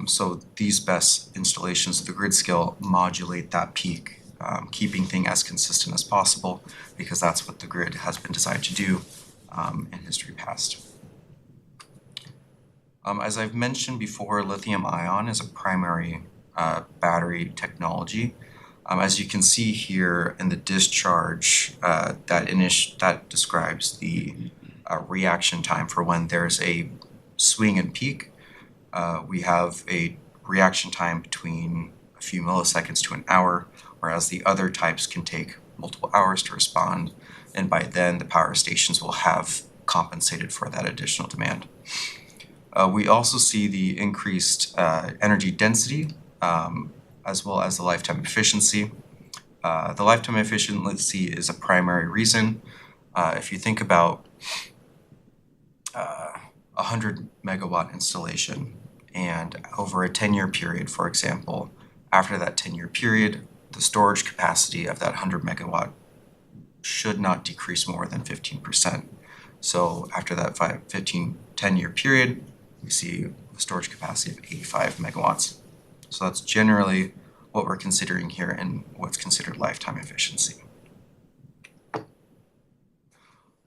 Speaker 17: So these BESS installations of the grid scale modulate that peak, keeping things as consistent as possible because that's what the grid has been designed to do in history past. As I've mentioned before, lithium ion is a primary battery technology. As you can see here in the discharge, that describes the reaction time for when there's a swing and peak. We have a reaction time between a few milliseconds to an hour, whereas the other types can take multiple hours to respond, and by then the power stations will have compensated for that additional demand. We also see the increased energy density as well as the lifetime efficiency. The lifetime efficiency is a primary reason. If you think about 100 megawatt installation and over a 10-year period, for example, after that 10-year period, the storage capacity of that 100 megawatt should not decrease more than 15%. So after that 10-year period, we see a storage capacity of 85 megawatts. So that's generally what we're considering here and what's considered lifetime efficiency.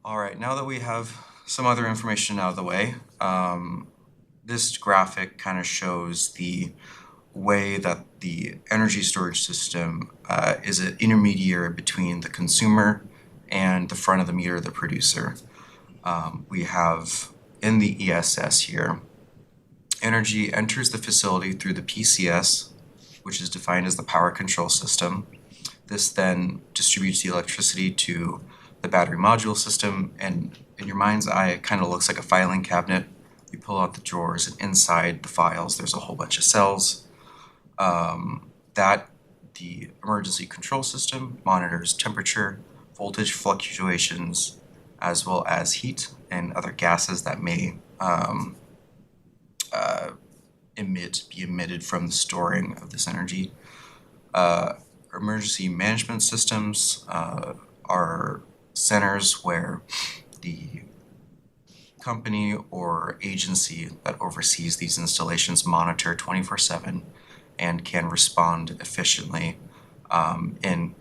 Speaker 17: All right, now that we have some other information out of the way, this graphic kind of shows the way that the energy storage system is an intermediary between the consumer and the front of the meter, the producer. We have in the ESS here, energy enters the facility through the PCS, which is defined as the power control system. This then distributes the electricity to the battery module system, and in your mind's eye, it kind of looks like a filing cabinet. You pull out the drawers, and inside the files, there's a whole bunch of cells. That the emergency control system monitors temperature, voltage fluctuations, as well as heat and other gases that may be emitted from the storing of this energy. Emergency management systems are centers where the company or agency that oversees these installations monitor 24/7 and can respond efficiently in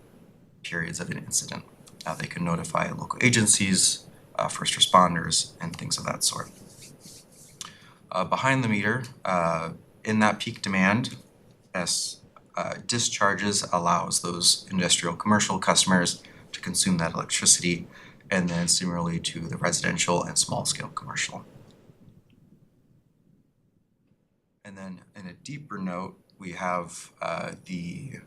Speaker 17: periods of an incident. They can notify local agencies, first responders, and things of that sort. Behind the meter, in that peak demand, as discharges allows those industrial commercial customers to consume that electricity, and then similarly to the residential and small scale commercial. And then in a deeper note, we have the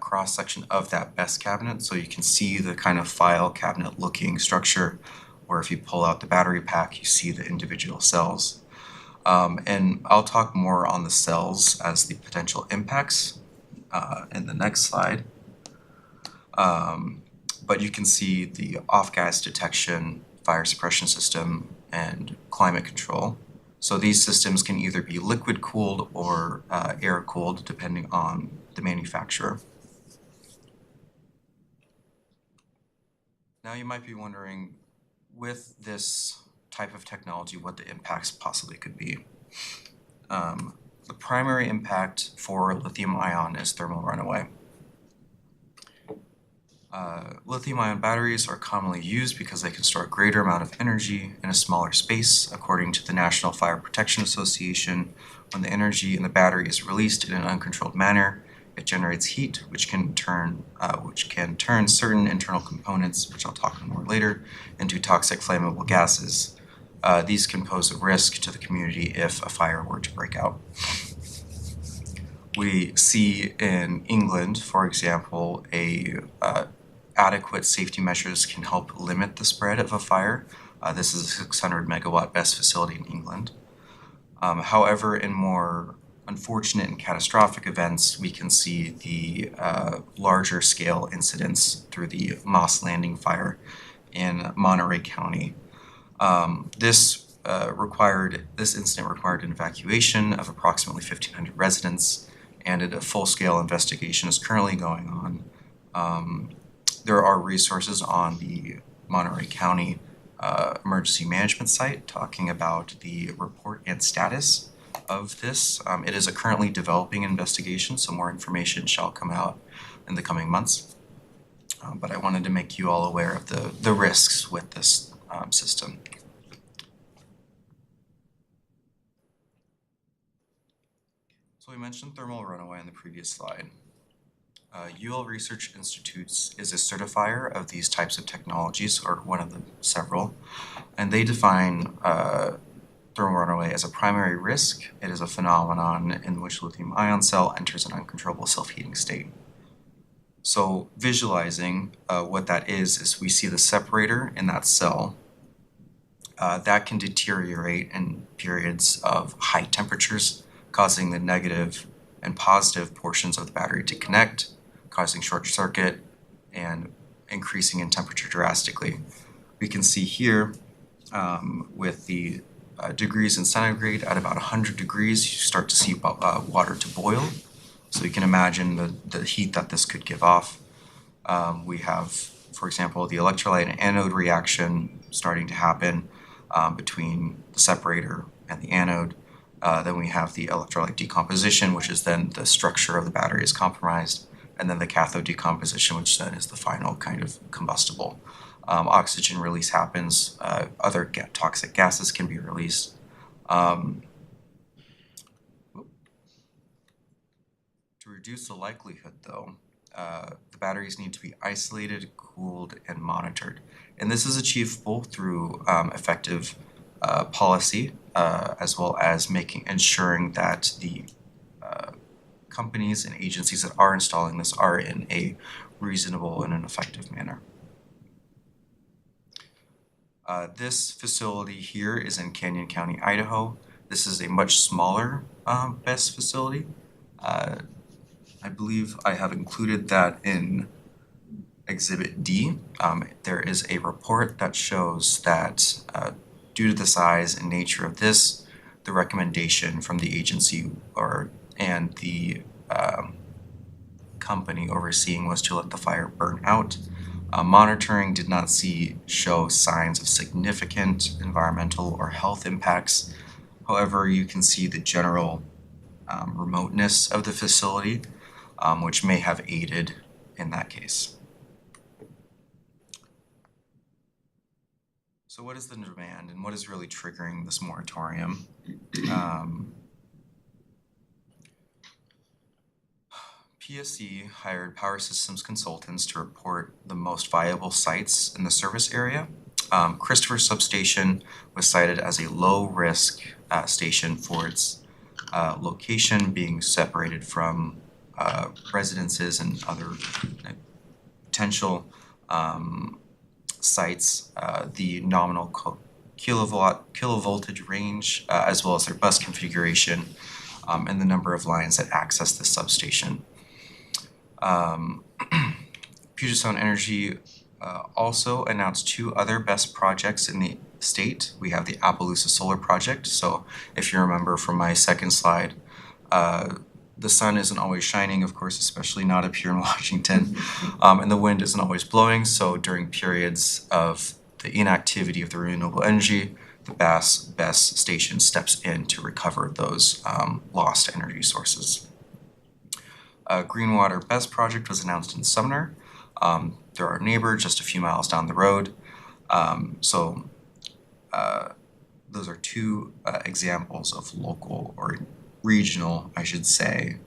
Speaker 17: cross section of that BESS cabinet, so you can see the kind of file cabinet looking structure, where if you pull out the battery pack, you see the individual cells. And I'll talk more on the cells as the potential impacts in the next slide. But you can see the off-gas detection, fire suppression system, and climate control. So these systems can either be liquid-cooled or air-cooled, depending on the manufacturer. Now you might be wondering, with this type of technology, what the impacts possibly could be. The primary impact for lithium-ion is thermal runaway. Lithium-ion batteries are commonly used because they can store a greater amount of energy in a smaller space. According to the National Fire Protection Association, when the energy in the battery is released in an uncontrolled manner, it generates heat, which can turn certain internal components, which I'll talk more later, into toxic flammable gases. These can pose a risk to the community if a fire were to break out. We see in England, for example, adequate safety measures can help limit the spread of a fire. This is a 600 megawatt BESS facility in England. However, in more unfortunate and catastrophic events, we can see the larger scale incidents through the Moss Landing fire in Monterey County. This incident required an evacuation of approximately 1,500 residents, and a full-scale investigation is currently going on. There are resources on the Monterey County emergency management site talking about the report and status of this. It is a currently developing investigation, so more information shall come out in the coming months. But I wanted to make you all aware of the risks with this system. So we mentioned thermal runaway in the previous slide. UL Research Institutes is a certifier of these types of technologies, or one of the several, and they define thermal runaway as a primary risk. It is a phenomenon in which lithium-ion cell enters an uncontrollable self-heating state. So visualizing what that is we see the separator in that cell that can deteriorate in periods of high temperatures, causing the negative and positive portions of the battery to connect. causing short circuit and increasing in temperature drastically. We can see here with the degrees in centigrade at about 100 degrees, you start to see water to boil. So you can imagine the heat that this could give off. We have, for example, the electrolyte and anode reaction starting to happen between the separator and the anode. Then we have the electrolyte decomposition, which is then the structure of the battery is compromised, and then the cathode decomposition, which then is the final kind of combustible. Oxygen release happens, other toxic gases can be released. To reduce the likelihood, though, the batteries need to be isolated, cooled, and monitored. And this is achievable through effective policy, as well as ensuring that the companies and agencies that are installing this are in a reasonable and an effective manner. This facility here is in Canyon County, Idaho. This is a much smaller BESS facility. I believe I have included that in Exhibit D. There is a report that shows that due to the size and nature of this, the recommendation from the agency and the company overseeing was to let the fire burn out. Monitoring did not show signs of significant environmental or health impacts. However, you can see the general remoteness of the facility, which may have aided in that case. So what is the demand and what is really triggering this moratorium? PSC hired power systems consultants to report the most viable sites in the service area. Christopher Substation was cited as a low-risk station for its location being separated from residences and other potential sites, the nominal kilovoltage range, as well as their bus configuration, and the number of lines that access the substation. Puget Sound Energy also announced 2 other BESS projects in the state. We have the Appaloosa Solar Project. So if you remember from my second slide, the sun isn't always shining, of course, especially not up here in Washington, and the wind isn't always blowing. So during periods of the inactivity of the renewable energy, the BESS station steps in to recover those lost energy sources. Greenwater BESS project was announced in Sumner. They're our neighbor just a few miles down the road. Those are 2 examples of local or regional, I should say,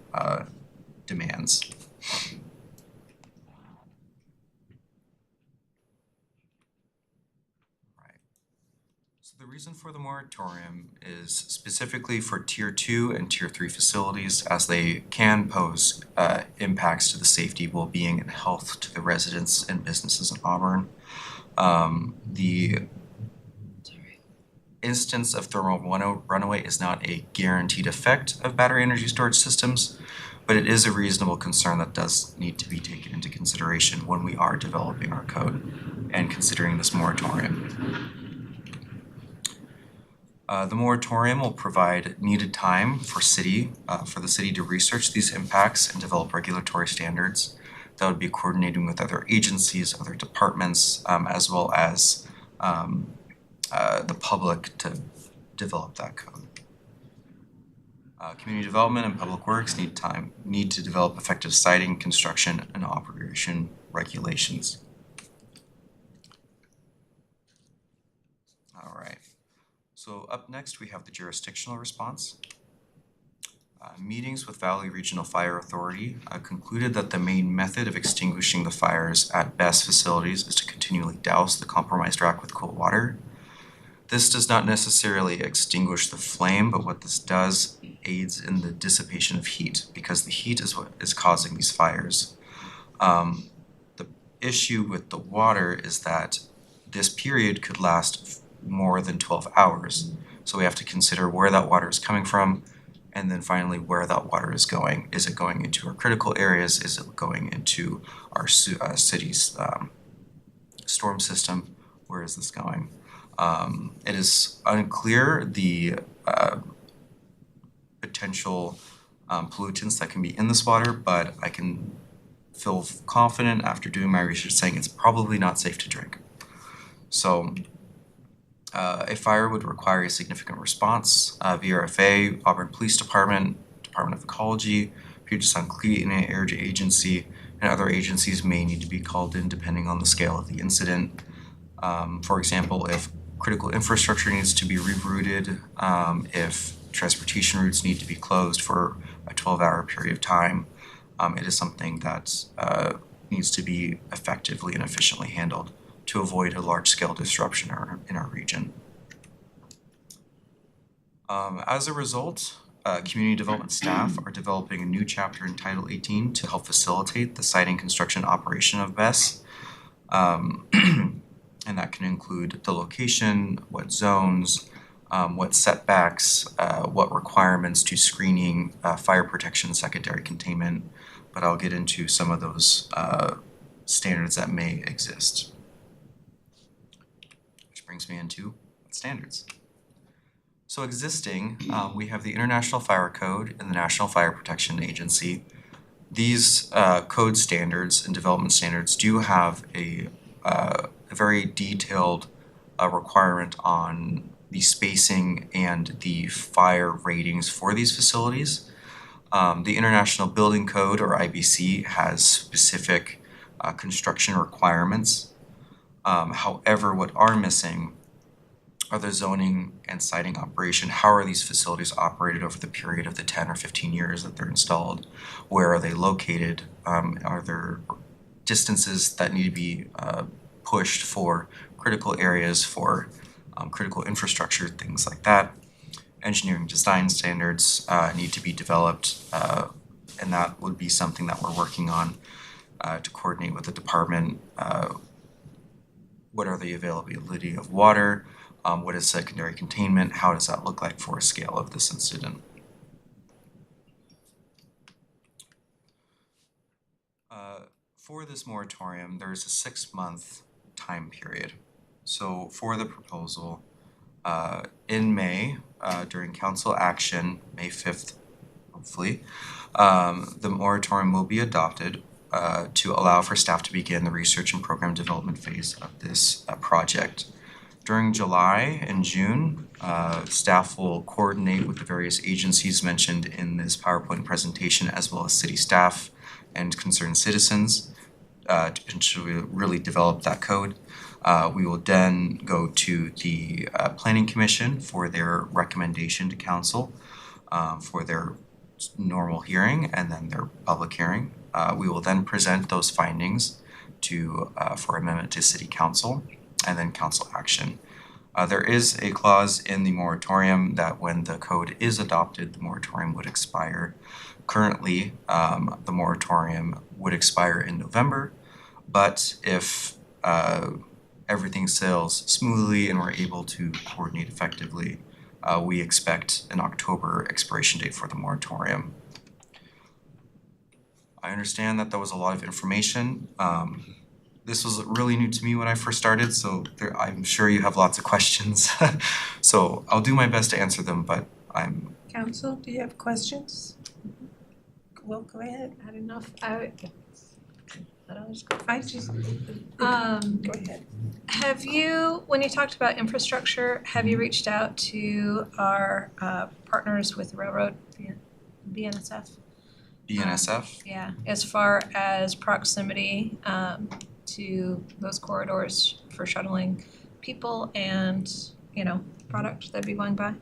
Speaker 17: demands. The reason for the moratorium is specifically for Tier 2 and Tier 3 facilities, as they can pose impacts to the safety, well-being, and health to the residents and businesses in Auburn. The instance of thermal runaway is not a guaranteed effect of battery energy storage systems, but it is a reasonable concern that does need to be taken into consideration when we are developing our code and considering this moratorium. The moratorium will provide needed time for the city to research these impacts and develop regulatory standards that would be coordinating with other agencies, other departments, as well as the public to develop that code. Community development and public works need to develop effective siting, construction, and operation regulations. All right. So up next, we have the jurisdictional response. Meetings with Valley Regional Fire Authority concluded that the main method of extinguishing the fires at BESS facilities is to continually douse the compromised rack with cool water. This does not necessarily extinguish the flame, but what this does aids in the dissipation of heat, because the heat is what is causing these fires. The issue with the water is that this period could last more than 12 hours. So we have to consider where that water is coming from And then finally, where that water is going. Is it going into our critical areas? Is it going into our city's storm system? Where is this going? It is unclear the potential pollutants that can be in this water, but I can feel confident after doing my research saying it's probably not safe to drink. So a fire would require a significant response. VRFA, Auburn Police Department, Department of Ecology, Puget Sound Clean Air Agency, and other agencies may need to be called in depending on the scale of the incident. For example, if critical infrastructure needs to be rerouted, if transportation routes need to be closed for a 12-hour period of time, it is something that needs to be effectively and efficiently handled to avoid a large-scale disruption in our region. As a result, community development staff are developing a new chapter in Title 18 to help facilitate the siting, construction, operation of BESS. And that can include the location, what zones, what setbacks, what requirements to screening, fire protection, secondary containment, but I'll get into some of those standards that may exist. Which brings me into standards. So existing, we have the International Fire Code and the National Fire Protection Agency. These code standards and development standards do have a very detailed requirement on the spacing and the fire ratings for these facilities. The International Building Code, or IBC, has specific construction requirements. However, what are missing are the zoning and siting operation. How are these facilities operated over the period of the 10 or 15 years that they're installed? Where are they located? Are there distances that need to be pushed for critical areas, for critical infrastructure, things like that? Engineering design standards need to be developed, and that would be something that we're working on to coordinate with the department. What are the availability of water? What is secondary containment? How does that look like for a scale of this incident? For this moratorium, there's a 6-month time period. So for the proposal, in May, during council action, May 5th, hopefully, the moratorium will be adopted to allow for staff to begin the research and program development phase of this project. During July and June, staff will coordinate with the various agencies mentioned in this PowerPoint presentation, as well as city staff and concerned citizens to ensure we really develop that code. We will then go to the Planning Commission for their recommendation to council for their normal hearing and then their public hearing. We will then present those findings to for amendment to City Council and then council action. There is a clause in the moratorium that when the code is adopted, the moratorium would expire. Currently, the moratorium would expire in November, but if everything sails smoothly and we're able to coordinate effectively, we expect an October expiration date for the moratorium. I understand that was a lot of information. This was really new to me when I first started, so I'm sure you have lots of questions. So I'll do my best to answer them, but I'm...
Speaker 6: Council, do you have questions? Well, go ahead.
Speaker 1: I don't know if
Speaker 6: Go ahead. Have you, when you talked about infrastructure, have you reached out to our partners with the railroad, BNSF?
Speaker 17: BNSF?
Speaker 6: Yeah, as far as proximity to those corridors for shuttling people and, product that'd be going by?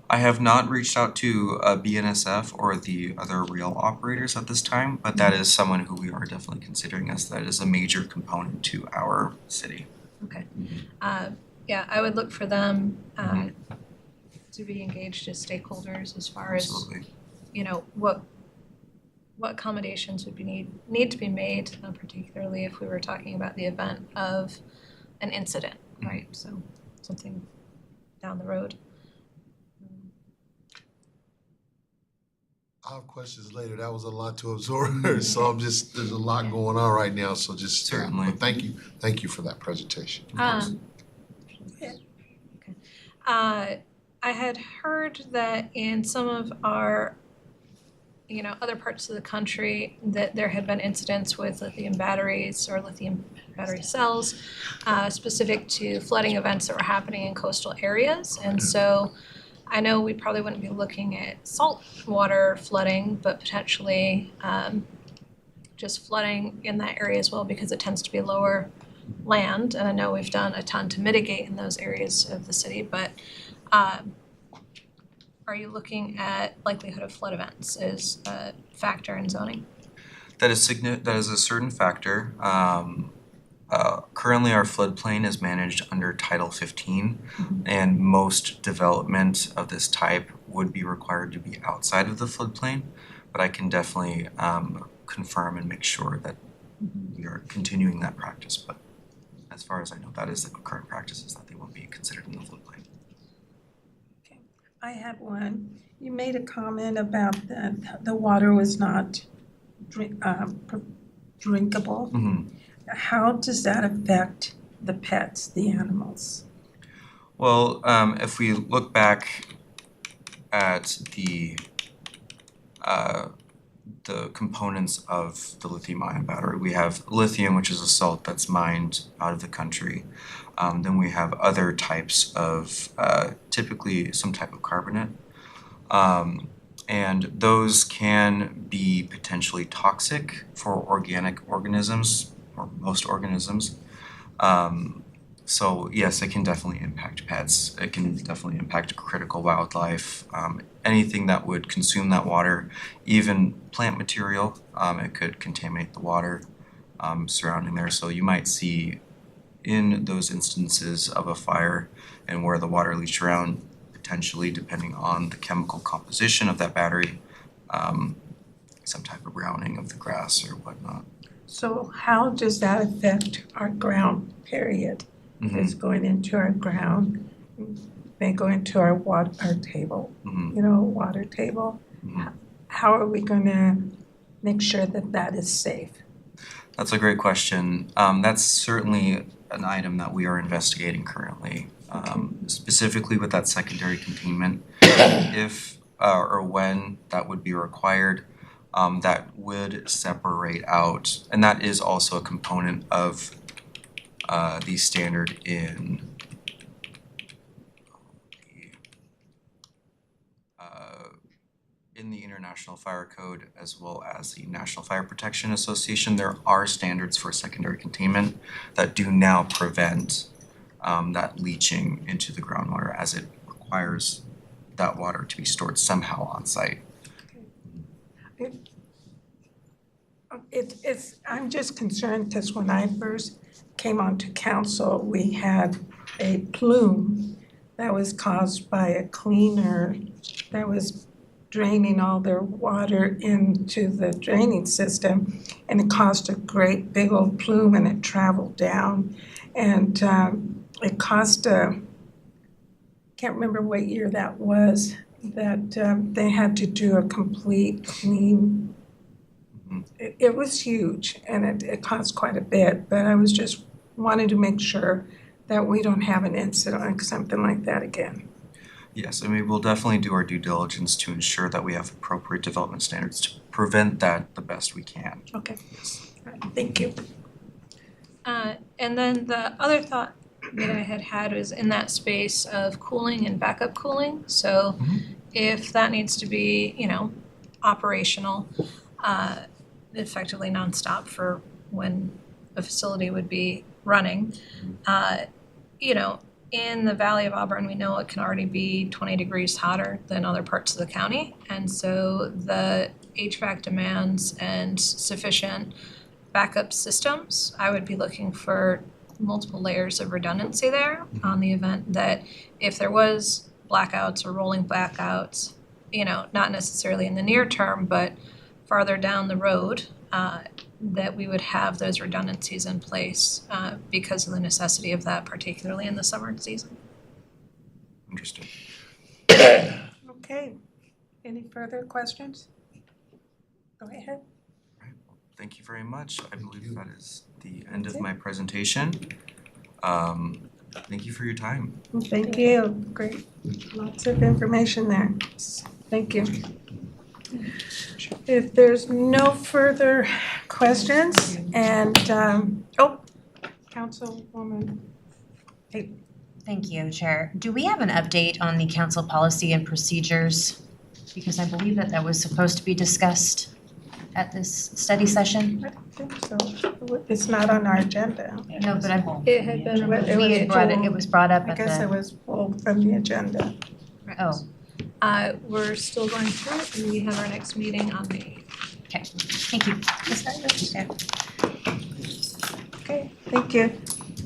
Speaker 17: I have not reached out to BNSF or the other rail operators at this time, but that is someone who we are definitely considering, as that is a major component to our city.
Speaker 6: Okay. Yeah, I would look for them to be engaged as stakeholders as far as, what accommodations would need to be made, particularly if we were talking about the event of an incident, right? So something down the road.
Speaker 5: I'll have questions later. That was a lot to absorb. So there's a lot going on right now, so just.
Speaker 17: Certainly.
Speaker 5: But thank you for that presentation.
Speaker 6: I had heard that in some of our, other parts of the country, that there had been incidents with lithium batteries or lithium battery cells, specific to flooding events that were happening in coastal areas. And so I know we probably wouldn't be looking at saltwater flooding, but potentially just flooding in that area as well, because it tends to be lower land. And I know we've done a ton to mitigate in those areas of the city, but are you looking at likelihood of flood events as a factor in zoning?
Speaker 17: That is a certain factor. Currently, our floodplain is managed under Title 15, and most development of this type would be required to be outside of the floodplain. But I can definitely confirm and make sure that we are continuing that practice. But as far as I know, that is the current practice, is that they won't be considered in the floodplain.
Speaker 3: I have one. You made a comment about the water was not drinkable. How does that affect the pets, the animals?
Speaker 17: Well, if we look back at the components of the lithium-ion battery, we have lithium, which is a salt that's mined out of the country. Then we have other types of, typically some type of carbonate. And those can be potentially toxic for organic organisms, or most organisms. So yes, it can definitely impact pets. It can definitely impact critical wildlife. Anything that would consume that water, even plant material, it could contaminate the water surrounding there. So you might see in those instances of a fire and where the water leaks around, potentially, depending on the chemical composition of that battery, some type of browning of the grass or whatnot.
Speaker 3: So how does that affect our ground, period? It's going into our ground, may go into our table, water table. How are we gonna make sure that that is safe?
Speaker 17: That's a great question. That's certainly an item that we are investigating currently, specifically with that secondary containment. If or when that would be required, that would separate out, and that is also a component of the standard in the International Fire Code, as well as the National Fire Protection Association. There are standards for secondary containment that do now prevent that leaching into the groundwater, as it requires that water to be stored somehow on site.
Speaker 3: I'm just concerned because when I first came onto council, we had a plume that was caused by a cleaner that was draining all their water into the draining system, and it caused a great big old plume, and it traveled down, and it caused can't remember what year that was, that they had to do a complete clean. It was huge, and it cost quite a bit, but I was just wanting to make sure that we don't have an incident like something like that again.
Speaker 17: Yes, and we will definitely do our due diligence to ensure that we have appropriate development standards to prevent that the best we can.
Speaker 3: Okay, thank you.
Speaker 6: And then the other thought that I had was in that space of cooling and backup cooling. So if that needs to be, operational, effectively nonstop for when a facility would be running, in the Valley of Auburn, we know it can already be 20 degrees hotter than other parts of the county. And so the HVAC demands and sufficient backup systems, I would be looking for multiple layers of redundancy there on the event that if there was blackouts or rolling blackouts, not necessarily in the near term, but farther down the road, that we would have those redundancies in place because of the necessity of that, particularly in the summer season.
Speaker 17: Interesting.
Speaker 3: Okay, any further questions?
Speaker 6: Go ahead.
Speaker 17: Thank you very much. I believe that is the end of my presentation. Thank you for your time.
Speaker 3: Thank you. Great. Lots of information there. Thank you. If there's no further questions and, Councilwoman.
Speaker 9: Thank you, Chair. Do we have an update on the council policy and procedures? Because I believe that that was supposed to be discussed at this study session.
Speaker 3: I don't think so. It's not on our agenda.
Speaker 9: No, but
Speaker 6: It had been.
Speaker 9: it was brought up
Speaker 3: I
Speaker 9: at
Speaker 3: guess it
Speaker 9: the,
Speaker 3: was pulled from the agenda.
Speaker 9: oh,
Speaker 6: We're still going through it and we have our next meeting on the 8th.
Speaker 9: okay, thank you.
Speaker 3: Okay, thank you.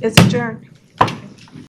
Speaker 3: It's adjourned.